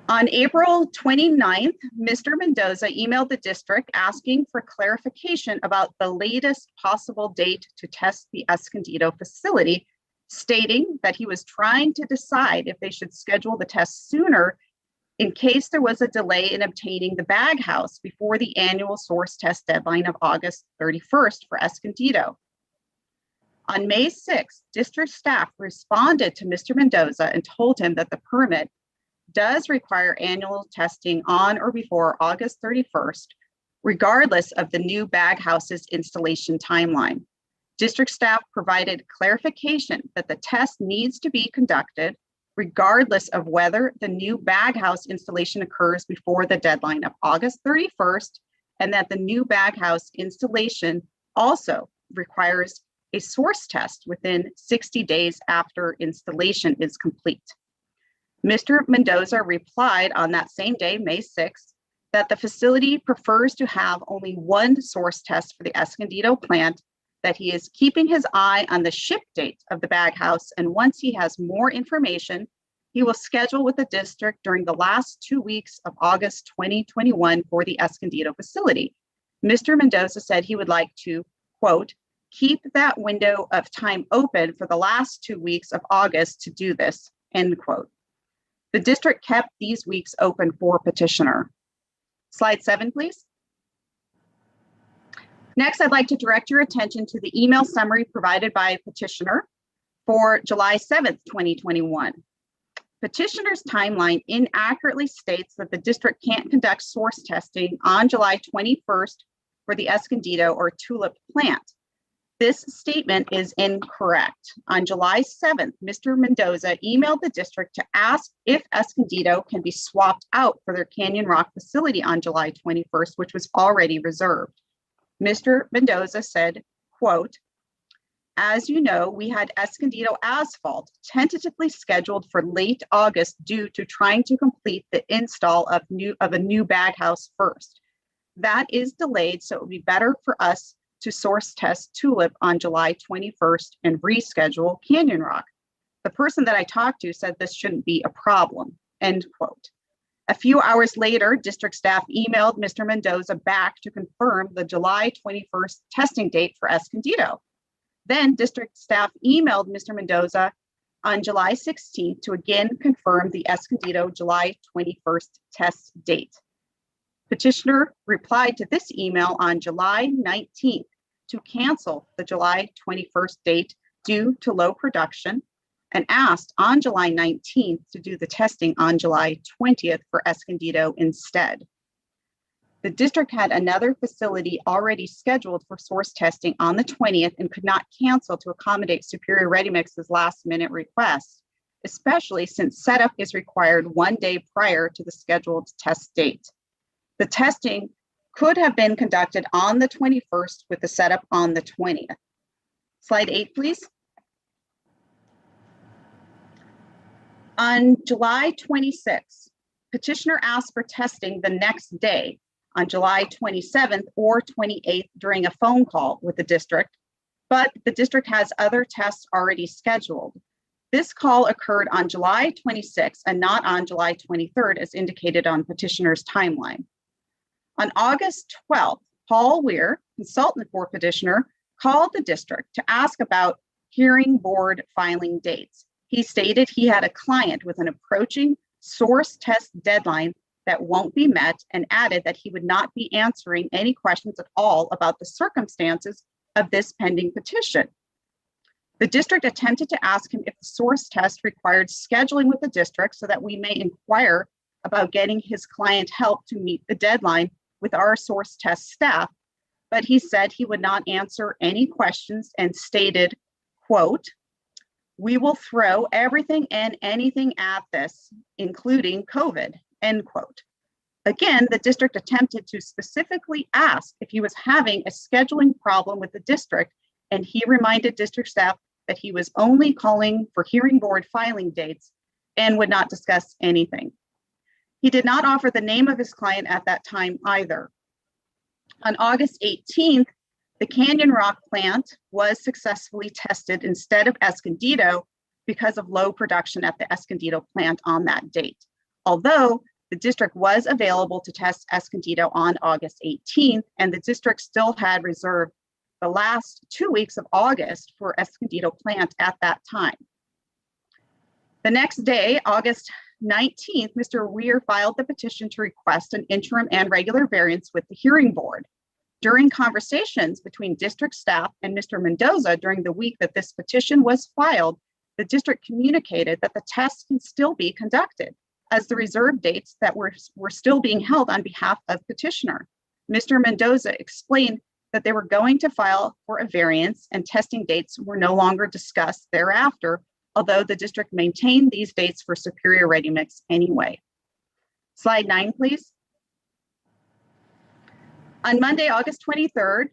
On April 29th, Mr. Mendoza emailed the district asking for clarification about the latest possible date to test the Escondido facility, stating that he was trying to decide if they should schedule the test sooner in case there was a delay in obtaining the bag house before the annual source test deadline of August 31st for Escondido. On May 6th, district staff responded to Mr. Mendoza and told him that the permit does require annual testing on or before August 31st, regardless of the new bag house's installation timeline. District staff provided clarification that the test needs to be conducted regardless of whether the new bag house installation occurs before the deadline of August 31st, and that the new bag house installation also requires a source test within 60 days after installation is complete. Mr. Mendoza replied on that same day, May 6th, that the facility prefers to have only one source test for the Escondido plant that he is keeping his eye on the ship date of the bag house, and once he has more information, he will schedule with the district during the last 2 weeks of August 2021 for the Escondido facility. Mr. Mendoza said he would like to, quote, keep that window of time open for the last 2 weeks of August to do this, end quote. The district kept these weeks open for petitioner. Slide 7, please. Next, I'd like to direct your attention to the email summary provided by petitioner for July 7th, 2021. Petitioner's timeline inaccurately states that the district can't conduct source testing on July 21st for the Escondido or Tulip plant. This statement is incorrect. On July 7th, Mr. Mendoza emailed the district to ask if Escondido can be swapped out for their Canyon Rock facility on July 21st, which was already reserved. Mr. Mendoza said, quote, as you know, we had Escondido asphalt tentatively scheduled for late August due to trying to complete the install of a new bag house first. That is delayed, so it would be better for us to source test Tulip on July 21st and reschedule Canyon Rock. The person that I talked to said this shouldn't be a problem, end quote. A few hours later, district staff emailed Mr. Mendoza back to confirm the July 21st testing date for Escondido. Then district staff emailed Mr. Mendoza on July 16th to again confirm the Escondido July 21st test date. Petitioner replied to this email on July 19th to cancel the July 21st date due to low production and asked on July 19th to do the testing on July 20th for Escondido instead. The district had another facility already scheduled for source testing on the 20th and could not cancel to accommodate Superior Ready Mix's last minute request, especially since setup is required 1 day prior to the scheduled test date. The testing could have been conducted on the 21st with the setup on the 20th. Slide 8, please. On July 26th, petitioner asked for testing the next day on July 27th or 28th during a phone call with the district, but the district has other tests already scheduled. This call occurred on July 26th and not on July 23rd as indicated on petitioner's timeline. On August 12th, Paul Weir, consultant for petitioner, called the district to ask about hearing board filing dates. He stated he had a client with an approaching source test deadline that won't be met and added that he would not be answering any questions at all about the circumstances of this pending petition. The district attempted to ask him if the source test required scheduling with the district so that we may inquire about getting his client help to meet the deadline with our source test staff, but he said he would not answer any questions and stated, quote, we will throw everything and anything at this, including COVID, end quote. Again, the district attempted to specifically ask if he was having a scheduling problem with the district, and he reminded district staff that he was only calling for hearing board filing dates and would not discuss anything. He did not offer the name of his client at that time either. On August 18th, the Canyon Rock plant was successfully tested instead of Escondido because of low production at the Escondido plant on that date. Although the district was available to test Escondido on August 18th, and the district still had reserved the last 2 weeks of August for Escondido plant at that time. The next day, August 19th, Mr. Weir filed the petition to request an interim and regular variance with the hearing board. During conversations between district staff and Mr. Mendoza during the week that this petition was filed, the district communicated that the tests can still be conducted as the reserve dates that were still being held on behalf of petitioner. Mr. Mendoza explained that they were going to file for a variance and testing dates were no longer discussed thereafter, although the district maintained these dates for Superior Ready Mix anyway. Slide 9, please. On Monday, August 23rd,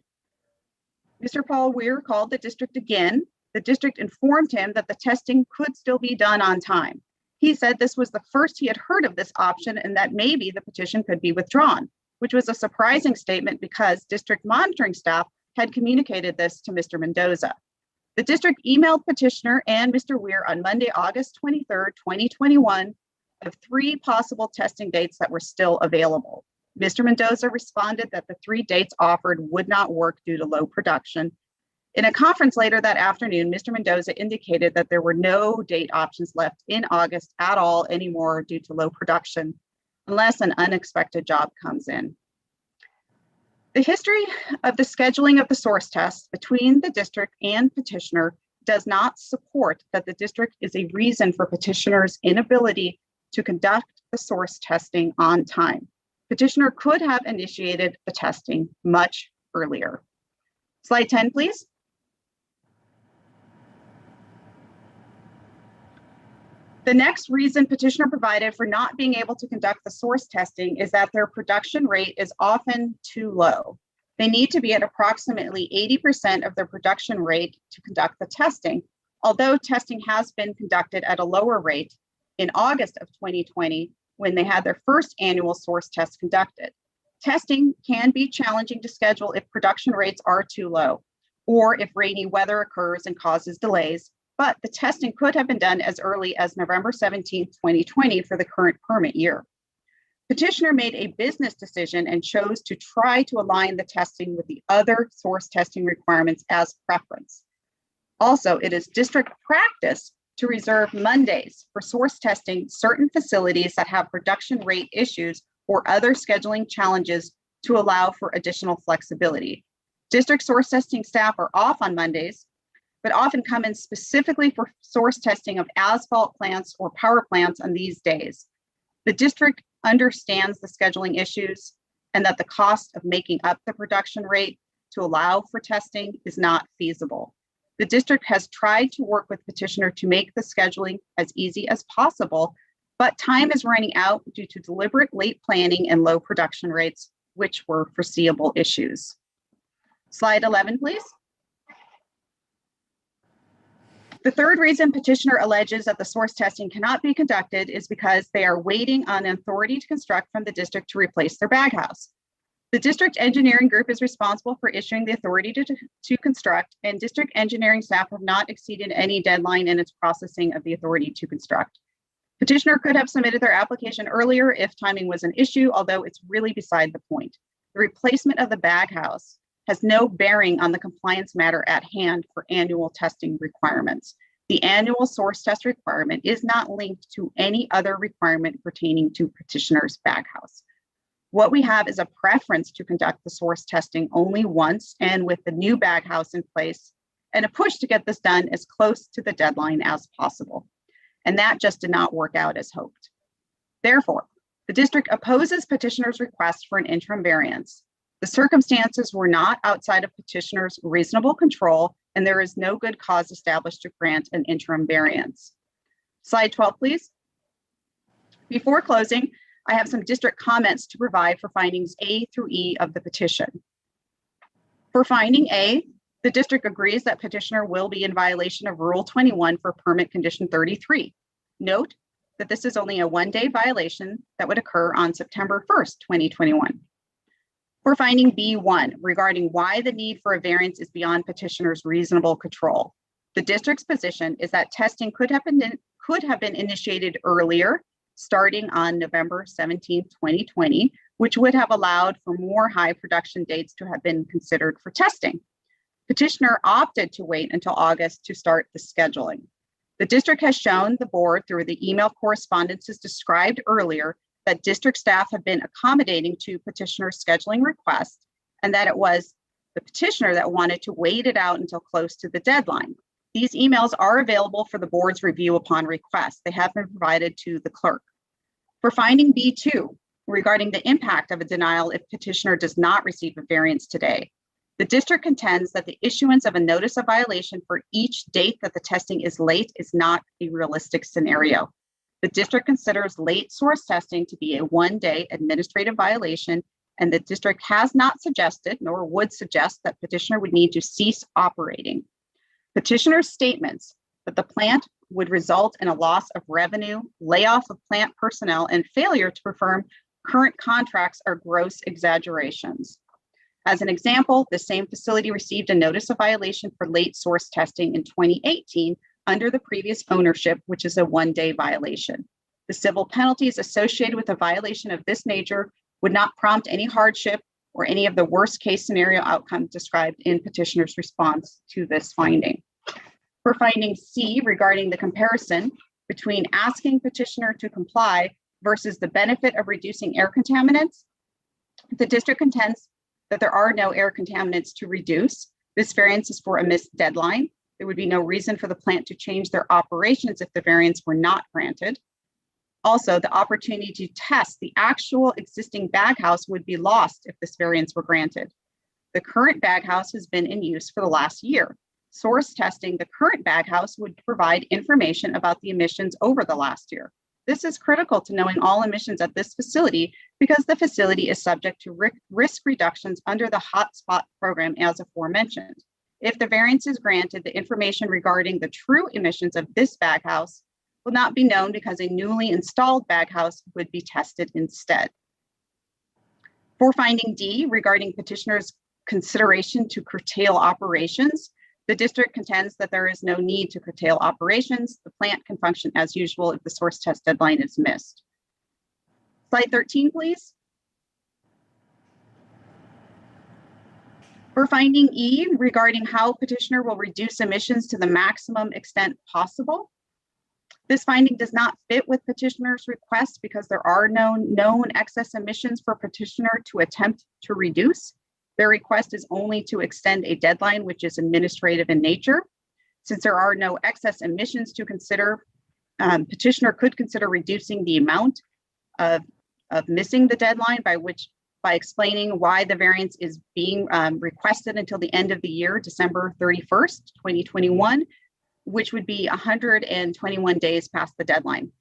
Mr. Paul Weir called the district again. The district informed him that the testing could still be done on time. He said this was the first he had heard of this option and that maybe the petition could be withdrawn, which was a surprising statement because district monitoring staff had communicated this to Mr. Mendoza. The district emailed petitioner and Mr. Weir on Monday, August 23rd, 2021, of 3 possible testing dates that were still available. Mr. Mendoza responded that the 3 dates offered would not work due to low production. In a conference later that afternoon, Mr. Mendoza indicated that there were no date options left in August at all anymore due to low production, unless an unexpected job comes in. The history of the scheduling of the source tests between the district and petitioner does not support that the district is a reason for petitioner's inability to conduct the source testing on time. Petitioner could have initiated the testing much earlier. Slide 10, please. The next reason petitioner provided for not being able to conduct the source testing is that their production rate is often too low. They need to be at approximately 80% of their production rate to conduct the testing, although testing has been conducted at a lower rate in August of 2020 when they had their first annual source test conducted. Testing can be challenging to schedule if production rates are too low or if rainy weather occurs and causes delays, but the testing could have been done as early as November 17, 2020 for the current permit year. Petitioner made a business decision and chose to try to align the testing with the other source testing requirements as preference. Also, it is district practice to reserve Mondays for source testing certain facilities that have production rate issues or other scheduling challenges to allow for additional flexibility. District source testing staff are off on Mondays, but often come in specifically for source testing of asphalt plants or power plants on these days. The district understands the scheduling issues and that the cost of making up the production rate to allow for testing is not feasible. The district has tried to work with petitioner to make the scheduling as easy as possible, but time is running out due to deliberate late planning and low production rates, which were foreseeable issues. Slide 11, please. The third reason petitioner alleges that the source testing cannot be conducted is because they are waiting on authority to construct from the district to replace their baghouse. The district engineering group is responsible for issuing the authority to construct, and district engineering staff have not exceeded any deadline in its processing of the authority to construct. Petitioner could have submitted their application earlier if timing was an issue, although it's really beside the point. The replacement of the baghouse has no bearing on the compliance matter at hand for annual testing requirements. The annual source test requirement is not linked to any other requirement pertaining to petitioner's baghouse. What we have is a preference to conduct the source testing only once and with the new baghouse in place, and a push to get this done as close to the deadline as possible. And that just did not work out as hoped. Therefore, the district opposes petitioner's request for an interim variance. The circumstances were not outside of petitioner's reasonable control, and there is no good cause established to grant an interim variance. Slide 12, please. Before closing, I have some district comments to provide for findings A through E of the petition. For finding A, the district agrees that petitioner will be in violation of Rule 21 for permit condition 33. Note that this is only a one-day violation that would occur on September 1st, 2021. For finding B1 regarding why the need for a variance is beyond petitioner's reasonable control. The district's position is that testing could have been initiated earlier, starting on November 17, 2020, which would have allowed for more high production dates to have been considered for testing. Petitioner opted to wait until August to start the scheduling. The district has shown the board through the email correspondences described earlier that district staff have been accommodating to petitioner's scheduling request, and that it was the petitioner that wanted to wait it out until close to the deadline. These emails are available for the board's review upon request. They have been provided to the clerk. For finding B2, regarding the impact of a denial if petitioner does not receive a variance today, the district contends that the issuance of a notice of violation for each date that the testing is late is not a realistic scenario. The district considers late source testing to be a one-day administrative violation, and the district has not suggested nor would suggest that petitioner would need to cease operating. Petitioner's statements that the plant would result in a loss of revenue, layoff of plant personnel, and failure to perform current contracts are gross exaggerations. As an example, the same facility received a notice of violation for late source testing in 2018 under the previous ownership, which is a one-day violation. The civil penalties associated with a violation of this nature would not prompt any hardship or any of the worst case scenario outcomes described in petitioner's response to this finding. For finding C regarding the comparison between asking petitioner to comply versus the benefit of reducing air contaminants, the district contends that there are no air contaminants to reduce. This variance is for a missed deadline. There would be no reason for the plant to change their operations if the variance were not granted. Also, the opportunity to test the actual existing baghouse would be lost if this variance were granted. The current baghouse has been in use for the last year. Source testing the current baghouse would provide information about the emissions over the last year. This is critical to knowing all emissions at this facility because the facility is subject to risk reductions under the hotspot program as aforementioned. If the variance is granted, the information regarding the true emissions of this baghouse will not be known because a newly installed baghouse would be tested instead. For finding D regarding petitioner's consideration to curtail operations, the district contends that there is no need to curtail operations. The plant can function as usual if the source test deadline is missed. Slide 13, please. For finding E regarding how petitioner will reduce emissions to the maximum extent possible, this finding does not fit with petitioner's request because there are no known excess emissions for petitioner to attempt to reduce. Their request is only to extend a deadline which is administrative in nature. Since there are no excess emissions to consider, petitioner could consider reducing the amount of missing the deadline by explaining why the variance is being requested until the end of the year, December 31st, 2021, which would be 121 days past the deadline.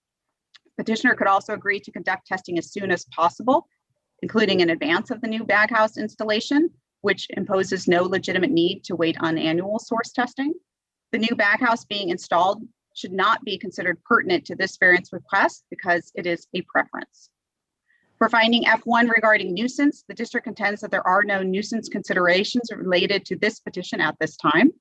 Petitioner could also agree to conduct testing as soon as possible, including in advance of the new baghouse installation, which imposes no legitimate need to wait on annual source testing. The new baghouse being installed should not be considered pertinent to this variance request because it is a preference. For finding F1 regarding nuisance, the district contends that there are no nuisance considerations related to this petition at this time.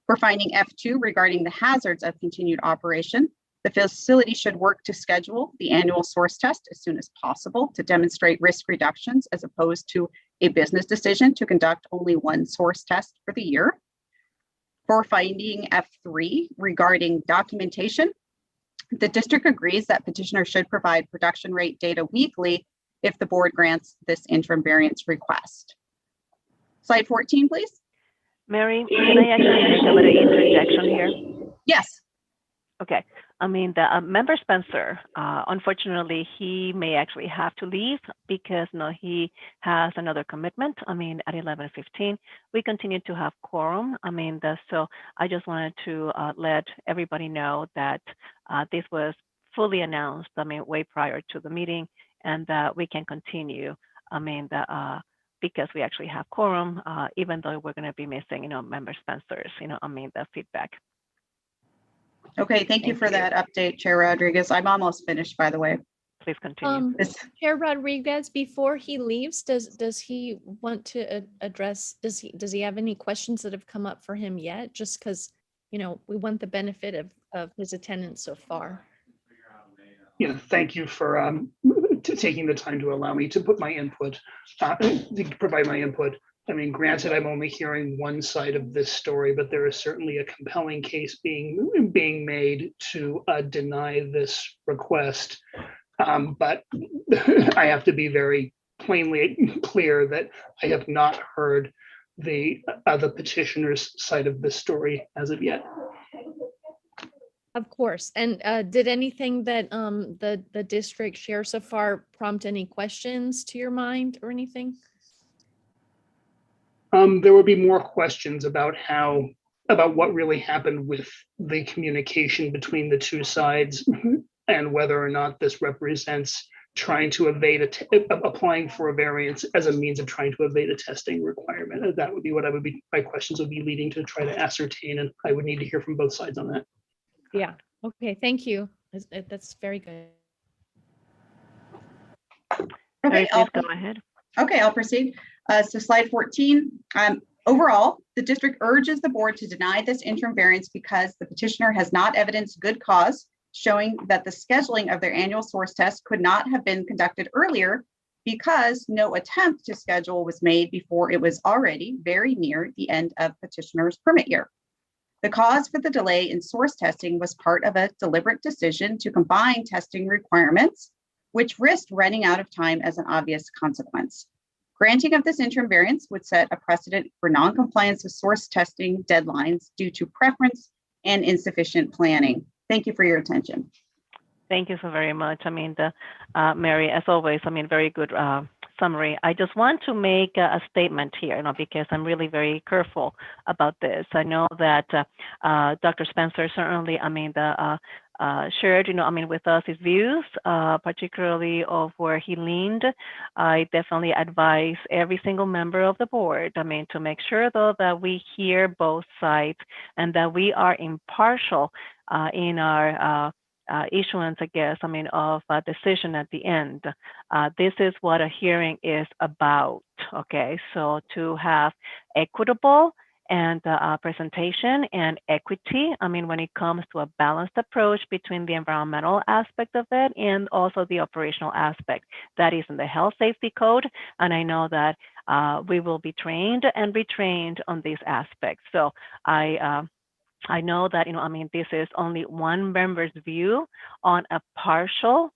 For finding F2 regarding the hazards of continued operation, the facility should work to schedule the annual source test as soon as possible to demonstrate risk reductions as opposed to a business decision to conduct only one source test for the year. For finding F3 regarding documentation, the district agrees that petitioner should provide production rate data weekly if the board grants this interim variance request. Slide 14, please. Mary, can I actually make a little interjection here? Yes. Okay. I mean, the member Spencer, unfortunately, he may actually have to leave because he has another commitment. I mean, at 11:15, we continue to have quorum. I mean, so I just wanted to let everybody know that this was fully announced, I mean, way prior to the meeting, and that we can continue. I mean, because we actually have quorum, even though we're going to be missing, member Spencer's, I mean, the feedback. Okay, thank you for that update, Chair Rodriguez. I'm almost finished, by the way. Please continue. Chair Rodriguez, before he leaves, does he want to address, does he have any questions that have come up for him yet? Just because, we want the benefit of his attendance so far. Yeah, thank you for taking the time to allow me to put my input, to provide my input. I mean, granted, I'm only hearing one side of this story, but there is certainly a compelling case being made to deny this request. But I have to be very plainly clear that I have not heard the petitioner's side of this story as of yet. Of course. And did anything that the district shared so far prompt any questions to your mind or anything? There will be more questions about what really happened with the communication between the two sides and whether or not this represents trying to evade applying for a variance as a means of trying to evade a testing requirement. That would be what my questions would be leading to try to ascertain, and I would need to hear from both sides on that. Yeah. Okay. Thank you. That's very good. Okay, please go ahead. Okay, I'll proceed. So slide 14, overall, the district urges the board to deny this interim variance because the petitioner has not evidenced good cause, showing that the scheduling of their annual source test could not have been conducted earlier because no attempt to schedule was made before it was already very near the end of petitioner's permit year. The cause for the delay in source testing was part of a deliberate decision to combine testing requirements, which risked running out of time as an obvious consequence. Granting of this interim variance would set a precedent for non-compliance with source testing deadlines due to preference and insufficient planning. Thank you for your attention. Thank you so very much. Mary, as always, very good summary. I just want to make a statement here, because I'm really very careful about this. I know that Dr. Spencer certainly, shared, with us his views, particularly of where he leaned. I definitely advise every single member of the board, to make sure though that we hear both sides and that we are impartial in our issuance, of a decision at the end. This is what a hearing is about, okay? So to have equitable and presentation and equity, when it comes to a balanced approach between the environmental aspect of it and also the operational aspect. That is in the health safety code, and I know that we will be trained and retrained on these aspects. So I know that, this is only one member's view on a partial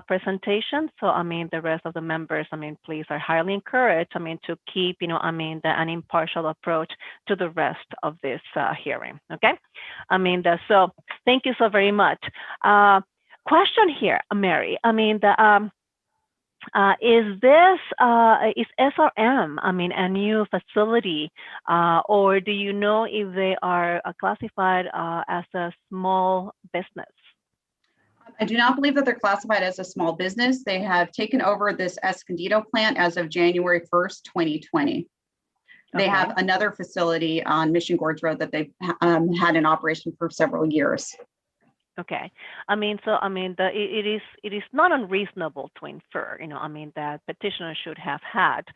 presentation. So, the rest of the members, please are highly encouraged, to keep, an impartial approach to the rest of this hearing, okay? So thank you so very much. Question here, Mary, is this, is SRM, a new facility, or do you know if they are classified as a small business? I do not believe that they're classified as a small business. They have taken over this Escondido plant as of January 1st, 2020. They have another facility on Mission Gorge Road that they've had in operation for several years. Okay, it is not unreasonable to infer, that petitioner should have had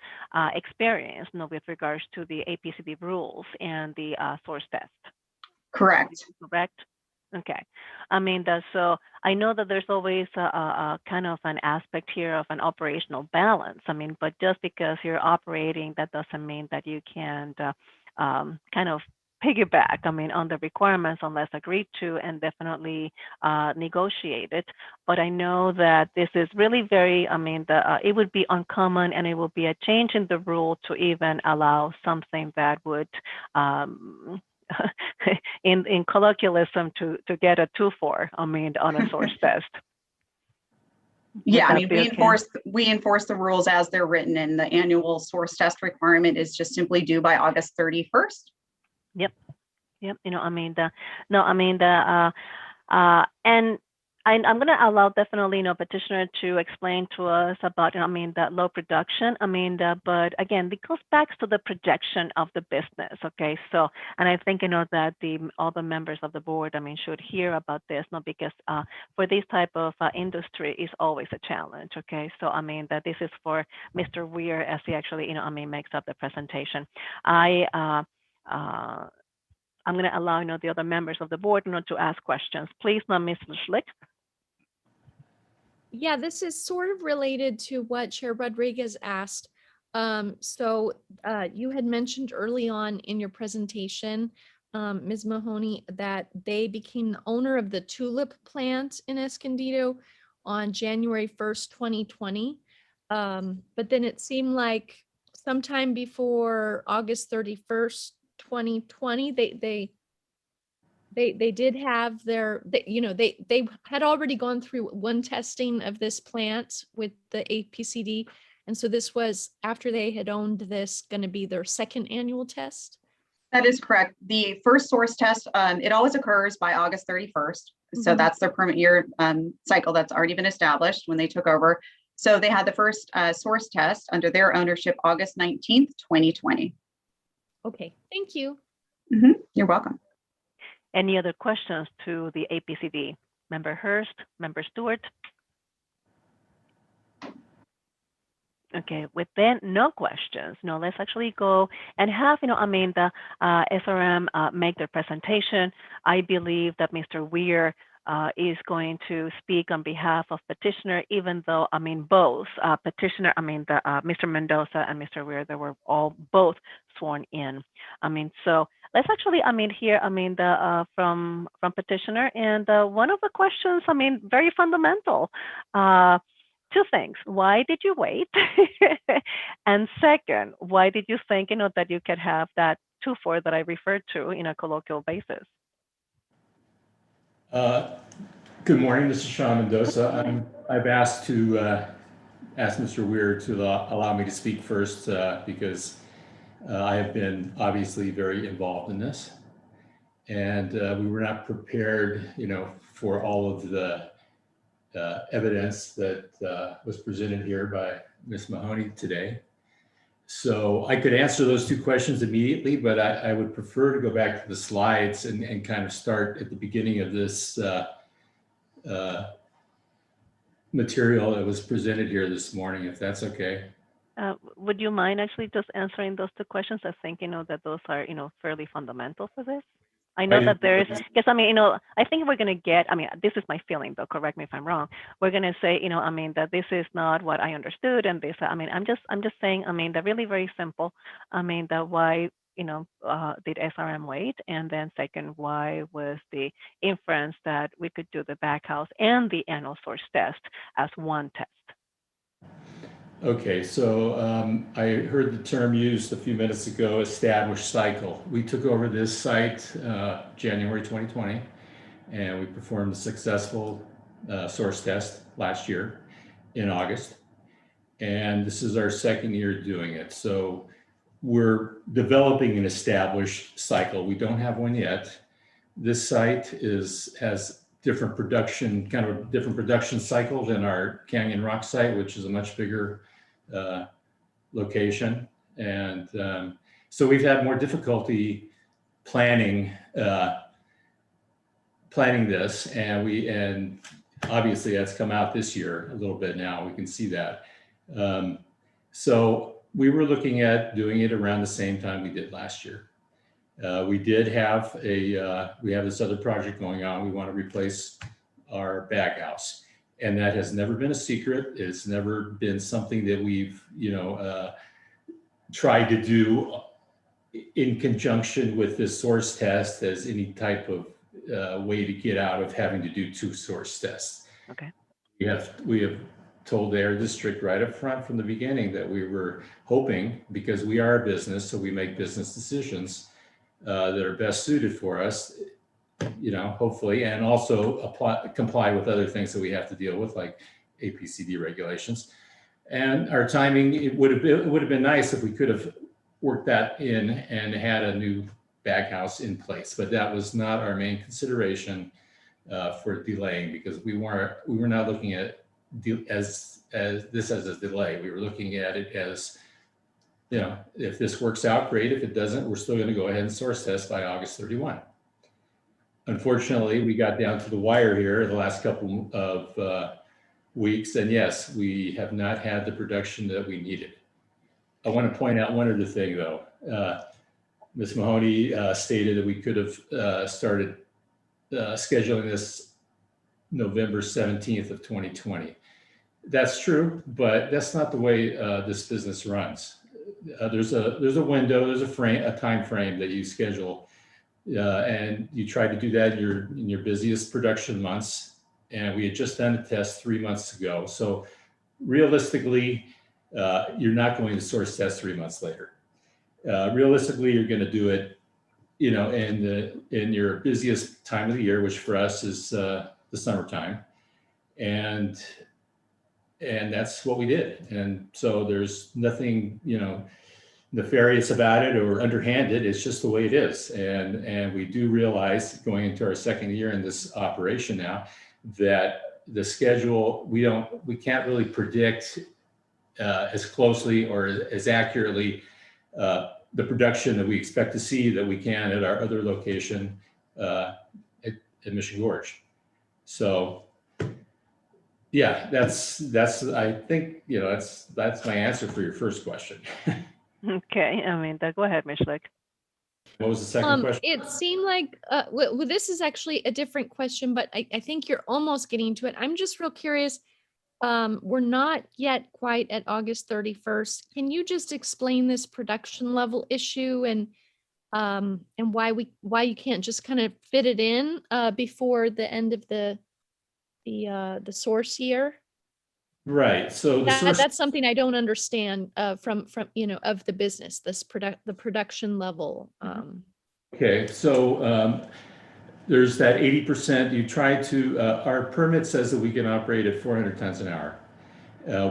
experience, with regards to the APCD rules and the source test. Correct. Correct. Okay, so I know that there's always a kind of an aspect here of an operational balance. But just because you're operating, that doesn't mean that you can kind of piggyback, on the requirements unless agreed to and definitely negotiated. But I know that this is really very, it would be uncommon and it will be a change in the rule to even allow something that would, in colloquialism, to get a 2-4, on a source test. Yeah, we enforce the rules as they're written, and the annual source test requirement is just simply due by August 31st. Yep. And I'm going to allow definitely petitioner to explain to us about that low production. But again, it goes back to the projection of the business. Okay, so and I think that all the members of the board should hear about this, because for this type of industry is always a challenge. Okay, so that this is for Mr. Weir as he actually makes up the presentation. I'm going to allow the other members of the board to ask questions. Please, now, Ms. Schlick. Yeah, this is sort of related to what Chair Rodriguez asked. You had mentioned early on in your presentation, Ms. Mahoney, that they became the owner of the tulip plant in Escondido on January 1st, 2020. But then it seemed like sometime before August 31st, 2020, they did have their, they had already gone through one testing of this plant with the APCD. And so this was, after they had owned this, going to be their second annual test? That is correct. The first source test, it always occurs by August 31st. So that's their permit year cycle that's already been established when they took over. So they had the first source test under their ownership, August 19th, 2020. Okay, thank you. You're welcome. Any other questions to the APCD? Member Hurst, Member Stewart? Okay, with then no questions, let's actually go and have, the SRM make their presentation. I believe that Mr. Weir is going to speak on behalf of petitioner, even though, both petitioner, Mr. Mendoza and Mr. Weir, they were all both sworn in. So let's actually, hear, from petitioner. And one of the questions, very fundamental. Two things. Why did you wait? And second, why did you think, that you could have that 2-4 that I referred to in a colloquial basis? Good morning, this is Sean Mendoza. I've asked to ask Mr. Weir to allow me to speak first because I have been obviously very involved in this. And we were not prepared, for all of the evidence that was presented here by Ms. Mahoney today. So I could answer those two questions immediately, but I would prefer to go back to the slides and kind of start at the beginning of this material that was presented here this morning, if that's okay. Would you mind actually just answering those two questions? I think, that those are, fairly fundamental for this. I know that there is, because I think we're going to get, this is my feeling though, correct me if I'm wrong. We're going to say, that this is not what I understood. And this, I'm just saying, that really very simple. That why, did SRM wait? And then second, why was the inference that we could do the back house and the annual source test as one test? Okay, so I heard the term used a few minutes ago, established cycle. We took over this site January 2020, and we performed a successful source test last year in August. And this is our second year doing it. So we're developing an established cycle. We don't have one yet. This site has different production cycle than our Canyon Rock site, which is a much bigger location. And so we've had more difficulty planning this, and obviously that's come out this year a little bit now. We can see that. So we were looking at doing it around the same time we did last year. We did have we have this other project going on. We want to replace our baghouse. And that has never been a secret. It's never been something that we've, tried to do in conjunction with this source test as any type of way to get out of having to do 2 source tests. Okay. We have told the Air District right up front from the beginning that we were hoping, because we are a business, so we make business decisions that are best suited for us, hopefully, and also comply with other things that we have to deal with, like APCD regulations. And our timing, it would have been nice if we could have worked that in and had a new baghouse in place, but that was not our main consideration for delaying, because we were not looking at as a delay. We were looking at it as, if this works out, great. If it doesn't, we're still going to go ahead and source test by August 31. Unfortunately, we got down to the wire here the last couple of weeks, and yes, we have not had the production that we needed. I want to point out one other thing, though. Ms. Mahoney stated that we could have started scheduling this November 17th of 2020. That's true, but that's not the way this business runs. There's a window, there's a time frame that you schedule. And you try to do that in your busiest production months. And we had just done a test 3 months ago. So realistically, you're not going to source test 3 months later. Realistically, you're going to do it, in your busiest time of the year, which for us is the summertime. And that's what we did. And so there's nothing, nefarious about it or underhanded. It's just the way it is. And we do realize, going into our second year in this operation now, that the schedule, we can't really predict as closely or as accurately the production that we expect to see that we can at our other location at Mission Gorge. So Yeah, that's, I think, that's my answer for your first question. Okay, Amanda, go ahead, Ms. Schlick. What was the second question? It seemed like, well, this is actually a different question, but I think you're almost getting to it. I'm just real curious. We're not yet quite at August 31st. Can you just explain this production level issue and why you can't just kind of fit it in before the end of the source year? Right, so the source. That's something I don't understand from of the business, the production level. Okay, so there's that 80%. You try to, our permit says that we can operate at 400 tons an hour.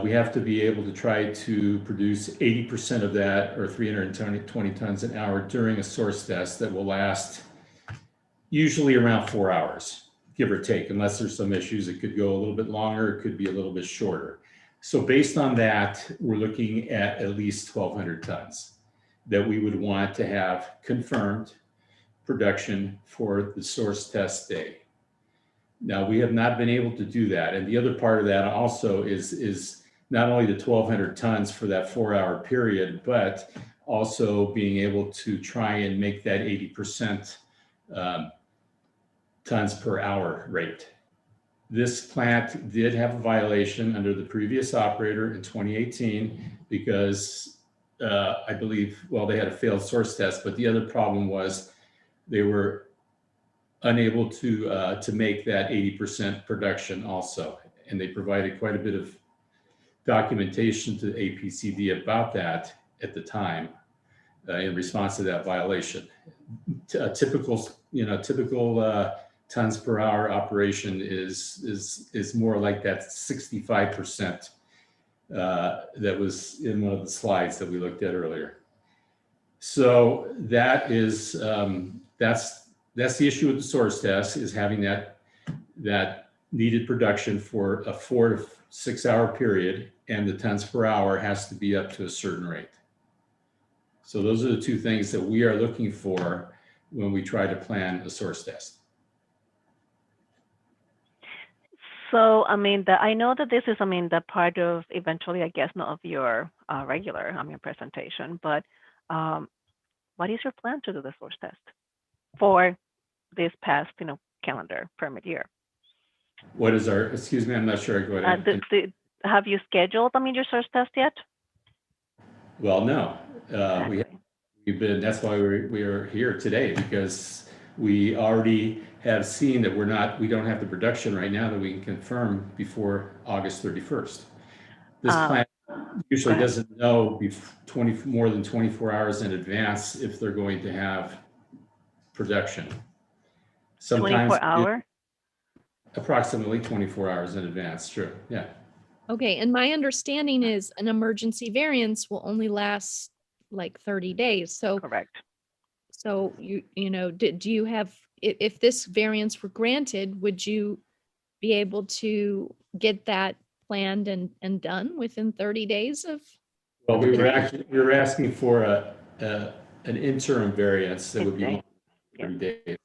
We have to be able to try to produce 80% of that, or 320 tons an hour during a source test that will last usually around 4 hours, give or take. Unless there's some issues, it could go a little bit longer, it could be a little bit shorter. So based on that, we're looking at least 1,200 tons that we would want to have confirmed production for the source test day. Now, we have not been able to do that. And the other part of that also is not only the 1,200 tons for that 4-hour period, but also being able to try and make that 80% tons per hour rate. This plant did have a violation under the previous operator in 2018 because I believe, well, they had a failed source test, but the other problem was they were unable to make that 80% production also. And they provided quite a bit of documentation to APCD about that at the time in response to that violation. Typical tons per hour operation is more like that 65% that was in one of the slides that we looked at earlier. So that is that's the issue with the source test, is having that needed production for a 4 to 6 hour period, and the tons per hour has to be up to a certain rate. So those are the two things that we are looking for when we try to plan a source test. So, I know that this is, the part of eventually, I guess, not of your regular, presentation, but what is your plan to do the source test for this past, calendar permit year? What is our, excuse me, I'm not sure. Go ahead. Have you scheduled, your source test yet? Well, no, we've been, that's why we are here today, because we already have seen that we don't have the production right now that we can confirm before August 31st. This plant usually doesn't know more than 24 hours in advance if they're going to have production. Sometimes 24 hours? Approximately 24 hours in advance, true, yeah. Okay, and my understanding is an emergency variance will only last like 30 days. So correct. So do you have, if this variance were granted, would you be able to get that planned and done within 30 days of? Well, we were asking for an interim variance that would be 30 days.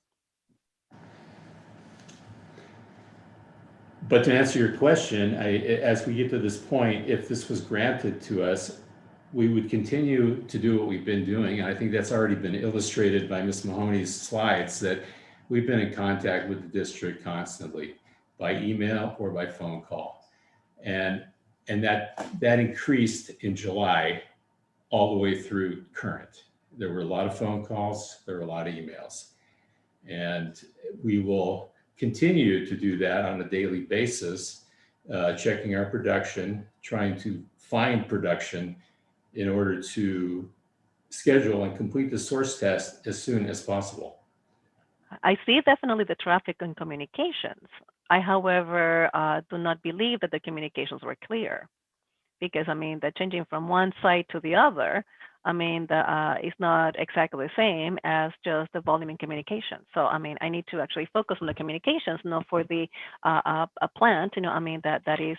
But to answer your question, as we get to this point, if this was granted to us, we would continue to do what we've been doing. And I think that's already been illustrated by Ms. Mahoney's slides, that we've been in contact with the district constantly by email or by phone call. And that increased in July all the way through current. There were a lot of phone calls, there were a lot of emails. And we will continue to do that on a daily basis, checking our production, trying to find production in order to schedule and complete the source test as soon as possible. I see definitely the traffic and communications. I, however, do not believe that the communications were clear, because the changing from one site to the other, it's not exactly the same as just the volume in communication. So, I need to actually focus on the communications, not for the a plant, that is,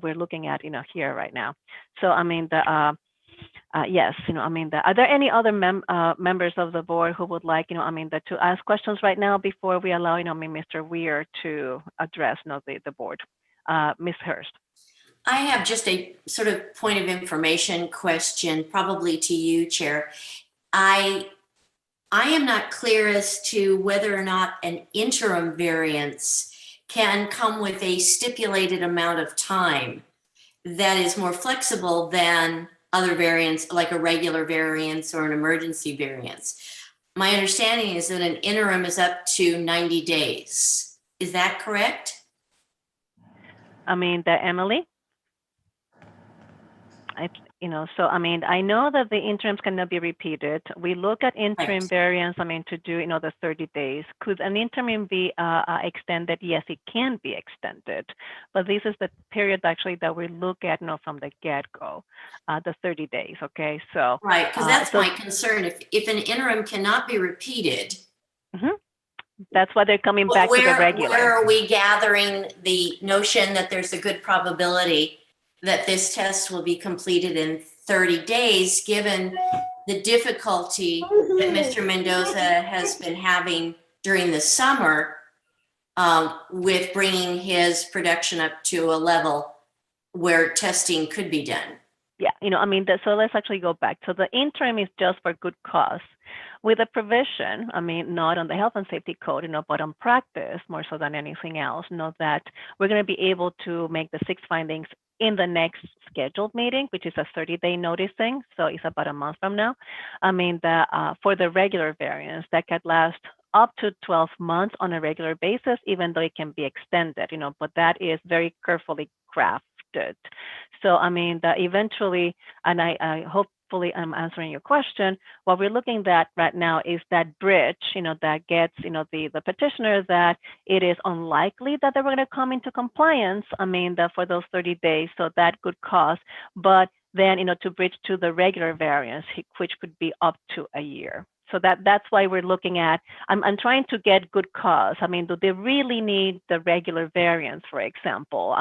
we're looking at, here right now. So, yes, are there any other members of the board who would like, to ask questions right now before we allow, Mr. Weir to address, the board? Ms. Hurst. I have just a sort of point of information question, probably to you, Chair. I am not clear as to whether or not an interim variance can come with a stipulated amount of time that is more flexible than other variants, like a regular variance or an emergency variance. My understanding is that an interim is up to 90 days. Is that correct? Emily? I know that the interims cannot be repeated. We look at interim variance, to do, the 30 days. Could an interim be extended? Yes, it can be extended. But this is the period actually that we look at, from the get-go, the 30 days, okay? So right, because that's my concern. If an interim cannot be repeated, that's why they're coming back to the regular. Where are we gathering the notion that there's a good probability that this test will be completed in 30 days, given the difficulty that Mr. Mendoza has been having during the summer with bringing his production up to a level where testing could be done? Yeah, so let's actually go back. So the interim is just for good cause. With a provision, not on the health and safety code, but on practice, more so than anything else, that we're going to be able to make the 6 findings in the next scheduled meeting, which is a 30-day noticing. So it's about a month from now. For the regular variance, that could last up to 12 months on a regular basis, even though it can be extended, but that is very carefully crafted. So, eventually, and I hopefully I'm answering your question, what we're looking at right now is that bridge, that gets, the petitioner that it is unlikely that they're going to come into compliance, for those 30 days, so that could cause, but then, to bridge to the regular variance, which could be up to a year. So that's why we're looking at, I'm trying to get good cause. Do they really need the regular variance, for example?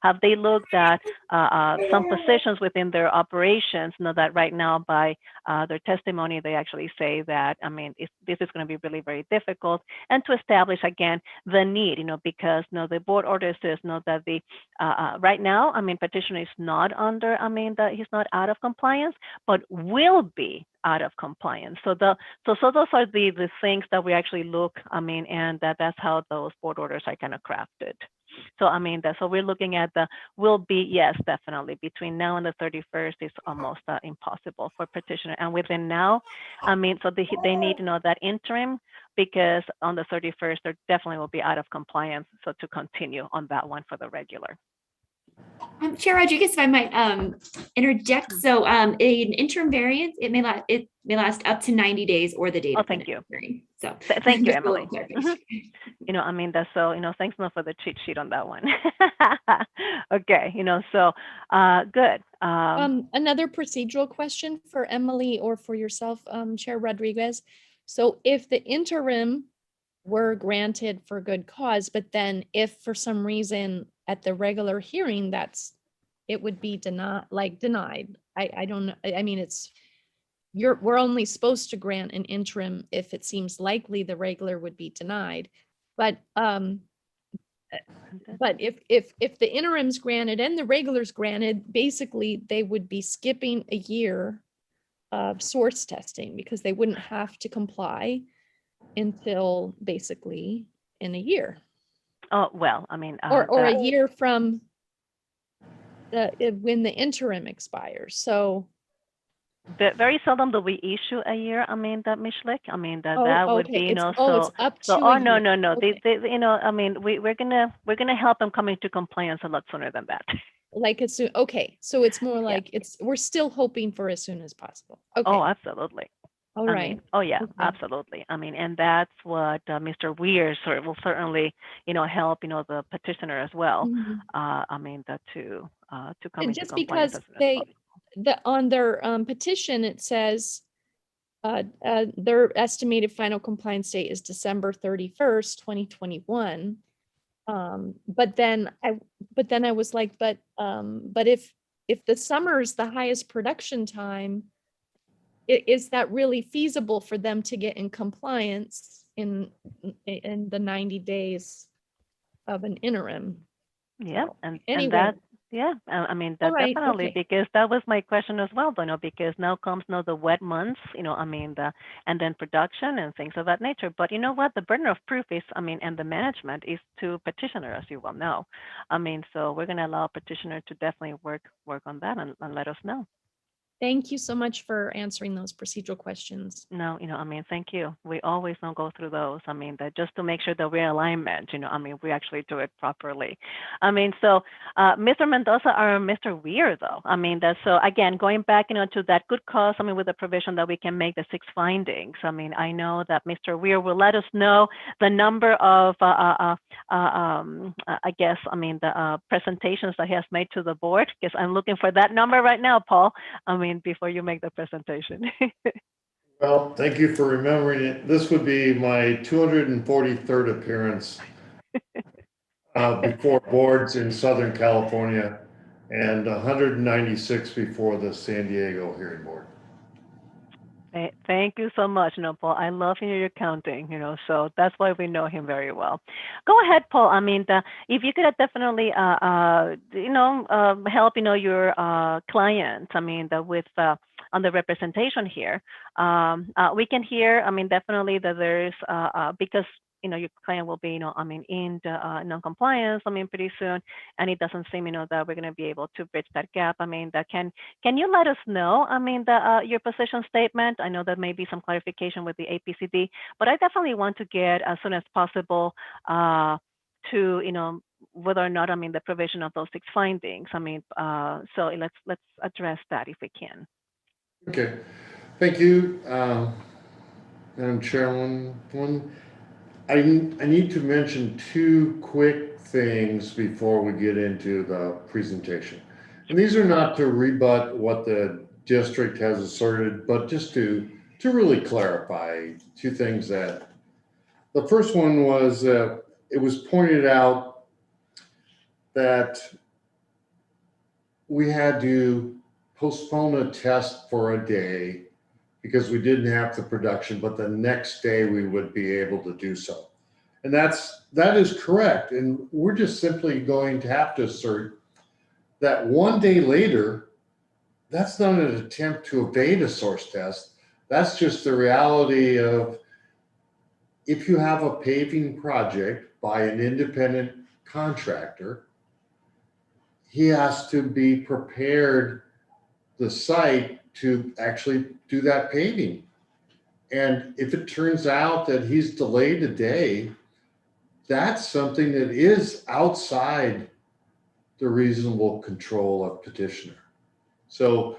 Have they looked at some positions within their operations, that right now by their testimony, they actually say that, this is going to be really very difficult, and to establish again the need, because the board order says that the right now, petitioner is not under, he's not out of compliance, but will be out of compliance. So those are the things that we actually look, and that's how those board orders are kind of crafted. So so we're looking at the will be, yes, definitely between now and the 31st is almost impossible for petitioner. And within now, so they need to know that interim, because on the 31st there definitely will be out of compliance. So to continue on that one for the regular. Chair Rodriguez, if I might interject. So an interim variance, it may last up to 90 days or the date. Oh, thank you. Hearing. So thank you, Emily. That's so, thanks for the cheat sheet on that one. Okay, so good. Another procedural question for Emily or for yourself, Chair Rodriguez. So if the interim were granted for good cause, but then if for some reason at the regular hearing it would be denied. I don't know. We're only supposed to grant an interim if it seems likely the regular would be denied. But if the interim's granted and the regular's granted, basically they would be skipping a year of source testing, because they wouldn't have to comply until basically in a year. Oh, well, or a year from when the interim expires. So very seldom do we issue a year, that Mishlik. That would okay. be, it's up to no. Okay. We're gonna help them come into compliance a lot sooner than that. Like as soon, okay. So it's more like we're still hoping for as soon as possible. Okay. Oh, absolutely. All right. Okay. Absolutely. And that's what Mr. Weir will certainly, help, the petitioner as well. Mm-hmm. To come and into just compliance because on their petition, it says their estimated final compliance date is December 31st, 2021. But then I was like, but if if the summer is the highest production time, is that really feasible for them to get in compliance in the 90 days of an interim? Yeah, So, and anyway. that, yeah, I mean, All that right, definitely, okay. because that was my question as well, you know, because now comes now the wet months, you know, I mean, and then production and things of that nature. But you know what, the burden of proof is, I mean, and the management is to petitioner, as you well know. I mean, so we're going to allow petitioner to definitely work on that and let us know. Thank you so much for answering those procedural questions. No, you know, I mean, thank you. We always don't go through those. I mean, that just to make sure that we're in alignment, you know, I mean, we actually do it properly. I mean, so Mr. Mendoza or Mr. Weir, though, I mean, that's so again, going back, you know, to that good cause, I mean, with the provision that we can make the 6 findings. I mean, I know that Mr. Weir will let us know the number of, I guess, I mean, the presentations that he has made to the board, because I'm looking for that number right now, Paul. I mean, before you make the presentation. Well, thank you for remembering it. This would be my 243rd appearance before boards in Southern California and 196 before the San Diego hearing board. Thank you so much, you know, Paul. I love your counting, you know, so that's why we know him very well. Go ahead, Paul. I mean, if you could definitely, you know, help, you know, your client. I mean, with on the representation here, we can hear. I mean, definitely that there's because you know, your client will be, you know, I mean, in the non-compliance, I mean, pretty soon, and it doesn't seem, you know, that we're going to be able to bridge that gap. I mean, that can you let us know, I mean, your position statement? I know that may be some clarification with the APCD, but I definitely want to get as soon as possible to, you know, whether or not, I mean, the provision of those 6 findings. I mean, so let's address that if we can. Okay, thank you, Madam Chairwoman. I need to mention 2 quick things before we get into the presentation. And these are not to rebut what the district has asserted, but just to really clarify 2 things. That the first one was it was pointed out that we had to postpone a test for a day because we didn't have the production, but the next day we would be able to do so. And that is correct. And we're just simply going to have to assert that 1 day later, that's not an attempt to evade a source test. That's just the reality of, if you have a paving project by an independent contractor, he has to be prepared the site to actually do that paving. And if it turns out that he's delayed a day, that's something that is outside the reasonable control of petitioner. So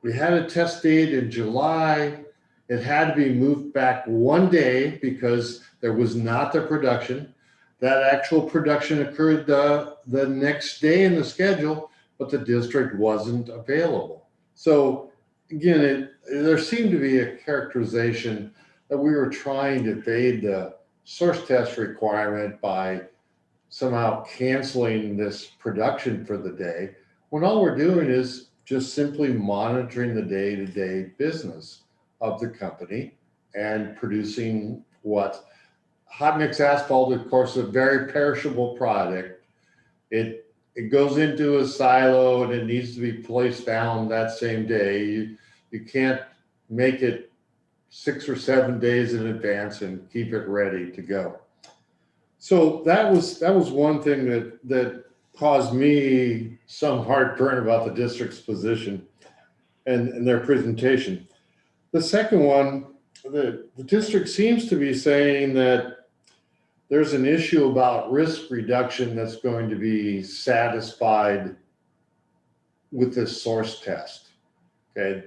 we had a test date in July. It had to be moved back 1 day because there was not the production. That actual production occurred the next day in the schedule, but the district wasn't available. So again, there seemed to be a characterization that we were trying to evade the source test requirement by somehow canceling this production for the day, when all we're doing is just simply monitoring the day-to-day business of the company and producing what hot mix asphalt, of course, is a very perishable product. It goes into a silo and it needs to be placed down that same day. You can't make it 6 or 7 days in advance and keep it ready to go. So that was one thing that caused me some heartburn about the district's position and their presentation. The second one, the district seems to be saying that there's an issue about risk reduction that's going to be satisfied with this source test. Okay.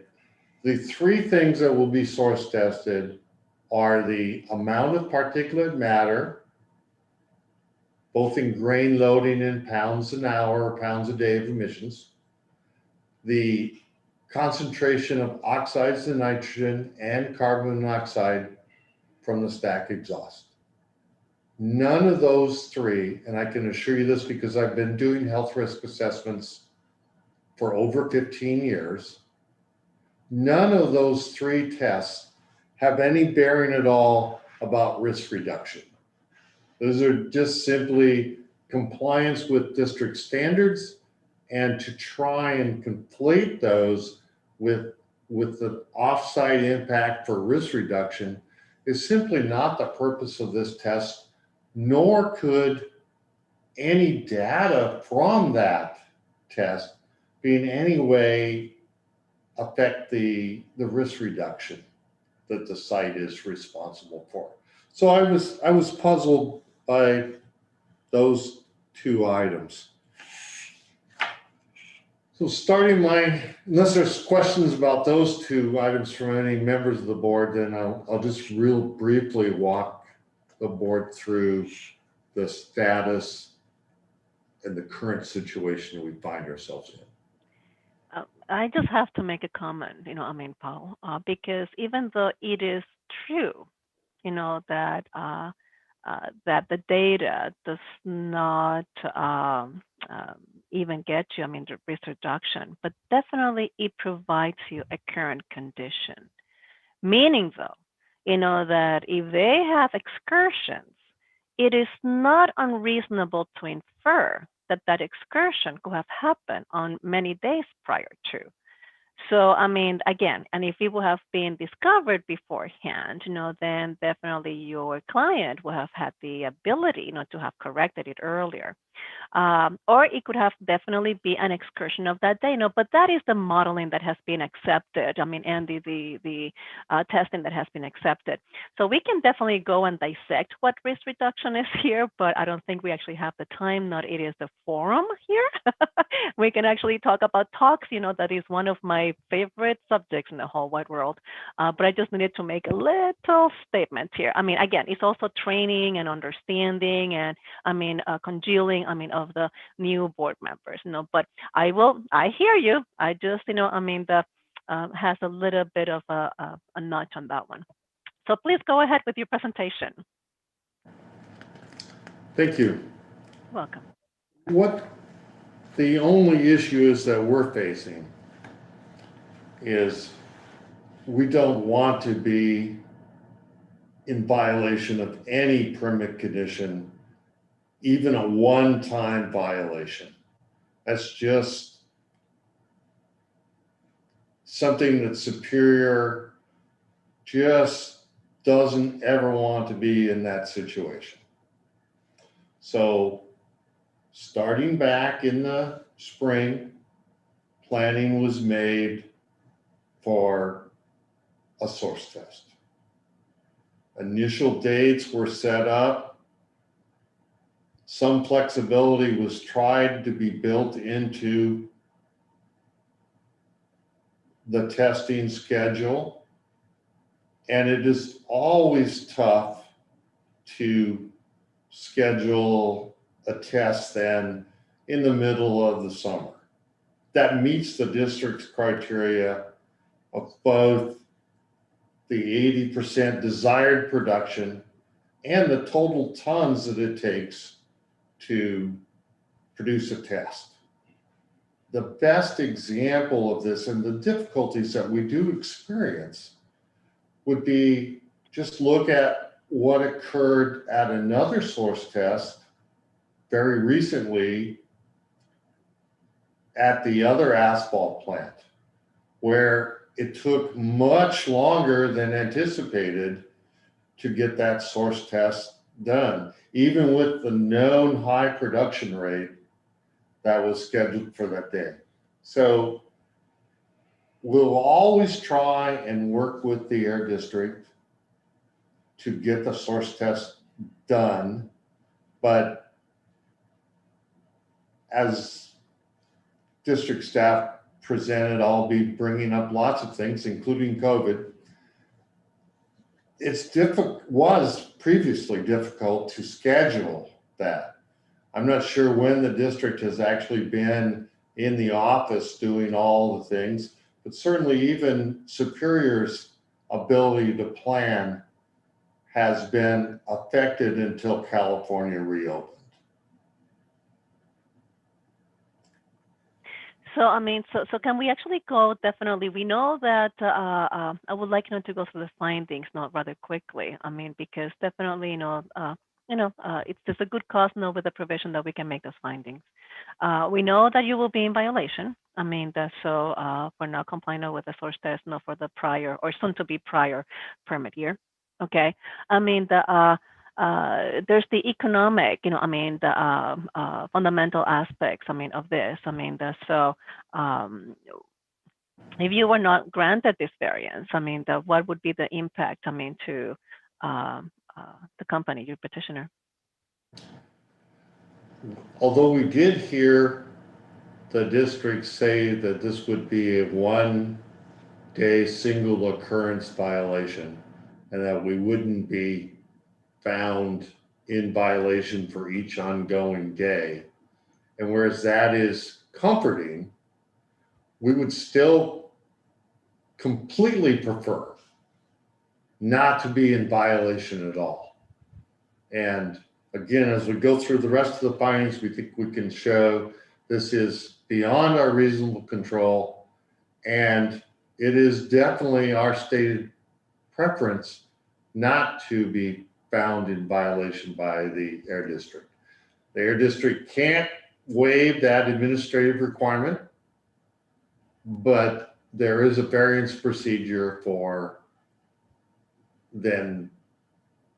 The 3 things that will be source tested are the amount of particulate matter, both in grain loading in pounds an hour or pounds a day of emissions, the concentration of oxides of nitrogen and carbon monoxide from the stack exhaust. None of those 3, and I can assure you this because I've been doing health risk assessments for over 15 years. None of those 3 tests have any bearing at all about risk reduction. Those are just simply compliance with district standards, and to try and conflate those with the offsite impact for risk reduction is simply not the purpose of this test, nor could any data from that test be in any way affect the risk reduction that the site is responsible for. So I was puzzled by those 2 items. So unless there's questions about those 2 items from any members of the board, then I'll just real briefly walk the board through the status and the current situation we find ourselves in. I just have to make a comment, Paul, because even though it is true, that that the data does not even get you, the risk reduction, but definitely it provides you a current condition. Meaning though, that if they have excursions, it is not unreasonable to infer that that excursion could have happened on many days prior to. So, again, and if it would have been discovered beforehand, then definitely your client will have had the ability, to have corrected it earlier. Or it could have definitely be an excursion of that day, but that is the modeling that has been accepted. And the testing that has been accepted. So we can definitely go and dissect what risk reduction is here, but I don't think we actually have the time, not it is the forum here. We can actually talk about talks, that is one of my favorite subjects in the whole wide world. But I just needed to make a little statement here. Again, it's also training and understanding and congealing, of the new board members, but I hear you. I just, has a little bit of a notch on that one. So please go ahead with your presentation. Thank you. Welcome. What the only issue is that we're facing is we don't want to be in violation of any permit condition, even a one-time violation. That's just something that Superior just doesn't ever want to be in that situation. So starting back in the spring, planning was made for a source test. Initial dates were set up. Some flexibility was tried to be built into the testing schedule. And it is always tough to schedule a test then in the middle of the summer. That meets the district's criteria of both the 80% desired production and the total tons that it takes to produce a test. The best example of this and the difficulties that we do experience would be just look at what occurred at another source test very recently at the other asphalt plant, where it took much longer than anticipated to get that source test done, even with the known high production rate that was scheduled for that day. So we'll always try and work with the Air District to get the source test done, but as district staff presented, I'll be bringing up lots of things, including COVID. Was previously difficult to schedule that. I'm not sure when the district has actually been in the office doing all the things, but certainly even Superior's ability to plan has been affected until California reopened. So, I mean, so can we actually go, definitely, we know that, I would like, to go through the findings, not rather quickly. I mean, because definitely, it's just a good cause, with the provision that we can make those findings. We know that you will be in violation. I mean, for not complying with the source test, for the prior or soon to be prior permit year. Okay. I mean, there's the economic, the fundamental aspects, of this. If you were not granted this variance, what would be the impact, to the company, your petitioner? Although we did hear the district say that this would be a one-day single occurrence violation and that we wouldn't be found in violation for each ongoing day. And whereas that is comforting, we would still completely prefer not to be in violation at all. And again, as we go through the rest of the findings, we think we can show this is beyond our reasonable control, and it is definitely our stated preference not to be found in violation by the Air District. The Air District can't waive that administrative requirement, but there is a variance procedure for then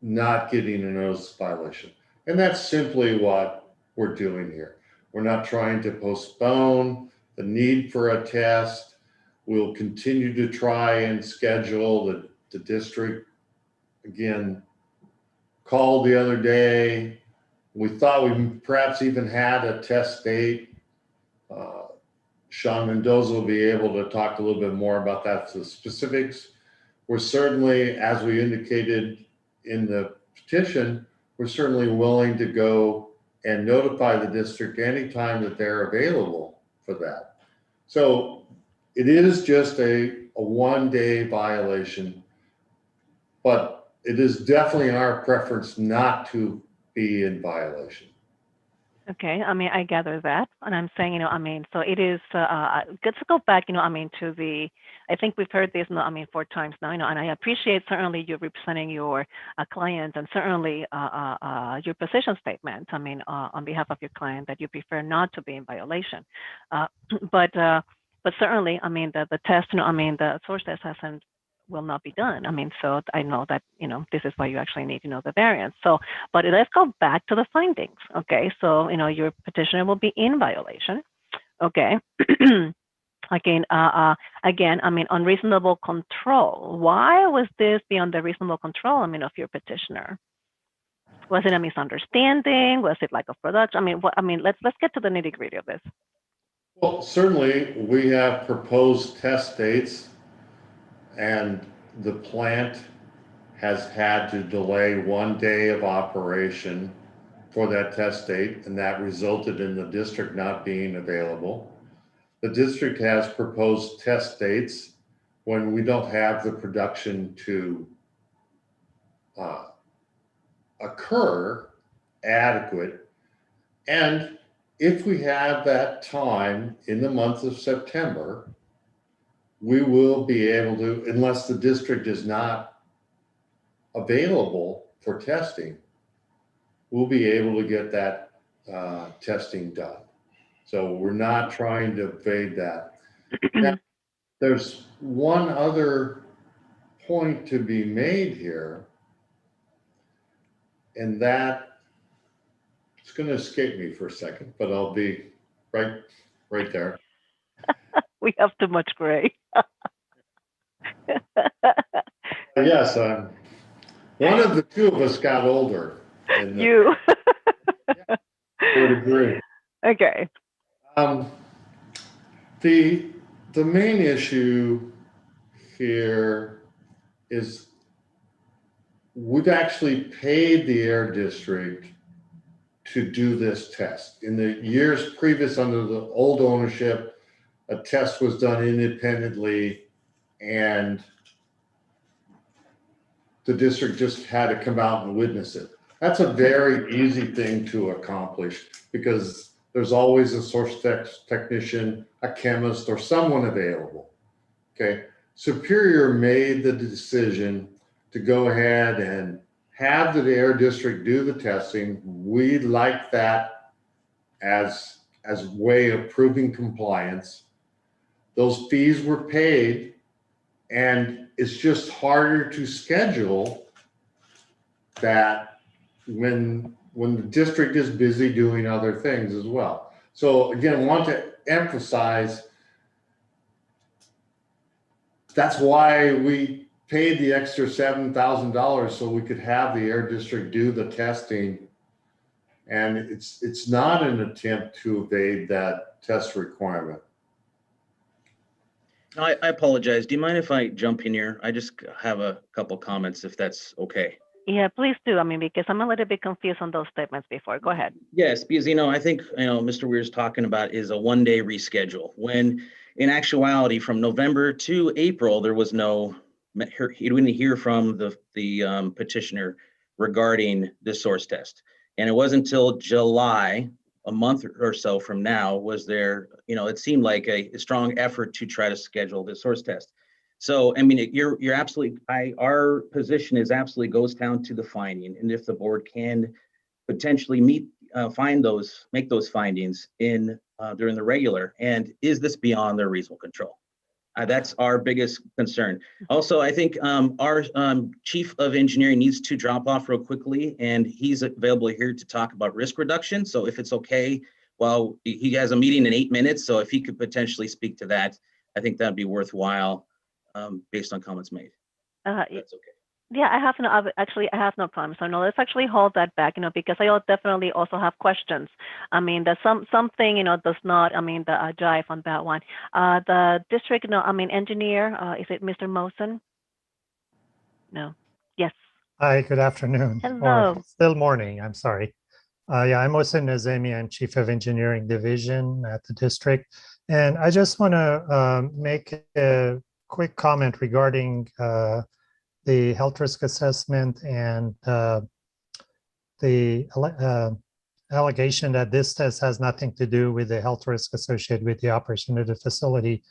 not getting a notice of violation. And that's simply what we're doing here. We're not trying to postpone the need for a test. We'll continue to try and schedule the district. Again, called the other day. We thought we perhaps even had a test date. Sean Mendoza will be able to talk a little bit more about that, the specifics. We're certainly, as we indicated in the petition, we're certainly willing to go and notify the district anytime that they're available for that. So it is just a one-day violation, but it is definitely our preference not to be in violation. Okay, I gather that, and I'm saying, so it is good to go back, to the, I think we've heard this, 4 times now, and I appreciate certainly you representing your client, and certainly your position statement, on behalf of your client, that you prefer not to be in violation. But certainly, the test, the source test will not be done. So I know that, this is why you actually need to know the variance. So, but let's go back to the findings. Okay, so, your petitioner will be in violation. Okay. Again, unreasonable control. Why was this beyond the reasonable control, of your petitioner? Was it a misunderstanding? Was it like a production? Let's get to the nitty-gritty of this. Well, certainly we have proposed test dates, and the plant has had to delay 1 day of operation for that test date, and that resulted in the district not being available. The district has proposed test dates when we don't have the production to occur adequate. And if we have that time in the month of September, we will be able to, unless the district is not available for testing, we'll be able to get that testing done. So we're not trying to evade that. Now, there's one other point to be made here, and that it's going to escape me for a second, but I'll be right there. We have too much gray. Yes, one of the two of us got older. You. I would agree. Okay. The main issue here is we've actually paid the Air District to do this test. In the years previous, under the old ownership, a test was done independently, and the district just had to come out and witness it. That's a very easy thing to accomplish because there's always a source technician, a chemist, or someone available. Okay, Superior made the decision to go ahead and have the air district do the testing. We like that as a way of proving compliance. Those fees were paid, and it's just harder to schedule that when the district is busy doing other things as well. So again, want to emphasize that's why we paid the extra $7,000 so we could have the air district do the testing. And it's not an attempt to evade that test requirement. I apologize. Do you mind if I jump in here? I just have a couple comments, if that's okay. Yeah, please do. I mean, because I'm a little bit confused on those statements before. Go ahead. Yes, because, I think, Mr. Weir's talking about is a one-day reschedule, when in actuality, from November to April, there was no, he didn't hear from the petitioner regarding the source test. And it wasn't until July, a month or so from now, was there, it seemed like a strong effort to try to schedule the source test. So, I mean, you're absolutely, our position is absolutely goes down to the finding. And if the board can potentially make those findings in during the regular, and is this beyond their reasonable control? That's our biggest concern. Also, I think our chief of engineering needs to drop off real quickly, and he's available here to talk about risk reduction. So if it's okay, well, he has a meeting in 8 minutes. So if he could potentially speak to that, I think that'd be worthwhile based on comments made. That's okay. Yeah, I have no problem. So no, let's actually hold that back, because I definitely also have questions. I mean, there's something, does not, the jive on that one. The district, engineer, is it Mr. Mosen? No. Yes. Hi, good afternoon. Hello. Or still morning, I'm sorry. Yeah, I'm Mohsen Nazemi. I'm Chief of Engineering Division at the district. And I just want to make a quick comment regarding the health risk assessment and the allegation that this test has nothing to do with the health risk associated with the operation of the facility.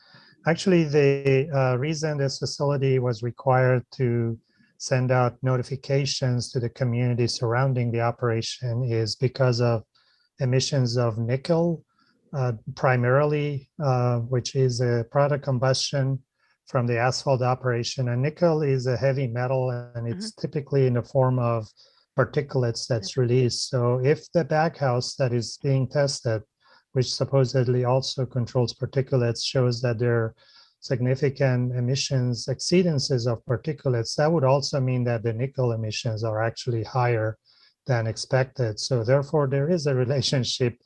Actually, the reason this facility was required to send out notifications to the community surrounding the operation is because of emissions of nickel, primarily, which is a product combustion from the asphalt operation. And nickel is a heavy metal, and it's typically in the form of particulates that's released. So if the baghouse that is being tested, which supposedly also controls particulates, shows that there are significant emissions, exceedances of particulates, that would also mean that the nickel emissions are actually higher than expected. So therefore, there is a relationship,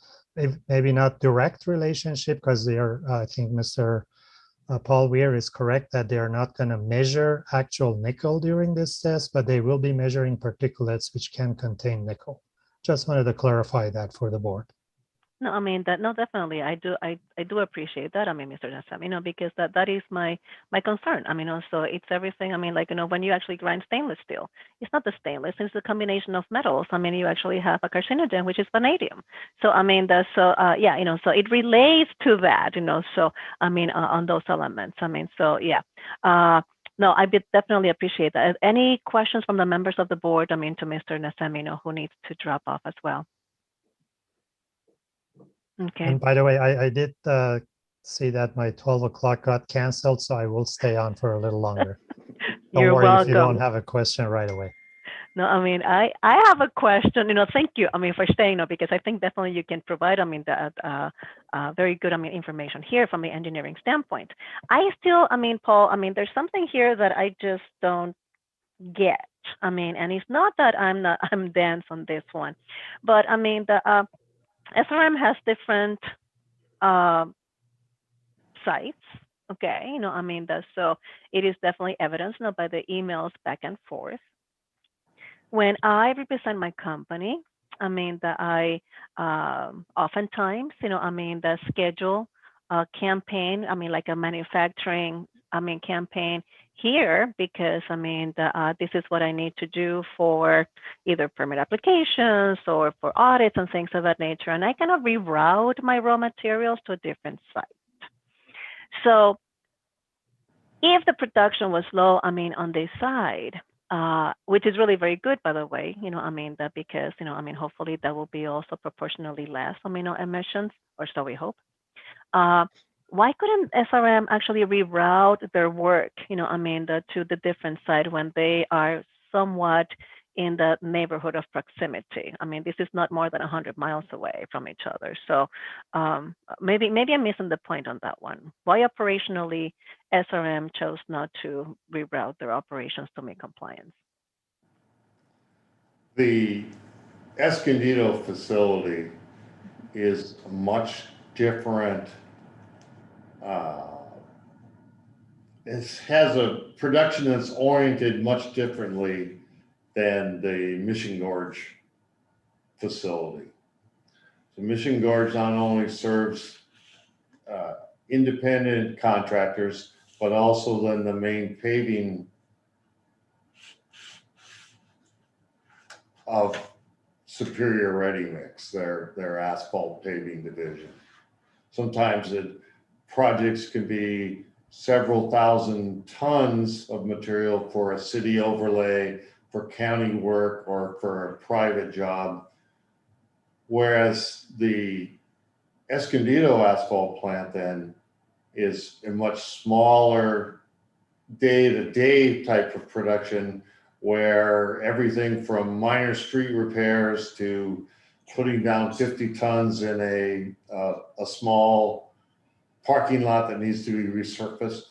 maybe not direct relationship, because they are, I think Mr. Paul Weir is correct that they are not going to measure actual nickel during this test, but they will be measuring particulates which can contain nickel. Just wanted to clarify that for the board. No, no, definitely. I do appreciate that. Mr. Nassam, because that is my concern. Also it's everything. When you actually grind stainless steel, it's not the stainless, it's a combination of metals. You actually have a carcinogen, which is vanadium. So, yeah, so it relates to that, so, on those elements. So yeah. No, I definitely appreciate that. Any questions from the members of the board, to Mr. Nassam, who needs to drop off as well? Okay. And by the way, I did see that my 12 o'clock got canceled, so I will stay on for a little longer. Don't worry if you don't have a question right away. No, I have a question. Thank you. For staying, because I think definitely you can provide. Very good. Information here from the engineering standpoint. I still, Paul. There's something here that I just don't get. And it's not that I'm dense on this one, but the SRM has different sites. Okay, so it is definitely evidenced by the emails back and forth. When I represent my company, I oftentimes, the schedule campaign, like a manufacturing campaign here because this is what I need to do for either permit applications or for audits and things of that nature. And I kind of reroute my raw materials to a different site. So if the production was low, on this side, which is really very good, by the way, that because, hopefully that will be also proportionally less, emissions, or so we hope. Why couldn't SRM actually reroute their work, to the different side when they are somewhat in the neighborhood of proximity? This is not more than 100 miles away from each other. So maybe I'm missing the point on that one. Why operationally SRM chose not to reroute their operations to meet compliance? The Escondido facility is a much different. It has a production that's oriented much differently than the Mission Gorge facility. So Mission Gorge not only serves independent contractors, but also then the main paving of Superior Ready Mix, their asphalt paving division. Sometimes projects can be several thousand tons of material for a city overlay, for county work, or for a private job. Whereas the Escondido asphalt plant then is a much smaller day-to-day type of production where everything from minor street repairs to putting down 50 tons in a small parking lot that needs to be resurfaced.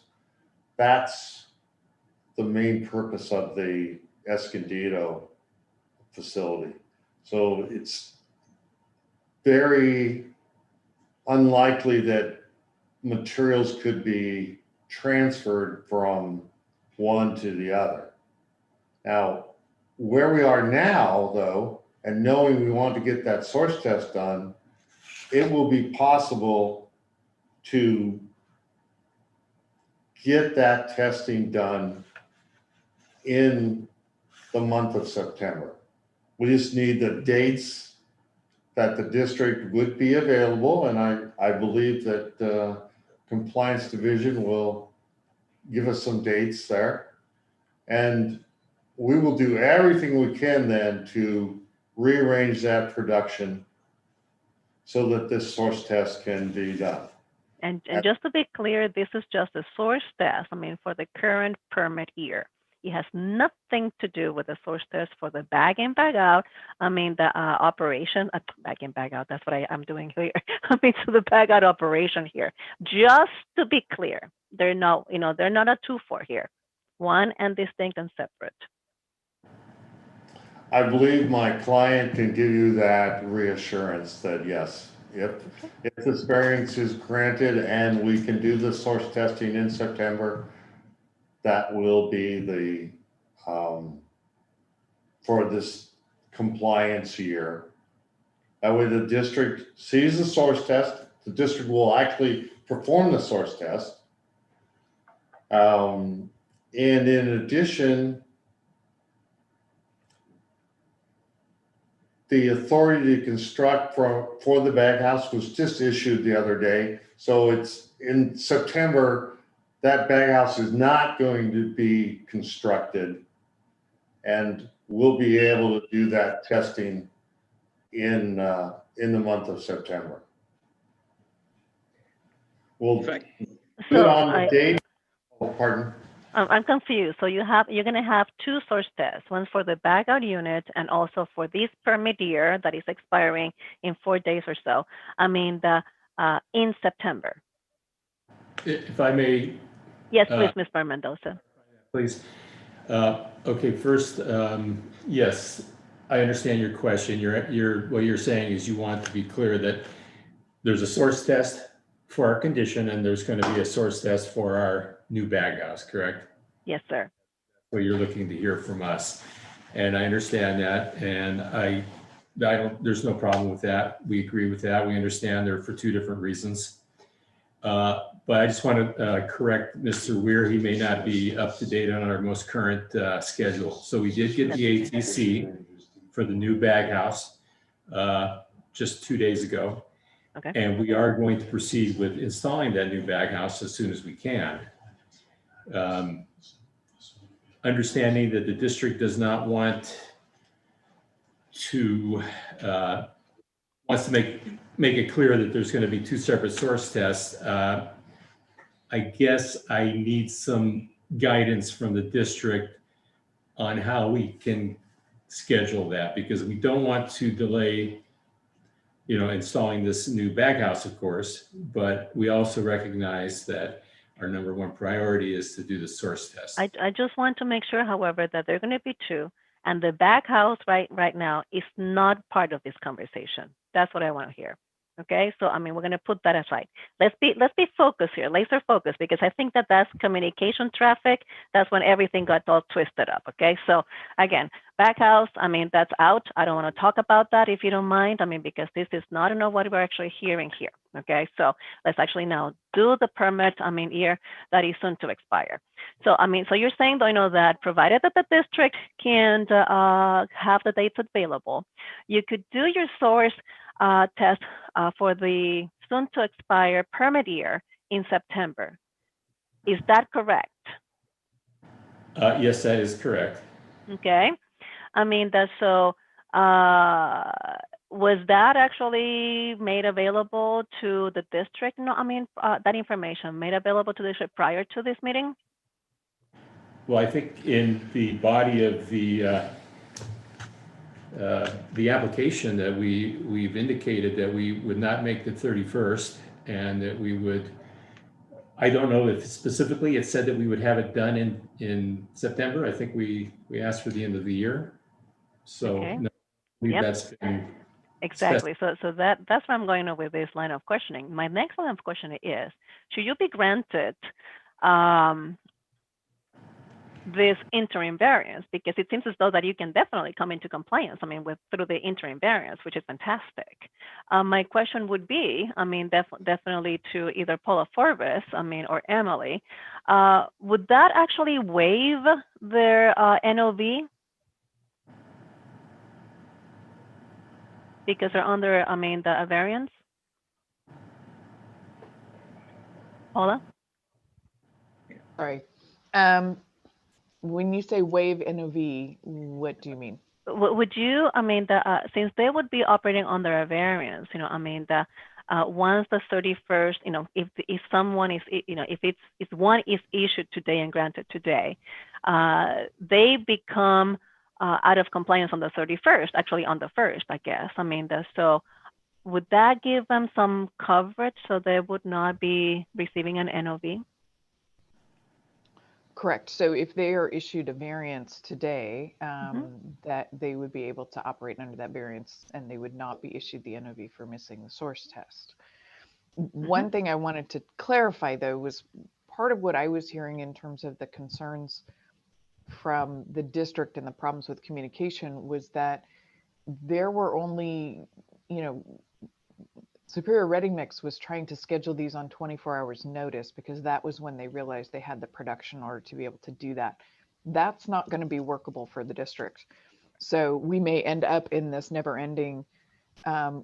That's the main purpose of the Escondido facility. So it's very unlikely that materials could be transferred from one to the other. Now, where we are now, though, and knowing we want to get that source test done, it will be possible to get that testing done in the month of September. We just need the dates that the district would be available, and I believe that Compliance Division will give us some dates there. And we will do everything we can then to rearrange that production so that this source test can be done. And just to be clear, this is just a source test, for the current permit year. It has nothing to do with the source test for the bag in, bag out. The operation, bag in, bag out, that's what I'm doing here. So the bag out operation here. Just to be clear, they're not, they're not a 2-4 here. One and distinct and separate. I believe my client can give you that reassurance that yes, if this variance is granted and we can do the source testing in September, that will be the for this compliance year. That way the district sees the source test, the district will actually perform the source test. And in addition, the authority to construct for the bag house was just issued the other day. So it's in September, that bag house is not going to be constructed, and we'll be able to do that testing in the month of September. We'll put on the date. Oh, pardon. I'm confused. So you're going to have 2 source tests, one for the bag out unit and also for this permit year that is expiring in 4 days or so. In September. If I may. Yes, please, Mr. Mendoza. Please. Okay, first, yes, I understand your question. What you're saying is you want to be clear that there's a source test for our condition and there's going to be a source test for our new bag house, correct? Yes, sir. So you're looking to hear from us, and I understand that, and I don't. There's no problem with that. We agree with that. We understand they're for 2 different reasons. But I just want to correct Mr. Weir. He may not be up to date on our most current schedule. So we did get the ATC for the new bag house just 2 days ago. Okay. And we are going to proceed with installing that new bag house as soon as we can. Understanding that the district does not want to, wants to make it clear that there's going to be 2 separate source tests. I guess I need some guidance from the district on how we can schedule that, because we don't want to delay, installing this new bag house, of course, but we also recognize that our number 1 priority is to do the source test. I just want to make sure, however, that there are going to be 2, and the bag house right now is not part of this conversation. That's what I want to hear. Okay, so I mean, we're going to put that aside. Let's be focused here, laser focused, because I think that's communication traffic. That's when everything got all twisted up. Okay, so again, back house, I mean, that's out. I don't want to talk about that if you don't mind. I mean, because this is not enough what we're actually hearing here. Okay, so let's actually now do the permit, year that is soon to expire. So, so you're saying, though, that provided that the district can have the dates available, you could do your source test for the soon to expire permit year in September. Is that correct? Yes, that is correct. Okay. Was that actually made available to the district? No, that information made available to the district prior to this meeting? Well, I think in the body of the application that we've indicated that we would not make the 31st, and that we would, I don't know if specifically it said that we would have it done in September. I think we asked for the end of the year. So okay. No, that's been exactly. So that's where I'm going with this line of questioning. My next line of questioning is, should you be granted this interim variance, because it seems as though that you can definitely come into compliance, through the interim variance, which is fantastic. My question would be, definitely to either Paula Forbes, or Emily, would that actually waive their NOV? Because they're under, the variance? Paula? Sorry. When you say waive NOV, what do you mean? Would you, since they would be operating under a variance, once the 31st, if someone is, if one is issued today and granted today, they become out of compliance on the 31st, actually on the 1st, I guess. So would that give them some coverage so they would not be receiving an NOV? Correct. So if they are issued a variance today, that they would be able to operate under that variance, and they would not be issued the NOV for missing the source test. One thing I wanted to clarify, though, was part of what I was hearing in terms of the concerns from the district and the problems with communication was that there were only, Superior Ready Mix was trying to schedule these on 24 hours notice, because that was when they realized they had the production order to be able to do that. That's not going to be workable for the district. So we may end up in this never ending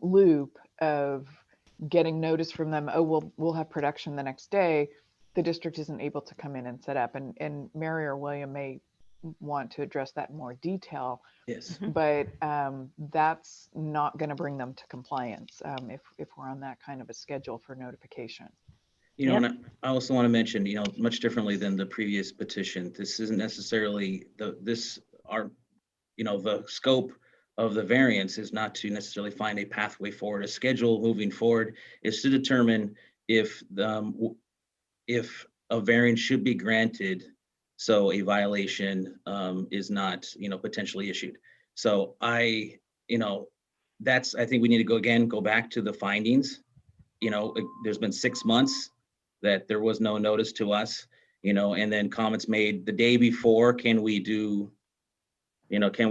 loop of getting notice from them, oh, we'll have production the next day. The district isn't able to come in and set up. And Mary or William may want to address that in more detail. Yes. But that's not going to bring them to compliance if we're on that kind of a schedule for notification. And I also want to mention, much differently than the previous petition, this isn't necessarily the scope of the variance is not to necessarily find a pathway forward. A schedule moving forward is to determine if a variance should be granted, so a violation is not, potentially issued. So I think we need to go back to the findings. There's been 6 months that there was no notice to us, and then comments made the day before. Can we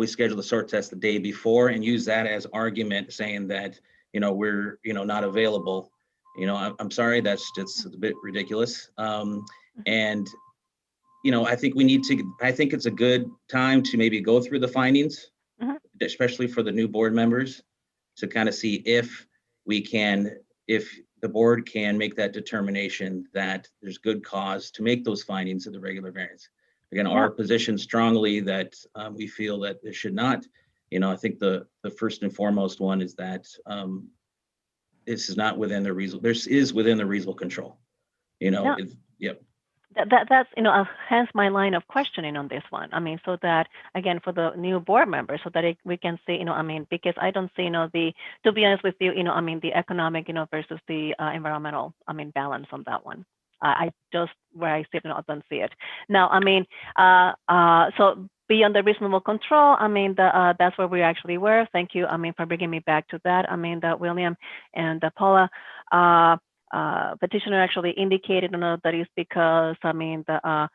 schedule the sort test the day before and use that as argument saying that, we're, not available? You know, I'm sorry, that's just a bit ridiculous. And, you know, I think it's a good time to maybe go through the findings, especially for the new board members, to kind of see if the board can make that determination that there's good cause to make those findings of the regular variance. Again, our position strongly that we feel that there should not, you know, I think the first and foremost one is that this is not within the reasonable, this is within the reasonable control, you know, yep. That's, you know, hence my line of questioning on this one. I mean, so that, again, for the new board members, so that we can see, you know, I mean, because I don't see, you know, to be honest with you, you know, I mean, the economic, you know, versus the environmental, I mean, balance on that one. I just, where I see it, I don't see it. Now, I mean, so beyond the reasonable control, I mean, that's where we actually were. Thank you, I mean, for bringing me back to that. I mean, that William and Paula, petitioner actually indicated, you know, that is because, I mean, the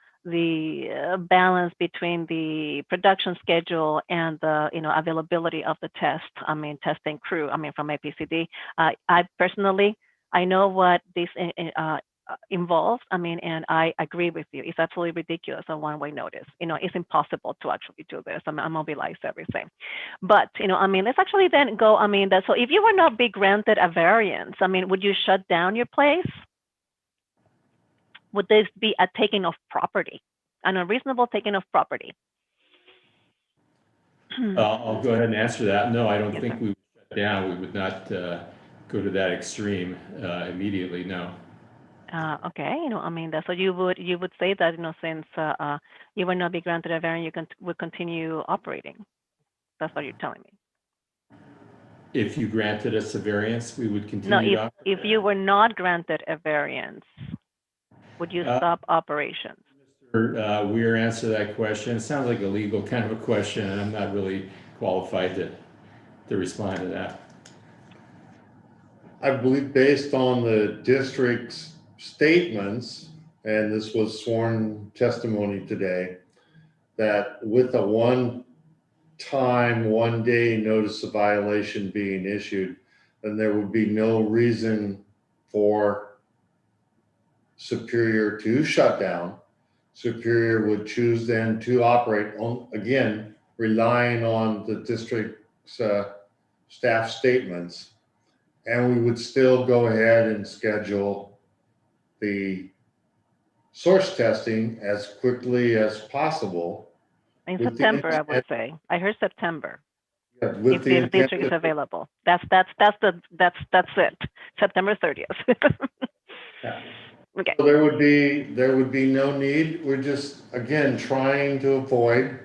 balance between the production schedule and the, you know, availability of the test, I mean, testing crew, I mean, from APCD. I personally, I know what this involved, I mean, and I agree with you. It's absolutely ridiculous, a one-way notice. You know, it's impossible to actually do this. I mobilize everything. But, you know, I mean, let's actually then go, I mean, so if you were not be granted a variance, I mean, would you shut down your place? Would this be a taking of property, an unreasonable taking of property? I'll go ahead and answer that. No, I don't think we would shut down. We would not go to that extreme immediately, no. Okay, you know, I mean, so you would say that, you know, since you would not be granted a variance, you would continue operating. That's what you're telling me. If you granted us a variance, we would continue. No, if you were not granted a variance, would you stop operations? Weir answer that question. It sounds like a legal kind of a question, and I'm not really qualified to respond to that. I believe based on the district's statements, and this was sworn testimony today, that with a one-day notice of violation being issued, then there would be no reason for Superior to shut down. Superior would choose then to operate on, again, relying on the district's staff statements, and we would still go ahead and schedule the source testing as quickly as possible. In September, I would say. I heard September. Yeah, if the district is available. That's it. September 30th. Yeah. Okay. So there would be no need. We're just, again, trying to avoid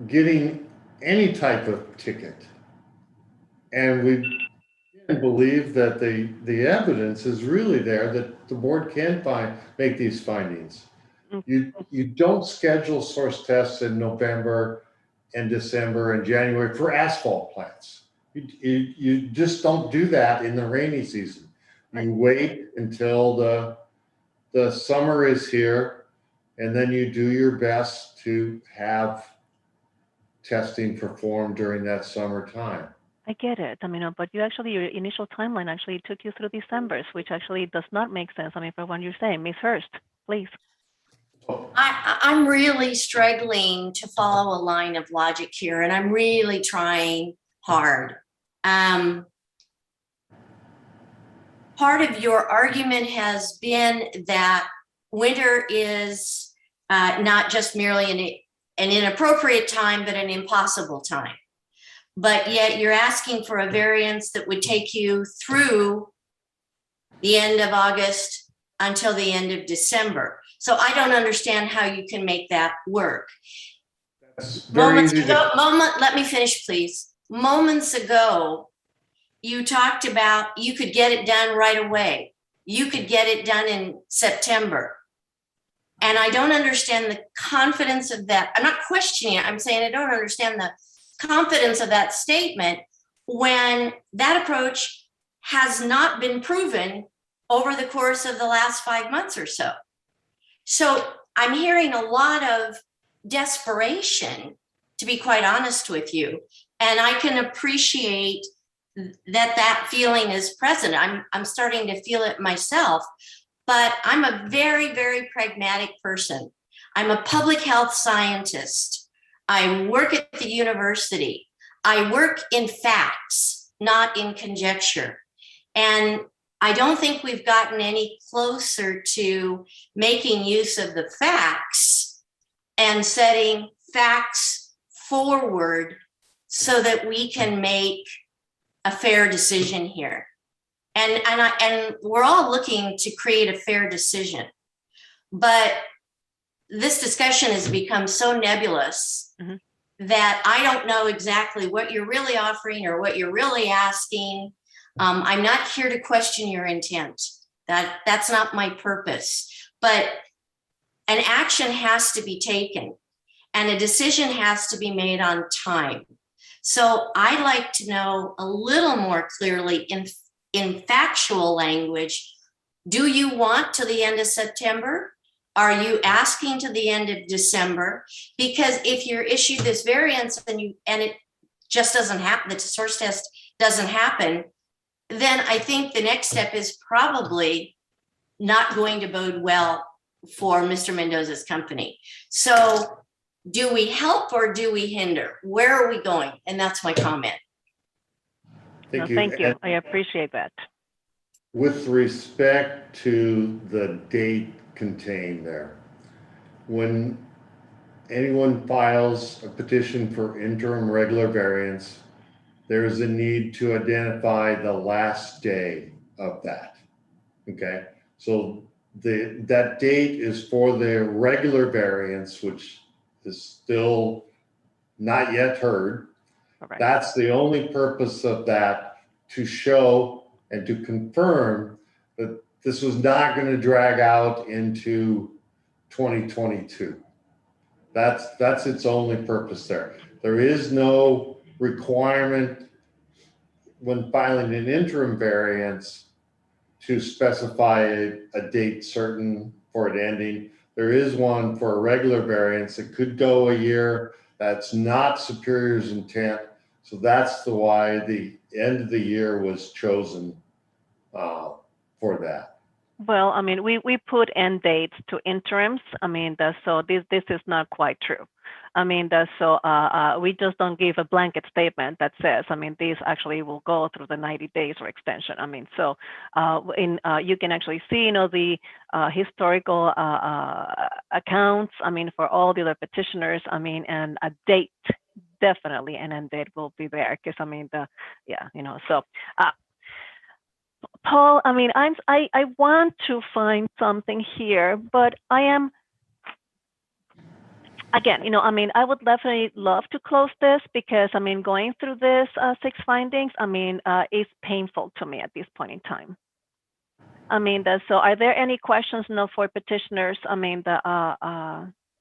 getting any type of ticket. And we believe that the evidence is really there that the board can make these findings. You don't schedule source tests in November and December and January for asphalt plants. You just don't do that in the rainy season. You wait until the summer is here, and then you do your best to have testing performed during that summer time. I get it. I mean, but your initial timeline actually took you through December, which actually does not make sense. I mean, for what you're saying, Ms. Hurst, please. I'm really struggling to follow a line of logic here, and I'm really trying hard. Part of your argument has been that winter is not just merely an inappropriate time, but an impossible time. But yet you're asking for a variance that would take you through the end of August until the end of December. So I don't understand how you can make that work. Let me finish, please. Moments ago, you talked about you could get it done right away. You could get it done in September. And I don't understand the confidence of that. I'm not questioning it. I'm saying I don't understand the confidence of that statement when that approach has not been proven over the course of the last 5 months or so. So I'm hearing a lot of desperation, to be quite honest with you. And I can appreciate that feeling is present. I'm starting to feel it myself, but I'm a very, very pragmatic person. I'm a public health scientist. I work at the university. I work in facts, not in conjecture. And I don't think we've gotten any closer to making use of the facts and setting facts forward so that we can make a fair decision here. And we're all looking to create a fair decision. But this discussion has become so nebulous that I don't know exactly what you're really offering or what you're really asking. I'm not here to question your intent. That's not my purpose. But an action has to be taken and a decision has to be made on time. So I'd like to know a little more clearly in factual language, do you want to the end of September? Are you asking to the end of December? Because if you're issued this variance and it just doesn't happen, the source test doesn't happen, then I think the next step is probably not going to bode well for Mr. Mendoza's company. So do we help or do we hinder? Where are we going? And that's my comment. Thank you. Thank you. And I appreciate that. with respect to the date contained there, when anyone files a petition for interim regular variance, there is a need to identify the last day of that. Okay, so that date is for the regular variance, which is still not yet heard. Correct. That's the only purpose of that, to show and to confirm that this was not going to drag out into 2022. That's its only purpose there. There is no requirement when filing an interim variance to specify a date certain for it ending. There is one for a regular variance. It could go a year. That's not Superior's intent. So that's why the end of the year was chosen for that. Well, I mean, we put end dates to interims. I mean, so this is not quite true. I mean, we just don't give a blanket statement that says, I mean, these actually will go through the 90 days or extension. I mean, so you can actually see, you know, the historical accounts, I mean, for all the other petitioners, I mean, and a date, definitely an end date will be there, because I mean, so Paul, I mean, I want to find something here, but I am, again, you know, I mean, I would definitely love to close this, because I mean, going through this 6 findings, I mean, is painful to me at this point in time. I mean, so are there any questions, you know, for petitioners? I mean,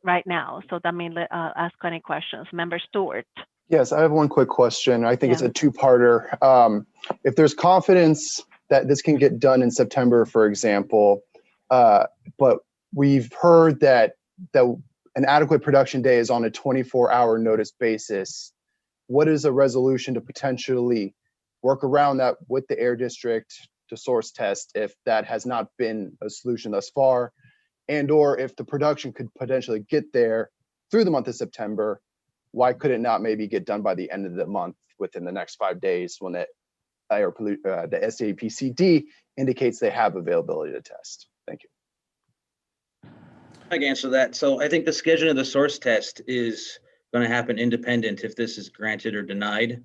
right now. So that means ask any questions. Member Stewart. Yes, I have one quick question. I think it's a two-parter. If there's confidence that this can get done in September, for example, but we've heard that an adequate production day is on a 24-hour notice basis, what is a resolution to potentially work around that with the Air District to source test if that has not been a solution thus far? And or if the production could potentially get there through the month of September, why could it not maybe get done by the end of the month within the next 5 days when the APCD indicates they have availability to test? Thank you. I can answer that. So I think the scheduling of the source test is going to happen independent if this is granted or denied.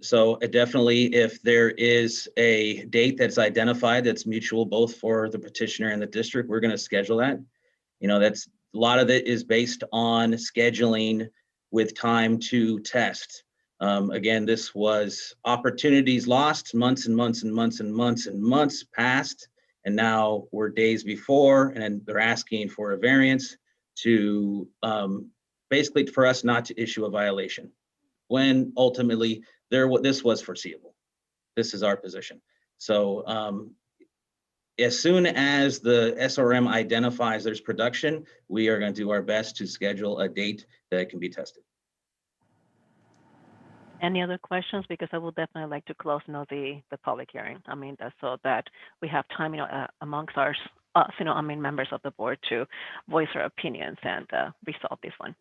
So definitely, if there is a date that's identified that's mutual both for the petitioner and the district, we're going to schedule that. You know, that's a lot of it is based on scheduling with time to test. Again, this was opportunities lost, months and months and months and months and months passed, and now we're days before, and they're asking for a variance to basically for us not to issue a violation, when ultimately this was foreseeable. This is our position. So as soon as the SRM identifies there's production, we are going to do our best to schedule a date that it can be tested. Any other questions? Because I would definitely like to close, the public hearing. I mean, that's so that we have time, amongst us, members of the board to voice our opinions and resolve this one.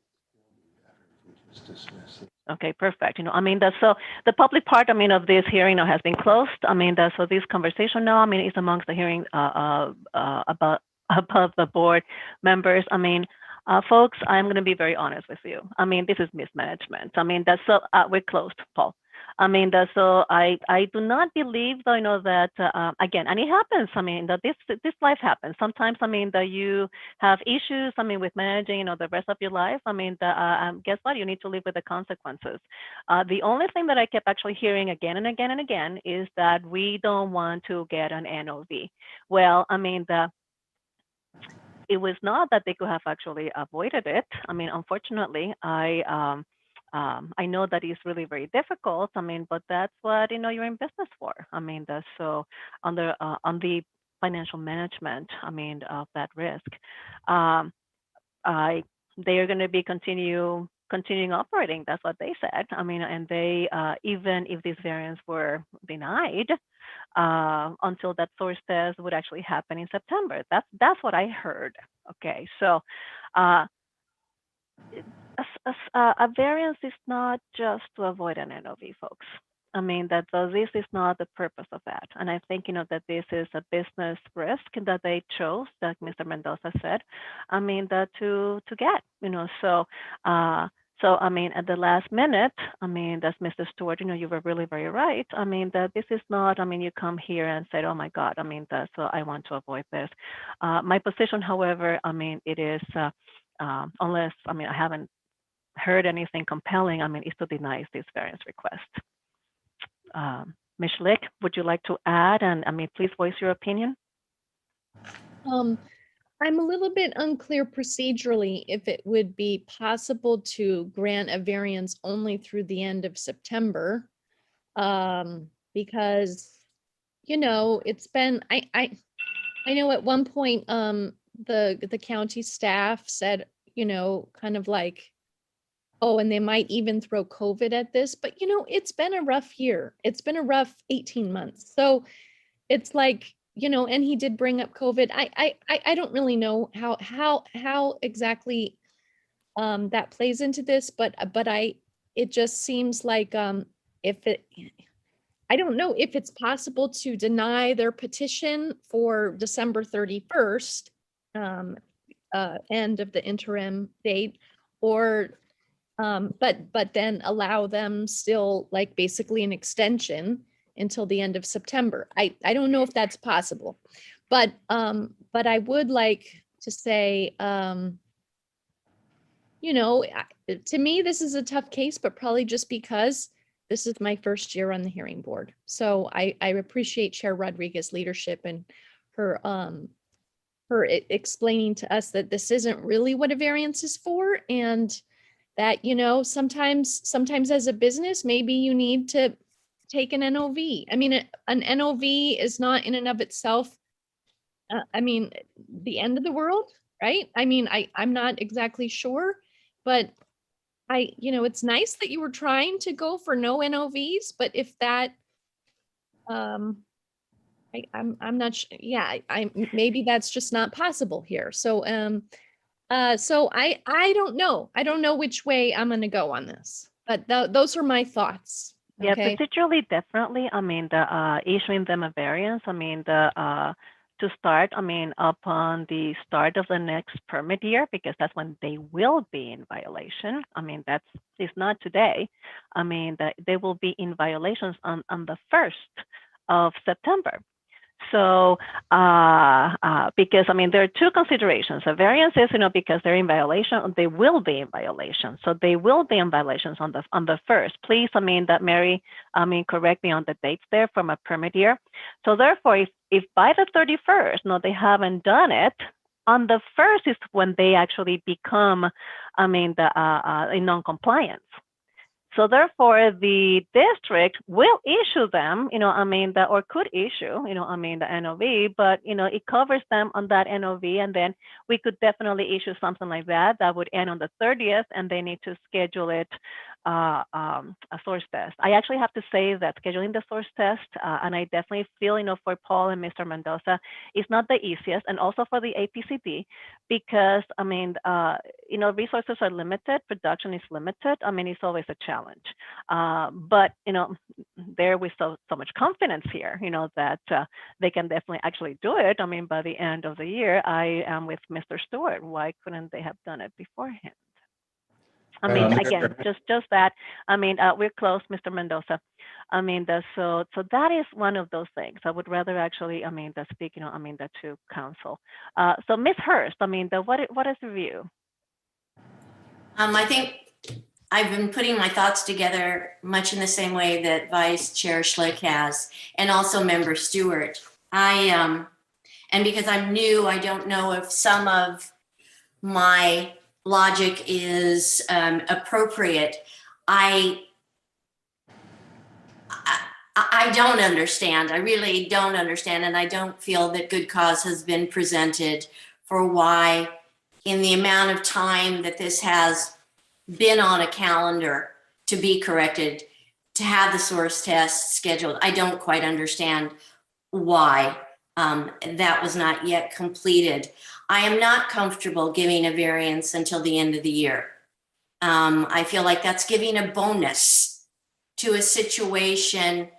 Okay, perfect. That's so the public part, of this hearing now has been closed. That's so this conversation now, is amongst the hearing about the board members. Folks, I'm going to be very honest with you. This is mismanagement. That's so we're closed, Paul. That's so I do not believe, though, that again, and it happens. That this life happens. Sometimes, that you have issues. With managing, the rest of your life. Guess what? You need to live with the consequences. The only thing that I kept actually hearing again and again and again is that we don't want to get an NOV. Well, it was not that they could have actually avoided it. Unfortunately, I know that it's really very difficult. But that's what you're in business for. That's so on the financial management. Of that risk, they are going to be continuing operating. That's what they said. And they even if these variants were denied, until that source test would actually happen in September. That's what I heard. Okay, so a variance is not just to avoid an NOV, folks. This is not the purpose of that. And I think, that this is a business risk that they chose, like Mr. Mendoza said, that to get, So, at the last minute, that's Mr. Stewart, you were really very right. That this is not, you come here and say, oh my God, so I want to avoid this. My position, however, it is, unless, I haven't heard anything compelling, is to deny this variance request. Ms. Schlick, would you like to add? And please voice your opinion. I'm a little bit unclear procedurally if it would be possible to grant a variance only through the end of September. Because, it's been, I know at one point, the county staff said, kind of like, oh, and they might even throw COVID at this, but it's been a rough year. It's been a rough 18 months. So it's like, and he did bring up COVID. I don't really know how exactly that plays into this, but it just seems like I don't know if it's possible to deny their petition for December 31st, end of the interim date, or but then allow them still like basically an extension until the end of September. I don't know if that's possible, but I would like to say, to me, this is a tough case, but probably just because this is my first year on the hearing board. So I appreciate Chair Rodriguez's leadership and her explaining to us that this isn't really what a variance is for, and that, sometimes as a business, maybe you need to take an NOV. An NOV is not in and of itself, the end of the world, right? I'm not exactly sure, but it's nice that you were trying to go for no NOVs, but if that, I'm not sure. Yeah, maybe that's just not possible here. So, so I don't know. I don't know which way I'm going to go on this, but those are my thoughts. Yeah, Okay. particularly definitely. Issuing them a variance. To start. Upon the start of the next permit year, because that's when they will be in violation. It's not today. That they will be in violations on the 1st of September. So, because there are two considerations. A variance is, because they're in violation, they will be in violation. So they will be in violations on the 1st. Please, that Mary, correct me on the dates there from a permit year. So therefore, if by the 31st, they haven't done it, on the 1st is when they actually become, in non-compliance. So therefore, the district will issue them, or could issue, the NOV, but, it covers them on that NOV. And then we could definitely issue something like that would end on the 30th, and they need to schedule it a source test. I actually have to say that scheduling the source test, and I definitely feel, for Paul and Mr. Mendoza, is not the easiest, and also for the APCD, because resources are limited, production is limited. It's always a challenge. But there with so much confidence here, that they can definitely actually do it. By the end of the year, I am with Mr. Stewart. Why couldn't they have done it beforehand? Again, just that. We're close, Mr. Mendoza. So that is one of those things. I would rather actually, speak, to council. So Ms. Hurst, what is the view? I think I've been putting my thoughts together much in the same way that Vice Chair Schlick has, and also Member Stewart. And because I'm new, I don't know if some of my logic is appropriate. I don't understand. I really don't understand. And I don't feel that good cause has been presented for why, in the amount of time that this has been on a calendar to be corrected, to have the source test scheduled. I don't quite understand why that was not yet completed. I am not comfortable giving a variance until the end of the year. I feel like that's giving a bonus to a situation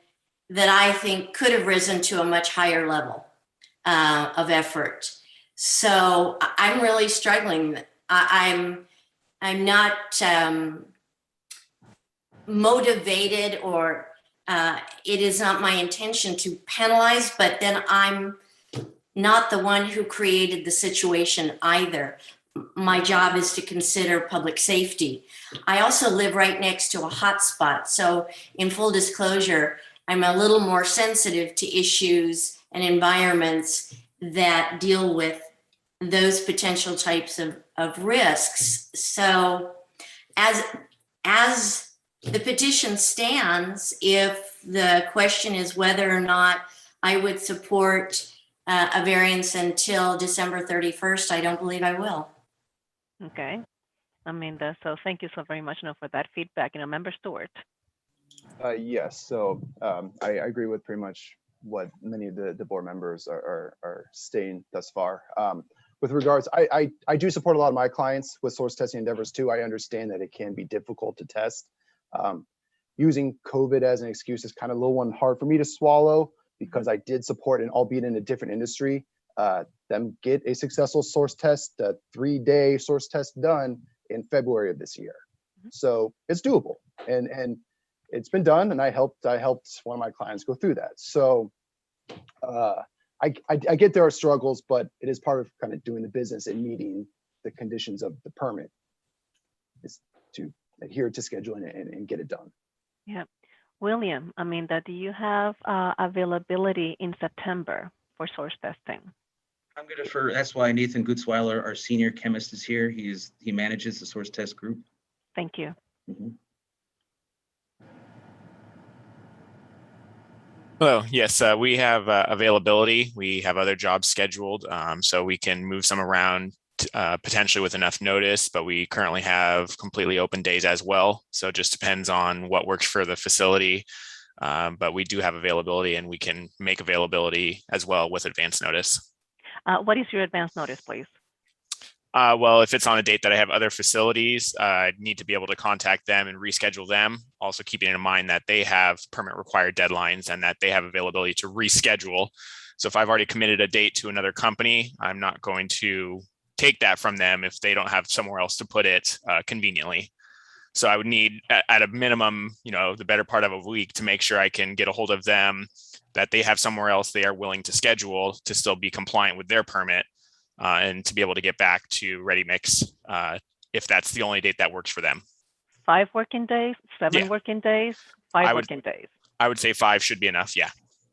that I think could have risen to a much higher level of effort. So I'm really struggling. I'm not motivated, or it is not my intention to penalize, but then I'm not the one who created the situation either. My job is to consider public safety. I also live right next to a hotspot. So in full disclosure, I'm a little more sensitive to issues and environments that deal with those potential types of risks. So as the petition stands, if the question is whether or not I would support a variance until December 31st, I don't believe I will. Okay. So thank you so very much for that feedback. Member Stewart. Yes, so I agree with pretty much what many of the board members are saying thus far. With regards, I do support a lot of my clients with source testing endeavors too. I understand that it can be difficult to test. Using COVID as an excuse is kind of a little one hard for me to swallow, because I did support, and albeit in a different industry, them get a successful source test, a 3-day source test done in February of this year. So it's doable, and it's been done, and I helped one of my clients go through that. So I get there are struggles, but it is part of kind of doing the business and meeting the conditions of the permit is to adhere to scheduling it and get it done. Yeah. William, do you have availability in September for source testing? I'm going to defer. That's why Nathan Gutzweiler, our senior chemist, is here. He manages the source test group. Thank you. Mm-hmm. Hello. Yes, we have availability. We have other jobs scheduled, so we can move some around potentially with enough notice, but we currently have completely open days as well. So it just depends on what works for the facility. But we do have availability, and we can make availability as well with advance notice. What is your advance notice, please? Well, if it's on a date that I have other facilities, I need to be able to contact them and reschedule them. Also keeping in mind that they have permit required deadlines and that they have availability to reschedule. So if I've already committed a date to another company, I'm not going to take that from them if they don't have somewhere else to put it conveniently. So I would need at a minimum, the better part of a week to make sure I can get a hold of them, that they have somewhere else they are willing to schedule to still be compliant with their permit. And to be able to get back to Ready Mix if that's the only date that works for them. 5 working days, 7 working days, 5 working days. I would say 5 should be enough. Yeah.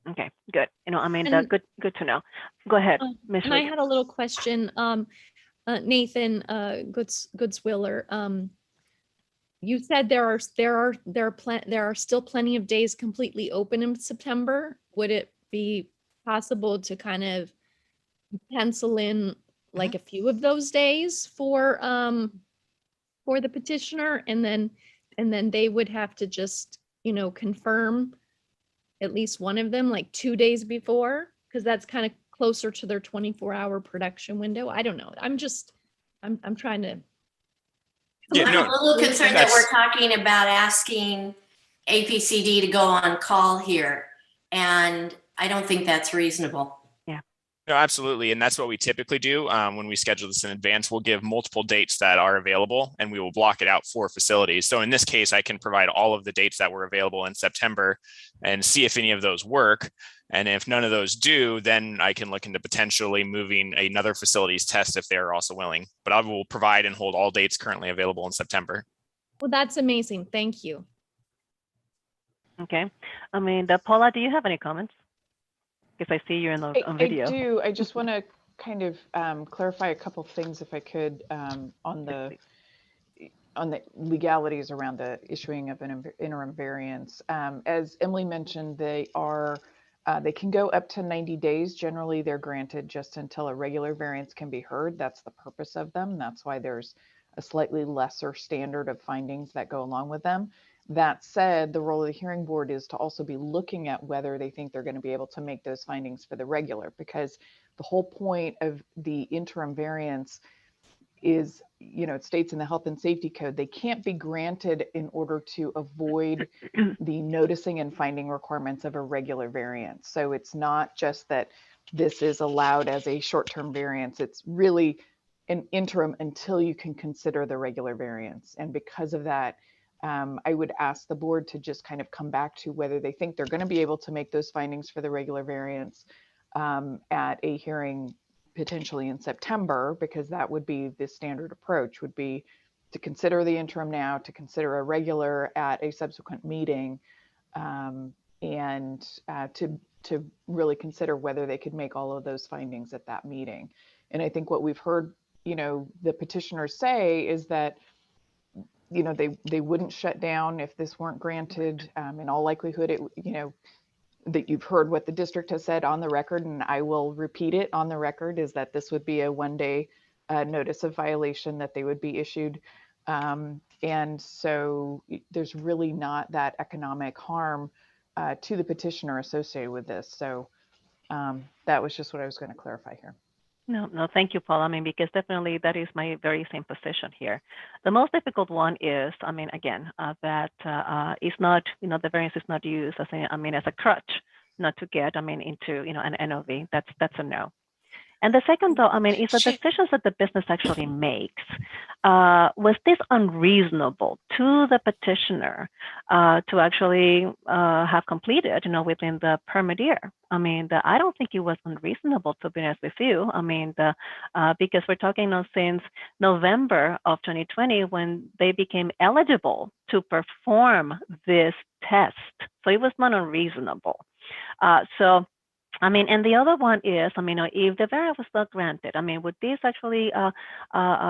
Okay, good. Good to know. Go ahead, Ms. And I had a little question. Nathan Gutzwiller, you said there are still plenty of days completely open in September. Would it be possible to kind of pencil in like a few of those days for the petitioner, and then and then they would have to just, confirm at least one of them like 2 days before, because that's kind of closer to their 24-hour production window. I don't know. I'm trying to. Yeah, I'm no, a little concerned that that's- we're talking about asking APCD to go on call here, and I don't think that's reasonable. No, absolutely. And that's what we typically do when we schedule this in advance. We'll give multiple dates that are available and we will block it out for facilities. So in this case, I can provide all of the dates that were available in September and see if any of those work. And if none of those do, then I can look into potentially moving another facilities test if they're also willing. But I will provide and hold all dates currently available in September. Well, that's amazing. Thank you. Okay. I mean, Paula, do you have any comments? Because I see you're on video. I do. I just want to kind of clarify a couple things, if I could, on the legalities around the issuing of an interim variance. As Emily mentioned, they can go up to 90 days. Generally, they're granted just until a regular variance can be heard. That's the purpose of them. That's why there's a slightly lesser standard of findings that go along with them. That said, the role of the hearing board is to also be looking at whether they think they're going to be able to make those findings for the regular, because the whole point of the interim variance is, it states in the health and safety code, they can't be granted in order to avoid the noticing and finding requirements of a regular variance. So it's not just that this is allowed as a short-term variance. It's really an interim until you can consider the regular variance. And because of that, I would ask the board to just kind of come back to whether they think they're going to be able to make those findings for the regular variance at a hearing potentially in September, because that would be the standard approach, would be to consider the interim now, to consider a regular at a subsequent meeting, and to really consider whether they could make all of those findings at that meeting. And I think what we've heard, the petitioners say is that they wouldn't shut down if this weren't granted. In all likelihood, that you've heard what the district has said on the record, and I will repeat it on the record, is that this would be a one-day notice of violation that they would be issued. And so there's really not that economic harm to the petitioner associated with this. So that was just what I was going to clarify here. No, thank you, Paul. I mean, because definitely that is my very same position here. The most difficult one is, I mean, again, that is not, the variance is not used as a crutch, not to get, into, an NOV. That's a no. And the second, though, is the decisions that the business actually makes. Was this unreasonable to the petitioner to actually have completed, within the permit year? I don't think it was unreasonable, to be honest with you. Because we're talking now since November of 2020 when they became eligible to perform this test. So it was not unreasonable. And the other one is, if the variance was not granted, would this actually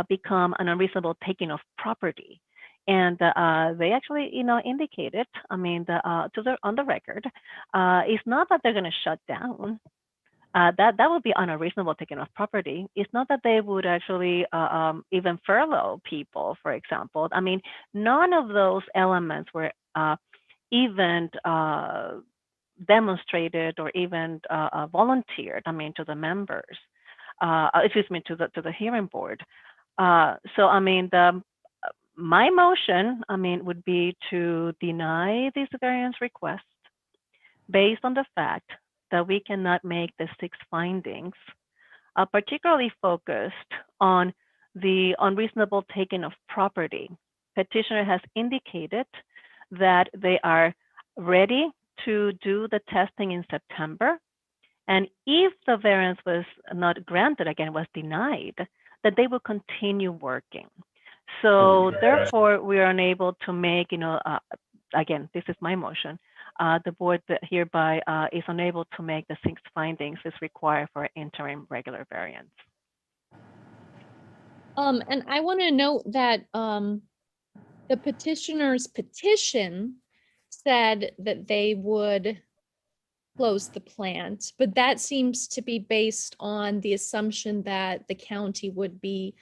become an unreasonable taking of property? And they actually, indicated, on the record, it's not that they're going to shut down. That would be unreasonable taking of property. It's not that they would actually even furlough people, for example. None of those elements were even demonstrated or even volunteered, to the members, to the hearing board. My motion, would be to deny this variance request based on the fact that we cannot make the 6 findings, particularly focused on the unreasonable taking of property. Petitioner has indicated that they are ready to do the testing in September. And if the variance was not granted, again, was denied, that they will continue working. So therefore, we are unable to make, again, this is my motion. The board hereby is unable to make the 6 findings is required for interim regular variance. And I want to note that the petitioner's petition said that they would close the plant, but that seems to be based on the assumption that the county would be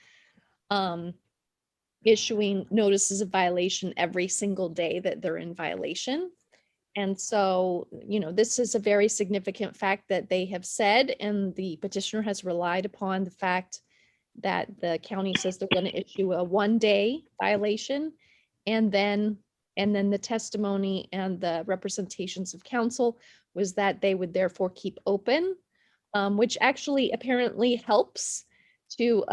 issuing notices of violation every single day that they're in violation. And so, this is a very significant fact that they have said, and the petitioner has relied upon the fact that the county says they're going to issue a 1-day violation. And then the testimony and the representations of counsel was that they would therefore keep open, which actually apparently helps to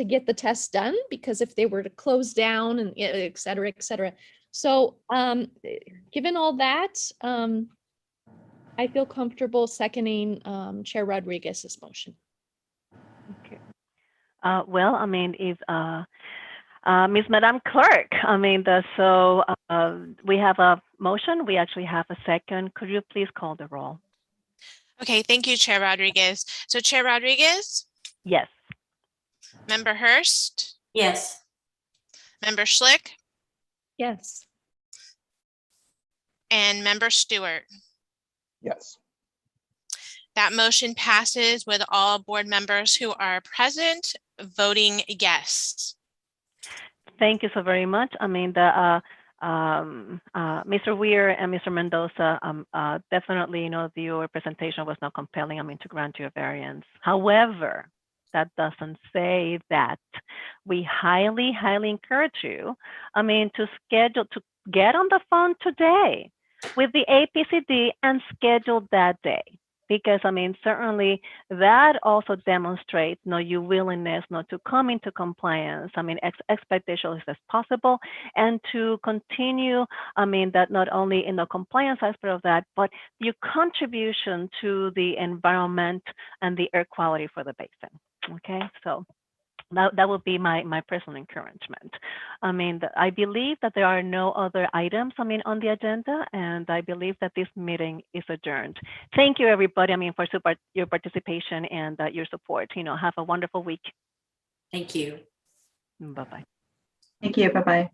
get the test done, because if they were to close down and et cetera, et cetera. So given all that, I feel comfortable seconding Chair Rodriguez's motion. Okay. Well, I mean, if Ms. Madam Clerk, I mean, we have a motion. We actually have a second. Could you please call the roll? Okay, thank you, Chair Rodriguez. So Chair Rodriguez? Yes. Member Hurst? Yes. Member Schlick? Yes. And Member Stewart? Yes. That motion passes with all board members who are present voting yes. Thank you so very much. I mean, Mr. Weir and Mr. Mendoza, definitely, your presentation was not compelling, I mean, to grant you a variance. However, that doesn't say that we highly, highly encourage you, I mean, to get on the phone today with the APCD and schedule that day. Because, I mean, certainly that also demonstrates your willingness not to come into compliance, I mean, expeditiously as possible, and to continue, I mean, that not only in the compliance aspect of that, but your contribution to the environment and the air quality for the basin. Okay, so that would be my personal encouragement. I mean, I believe that there are no other items, I mean, on the agenda, and I believe that this meeting is adjourned. Thank you, everybody, I mean, for your participation and your support. Have a wonderful week. Thank you. Bye-bye. Thank you. Bye-bye.